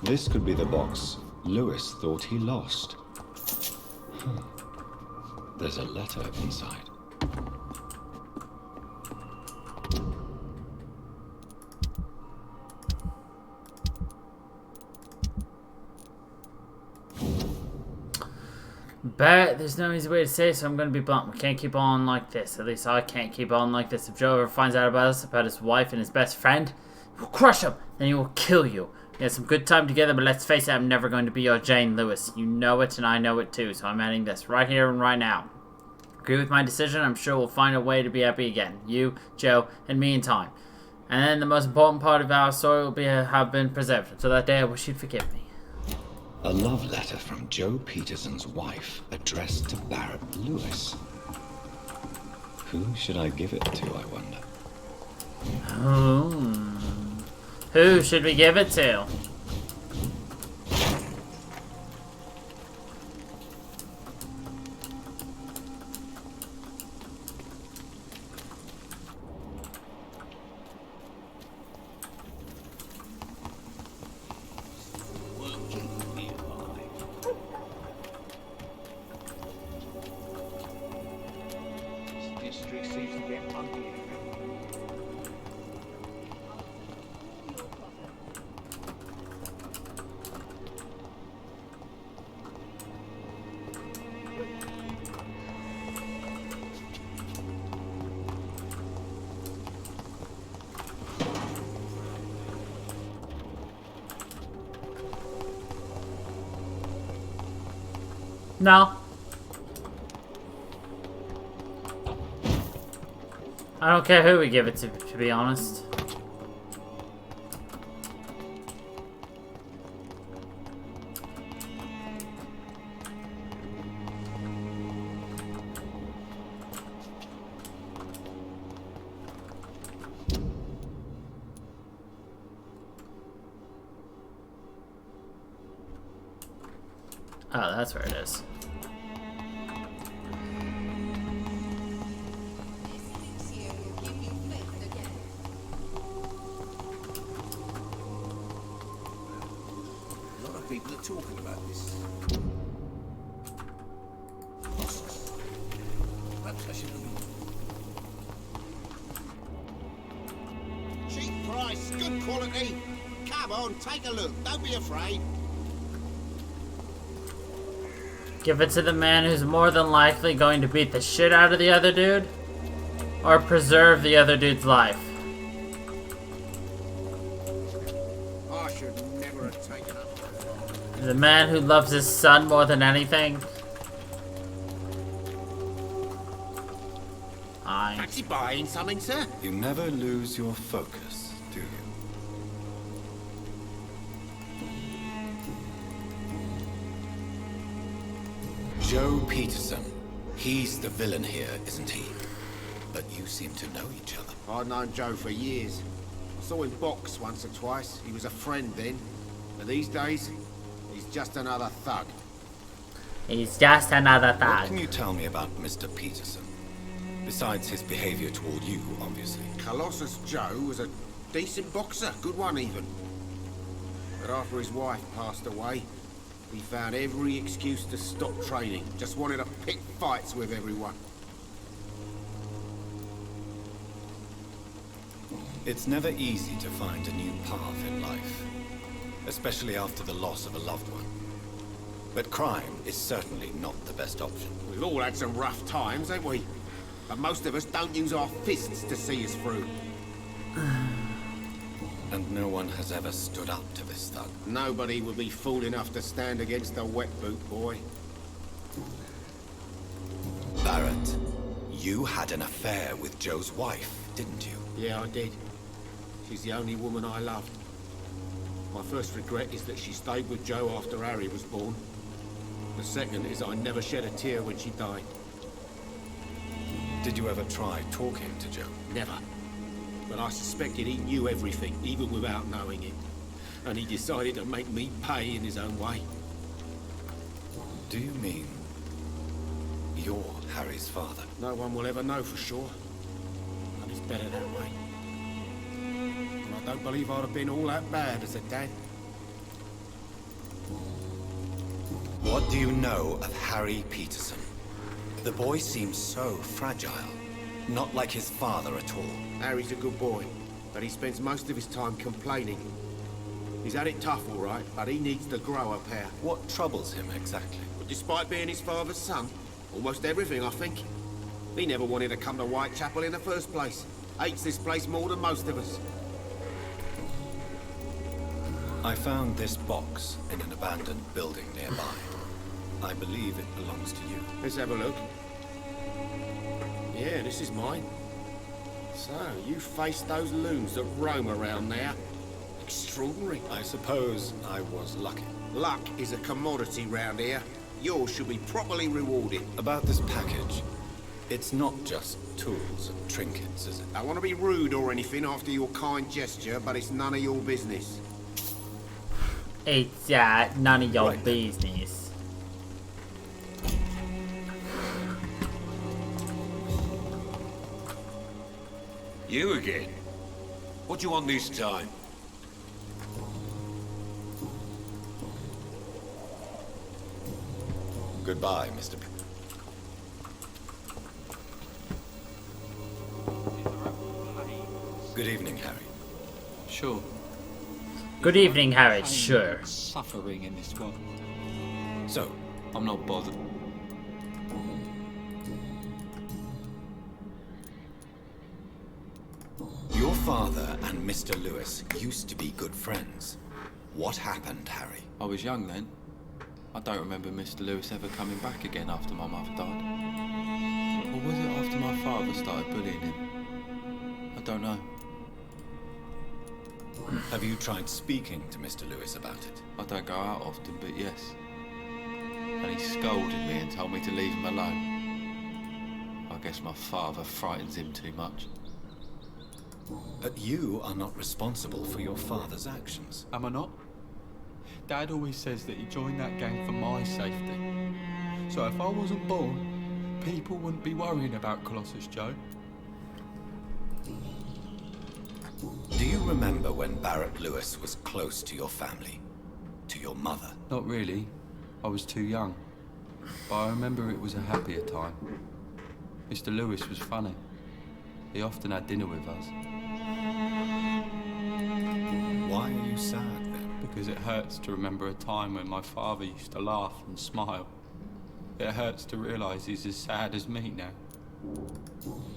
S4: This could be the box Lewis thought he lost. There's a letter inside.
S1: But there's no easy way to say it, so I'm going to be blunt. We can't keep on like this. At least I can't keep on like this. If Joe ever finds out about us, about his wife and his best friend, he'll crush him, then he will kill you. We had some good time together, but let's face it, I'm never going to be your Jane Lewis. You know it, and I know it too, so I'm ending this right here and right now. Agree with my decision? I'm sure we'll find a way to be happy again. You, Joe, and me in time. And then the most important part of our story will be have been preserved. Until that day, I wish you'd forgive me.
S4: A love letter from Joe Peterson's wife, addressed to Barrett Lewis. Who should I give it to, I wonder?
S1: Who should we give it to? No. I don't care who we give it to be honest. Oh, that's where it is.
S19: A lot of people are talking about this. Perhaps I should have.
S21: Cheap price, good quality. Come on, take a look. Don't be afraid.
S1: Give it to the man who's more than likely going to beat the shit out of the other dude, or preserve the other dude's life.
S21: I should never have taken up.
S1: The man who loves his son more than anything.
S21: Fancy buying something, sir?
S8: You never lose your focus, do you? Joe Peterson. He's the villain here, isn't he? But you seem to know each other.
S21: I've known Joe for years. I saw him box once or twice. He was a friend then. But these days, he's just another thug.
S1: He's just another thug.
S8: What can you tell me about Mr. Peterson? Besides his behavior toward you, obviously.
S21: Colossus Joe was a decent boxer. Good one, even. But after his wife passed away, he found every excuse to stop training. Just wanted to pick fights with everyone.
S8: It's never easy to find a new path in life, especially after the loss of a loved one. But crime is certainly not the best option.
S21: We've all had some rough times, haven't we? But most of us don't use our fists to see us through.
S8: And no one has ever stood up to this thug.
S21: Nobody would be fool enough to stand against a wet boot boy.
S8: Barrett, you had an affair with Joe's wife, didn't you?
S21: Yeah, I did. She's the only woman I loved. My first regret is that she stayed with Joe after Harry was born. The second is I never shed a tear when she died.
S8: Did you ever try talking to Joe?
S21: Never. But I suspected he knew everything, even without knowing it. And he decided to make me pay in his own way.
S8: Do you mean you're Harry's father?
S21: No one will ever know for sure. And it's better that way. And I don't believe I'd have been all that bad as a dad.
S8: What do you know of Harry Peterson? The boy seems so fragile. Not like his father at all.
S21: Harry's a good boy, but he spends most of his time complaining. He's had it tough, all right, but he needs to grow a pair.
S8: What troubles him exactly?
S21: But despite being his father's son, almost everything, I think. He never wanted to come to Whitechapel in the first place. Hates this place more than most of us.
S8: I found this box in an abandoned building nearby. I believe it belongs to you.
S21: Let's have a look. Yeah, this is mine. So, you faced those loons that roam around there. Extraordinary.
S8: I suppose I was lucky.
S21: Luck is a commodity round here. Yours should be properly rewarded.
S8: About this package, it's not just tools and trinkets, is it?
S21: I don't want to be rude or anything after your kind gesture, but it's none of your business.
S1: It's none of your business.
S12: You again? What do you want this time?
S8: Goodbye, Mr. Good evening, Harry.
S15: Sure.
S1: Good evening, Harry. Sure.
S15: Suffering in this world.
S8: So,
S15: I'm not bothered.
S8: Your father and Mr. Lewis used to be good friends. What happened, Harry?
S15: I was young then. I don't remember Mr. Lewis ever coming back again after my mother died. Or was it after my father started bullying him? I don't know.
S8: Have you tried speaking to Mr. Lewis about it?
S15: I don't go out often, but yes. And he scolded me and told me to leave him alone. I guess my father frightens him too much.
S8: But you are not responsible for your father's actions.
S15: Am I not? Dad always says that he joined that gang for my safety. So if I wasn't born, people wouldn't be worrying about Colossus Joe.
S8: Do you remember when Barrett Lewis was close to your family? To your mother?
S15: Not really. I was too young. But I remember it was a happier time. Mr. Lewis was funny. He often had dinner with us.
S8: Why are you sad then?
S15: Because it hurts to remember a time when my father used to laugh and smile. It hurts to realise he's as sad as me now.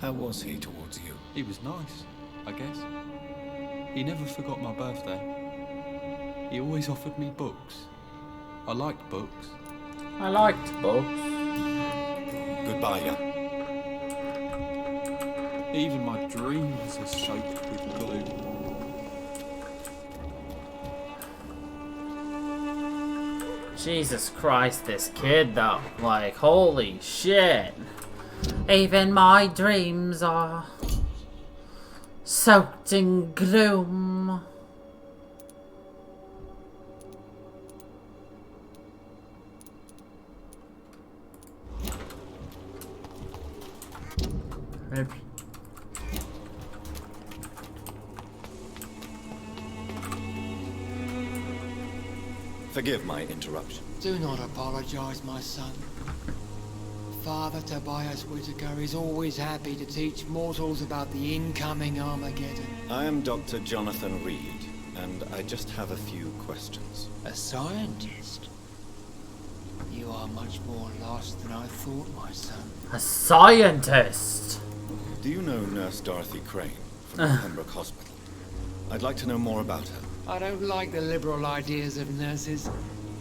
S8: How was he towards you?
S15: He was nice, I guess. He never forgot my birthday. He always offered me books. I liked books.
S1: I liked books.
S8: Goodbye, young.
S15: Even my dreams are soaked with glue.
S1: Jesus Christ, this kid though. Like, holy shit. Even my dreams are soaked in gloom.
S8: Forgive my interruption.
S11: Do not apologize, my son. Father Tobias Whitaker is always happy to teach mortals about the incoming Armageddon.
S8: I am Dr. Jonathan Reed, and I just have a few questions.
S11: A scientist? You are much more lost than I thought, my son.
S1: A scientist?
S8: Do you know Nurse Dorothy Crane from the Pembroke Hospital? I'd like to know more about her.
S11: I don't like the liberal ideas of nurses,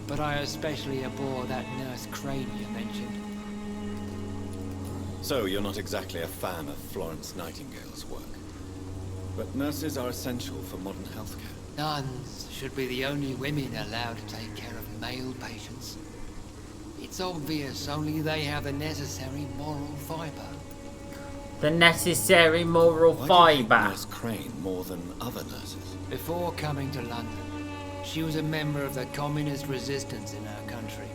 S11: but I especially abhor that Nurse Crane you mentioned.
S8: So, you're not exactly a fan of Florence Nightingale's work. But nurses are essential for modern healthcare.
S11: Nuns should be the only women allowed to take care of male patients. It's obvious only they have the necessary moral fibre.
S1: The necessary moral
S8: Why
S1: fibre.
S8: do you like Nurse Crane more than other nurses?
S11: Before coming to London, she was a member of the communist resistance in our country.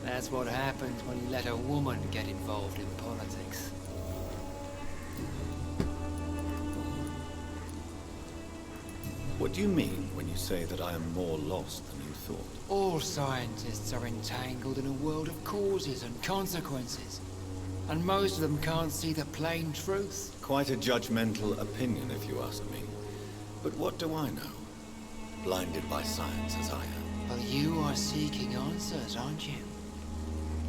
S11: That's what happens when you let a woman get involved in politics.
S8: What do you mean when you say that I am more lost than you thought?
S11: All scientists are entangled in a world of causes and consequences. And most of them can't see the plain truth.
S8: Quite a judgmental opinion, if you ask me. But what do I know? Blinded by science as I am.
S11: Well, you are seeking answers, aren't you?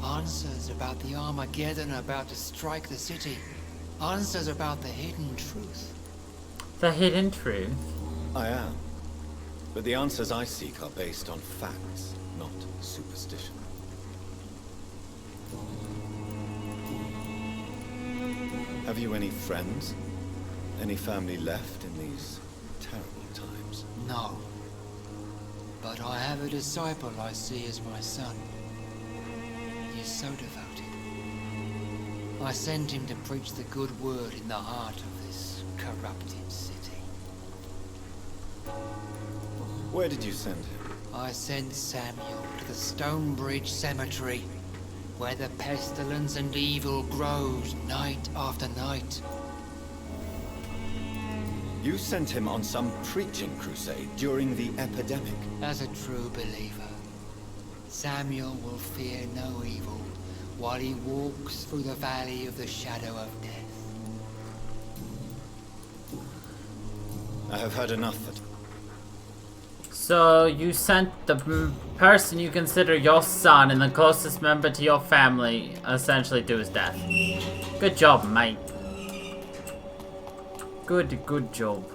S11: Answers about the Armageddon about to strike the city. Answers about the hidden truth.
S1: The hidden truth?
S8: I am. But the answers I seek are based on facts, not superstition. Have you any friends? Any family left in these terrible times?
S11: No. But I have a disciple I see as my son. He is so devoted. I sent him to preach the good word in the heart of this corrupted city.
S8: Where did you send him?
S11: I sent Samuel to the Stonebridge Cemetery, where the pestilence and evil grows night after night.
S8: You sent him on some preaching crusade during the epidemic.
S11: As a true believer, Samuel will fear no evil while he walks through the valley of the shadow of death.
S8: I have heard enough of it.
S1: So you sent the person you consider your son and the closest member to your family essentially to his death. Good job, mate. Good job.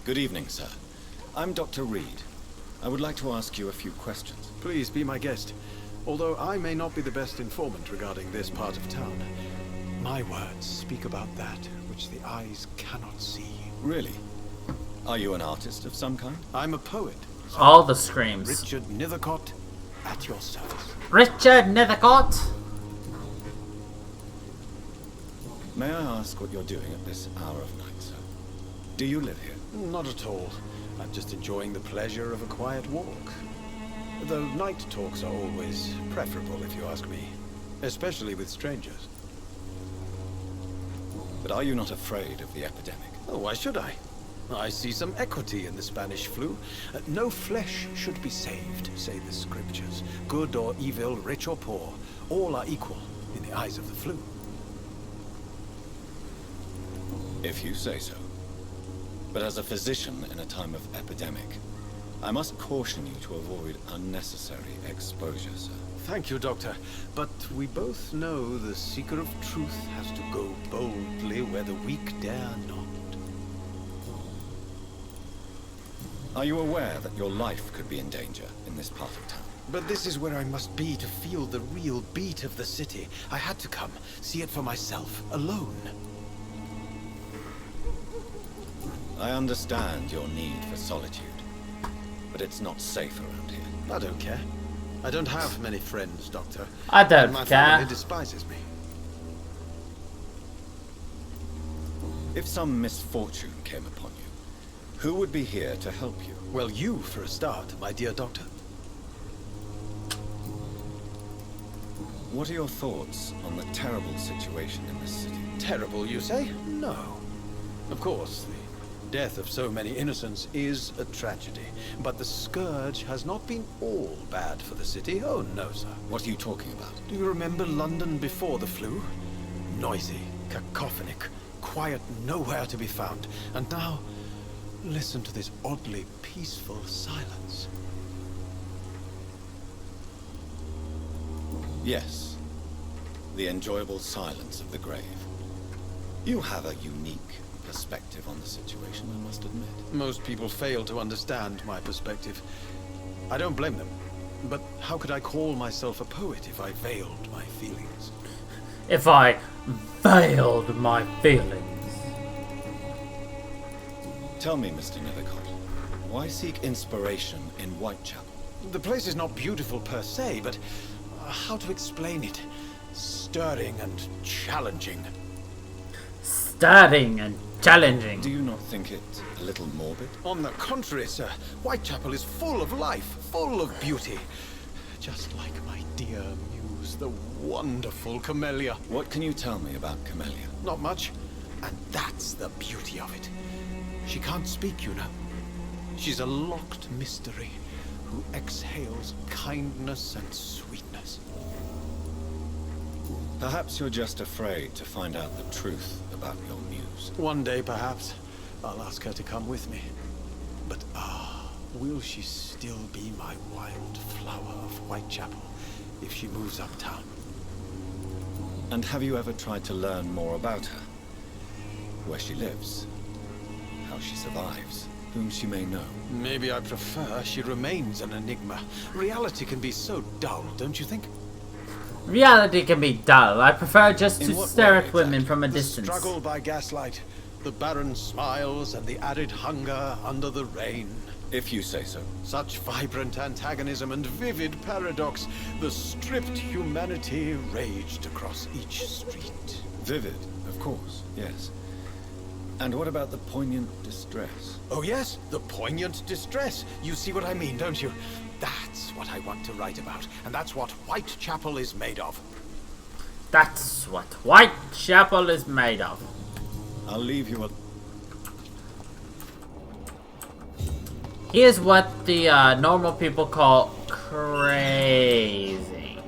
S8: Good evening, sir. I'm Dr. Reed. I would like to ask you a few questions.
S14: Please be my guest. Although I may not be the best informant regarding this part of town, my words speak about that which the eyes cannot see.
S8: Really? Are you an artist of some kind?
S14: I'm a poet.
S1: All the screams.
S14: Richard Nethercott, at your service.
S1: Richard Nethercott!
S8: May I ask what you're doing at this hour of night, sir? Do you live here?
S14: Not at all. I'm just enjoying the pleasure of a quiet walk. Though night talks are always preferable, if you ask me. Especially with strangers.
S8: But are you not afraid of the epidemic?
S14: Oh, why should I? I see some equity in the Spanish flu. No flesh should be saved, say the scriptures. Good or evil, rich or poor, all are equal in the eyes of the flu.
S8: If you say so. But as a physician in a time of epidemic, I must caution you to avoid unnecessary exposure, sir.
S14: Thank you, Doctor. But we both know the seeker of truth has to go boldly where the weak dare not.
S8: Are you aware that your life could be in danger in this part of town?
S14: But this is where I must be to feel the real beat of the city. I had to come, see it for myself, alone.
S8: I understand your need for solitude, but it's not safe around here.
S14: I don't care. I don't have many friends, Doctor.
S1: I don't
S14: and my
S1: care.
S14: family despises me.
S8: If some misfortune came upon you, who would be here to help you?
S14: Well, you, for a start, my dear Doctor.
S8: What are your thoughts on the terrible situation in this city?
S14: Terrible, you say? No. Of course, the death of so many innocents is a tragedy, but the scourge has not been all bad for the city. Oh, no, sir.
S8: What are you talking about?
S14: Do you remember London before the flu? Noisy, cacophonic, quiet nowhere to be found. And now, listen to this oddly peaceful silence.
S8: Yes. The enjoyable silence of the grave. You have a unique perspective on the situation, I must admit.
S14: Most people fail to understand my perspective. I don't blame them. But how could I call myself a poet if I veiled my feelings?
S1: If I veiled my feelings.
S8: Tell me, Mr. Nethercott, why seek inspiration in Whitechapel?
S14: The place is not beautiful per se, but how to explain it? Stirring and challenging.
S1: Stirring and challenging.
S8: Do you not think it a little morbid?
S14: On the contrary, sir. Whitechapel is full of life, full of beauty. Just like my dear muse, the wonderful Camellia.
S8: What can you tell me about Camellia?
S14: Not much. And that's the beauty of it. She can't speak, you know. She's a locked mystery who exhales kindness and sweetness.
S8: Perhaps you're just afraid to find out the truth about your muse.
S14: One day, perhaps, I'll ask her to come with me. But will she still be my wild flower of Whitechapel if she moves uptown?
S8: And have you ever tried to learn more about her? Where she lives? How she survives? Whom she may know?
S14: Maybe I prefer she remains an enigma. Reality can be so dull, don't you think?
S1: Reality can be dull. I prefer just to stare at women from a distance.
S14: The struggle by gaslight, the barren smiles, and the added hunger under the rain.
S8: If you say so.
S14: Such vibrant antagonism and vivid paradox. The stripped humanity raged across each street.
S8: Vivid, of course, yes. And what about the poignant distress?
S14: Oh yes, the poignant distress. You see what I mean, don't you? That's what I want to write about, and that's what Whitechapel is made of.
S1: That's what Whitechapel is made of.
S8: I'll leave you
S1: Here's what the normal people call crazy.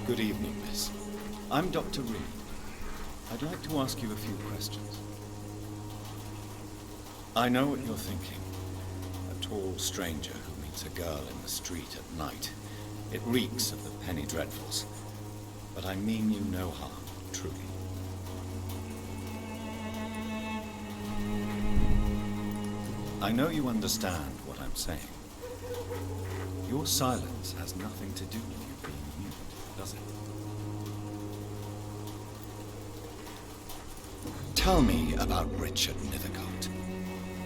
S8: Good evening, miss. I'm Dr. Reed. I'd like to ask you a few questions. I know what you're thinking. A tall stranger who meets a girl in the street at night. It reeks of the penny dreadfuls. But I mean you no harm, truly. I know you understand what I'm saying. Your silence has nothing to do with you being mute, does it? Tell me about Richard Nethercott.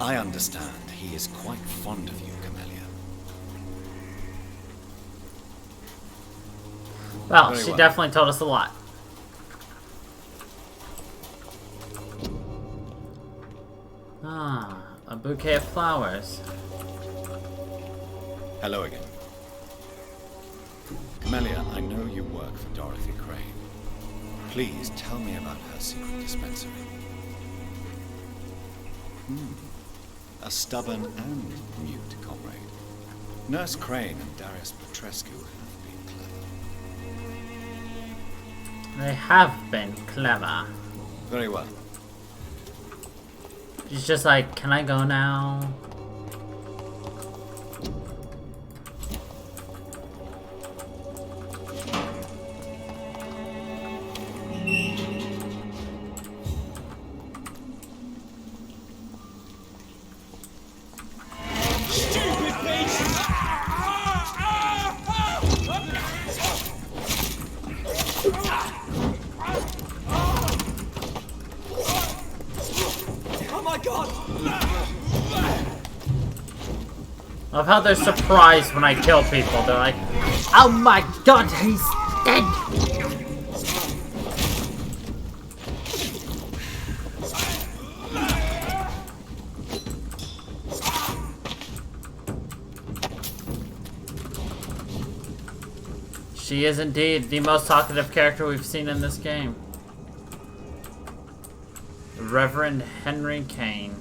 S8: I understand he is quite fond of you, Camellia.
S1: Well, she definitely told us a lot. Ah, a bouquet of flowers.
S8: Hello again. Camellia, I know you work for Dorothy Crane. Please tell me about her secret dispensary. A stubborn and mute comrade. Nurse Crane and Darius Petrescu have been clever.
S1: They have been clever.
S8: Very well.
S1: She's just like, can I go now? I love how they're surprised when I kill people. They're like, oh my god, he's dead! She is indeed the most talkative character we've seen in this game. Reverend Henry Kane.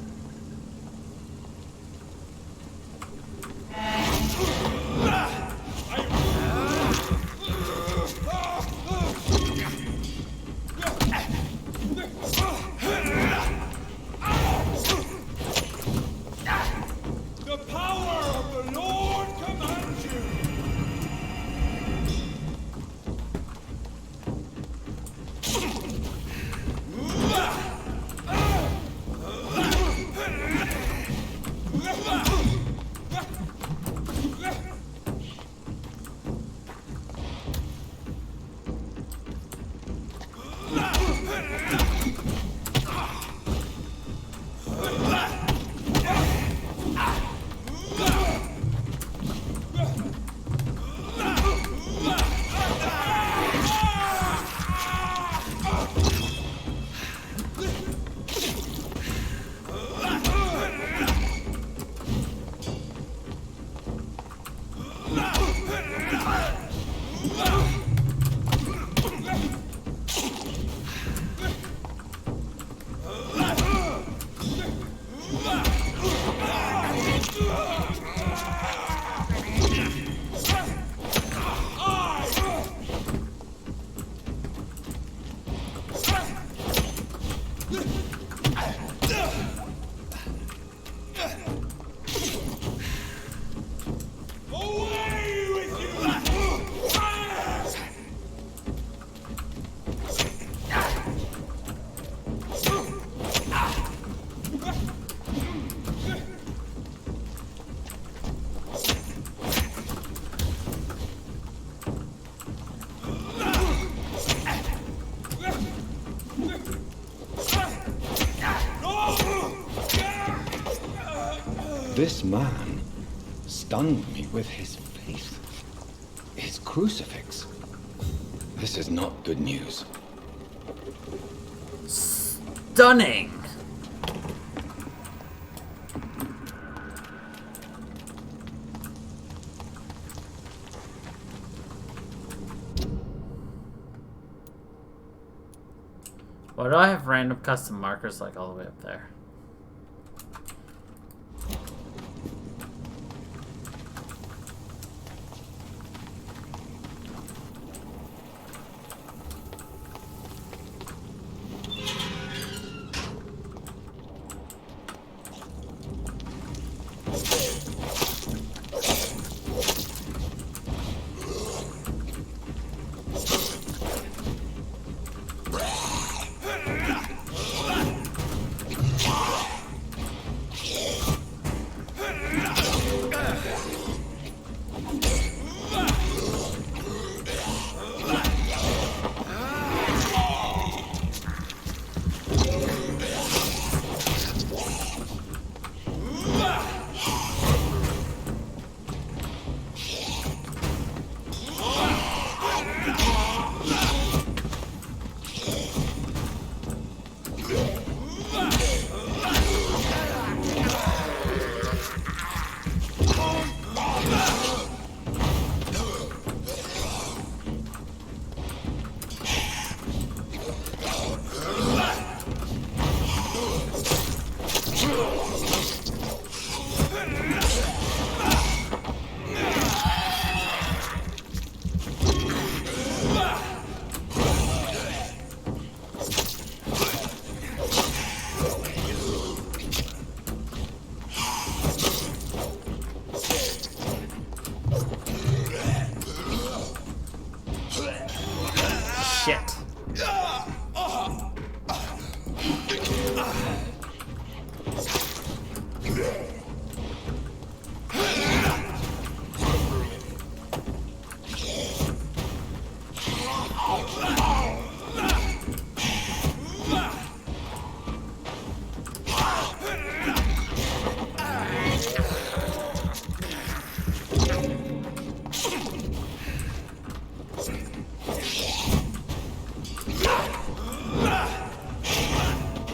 S17: The power of the Lord commands you!
S4: This man stunned me with his faith. His crucifix. This is not good news.
S1: Stunning! Why do I have random custom markers like all the way up there?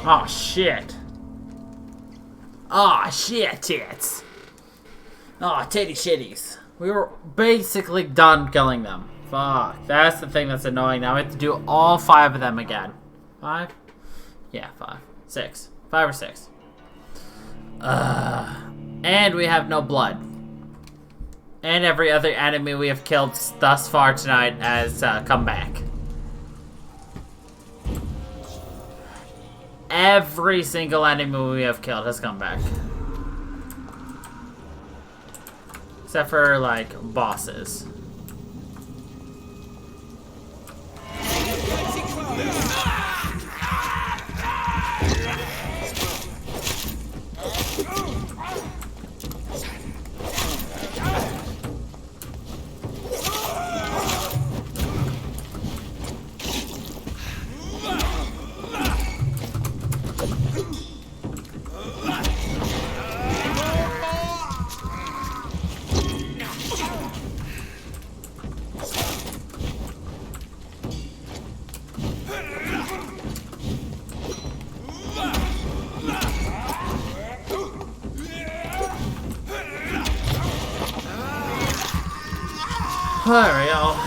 S1: Oh shit. Oh shit tits. Oh titty shitties. We were basically done killing them. Fuck. That's the thing that's annoying. Now I have to do all 5 of them again. 5? Yeah, 5. 6. 5 or 6. And we have no blood. And every other enemy we have killed thus far tonight has come back. Every single enemy we have killed has come back. Except for, like, bosses. There we go.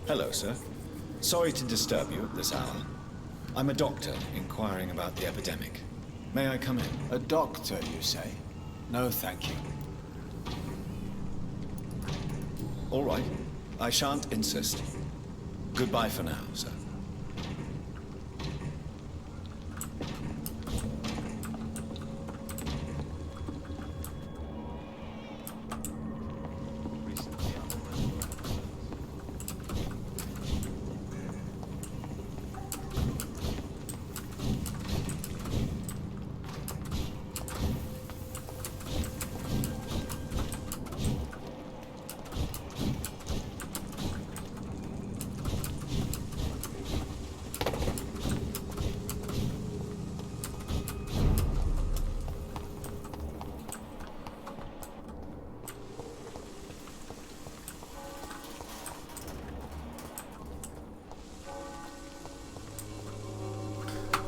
S8: Hello, sir. Sorry to disturb you at this hour. I'm a doctor inquiring about the epidemic. May I come in?
S3: A doctor, you say? No, thank you.
S8: All right. I shan't insist. Goodbye for now, sir.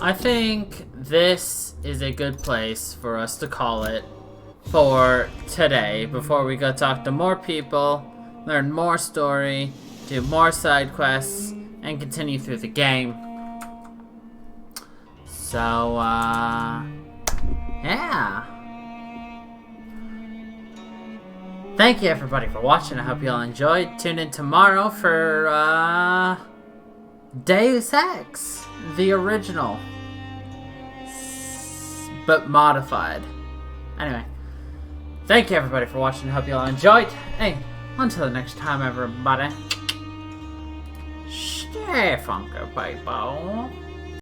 S1: I think this is a good place for us to call it for today before we go talk to more people, learn more story, do more side quests, and continue through the game. So, yeah. Thank you everybody for watching. I hope you all enjoyed. Tune in tomorrow for, Deus Ex, the original, but modified. Anyway, thank you everybody for watching. I hope you all enjoyed. Hey, until the next time, everybody, stay funky, people.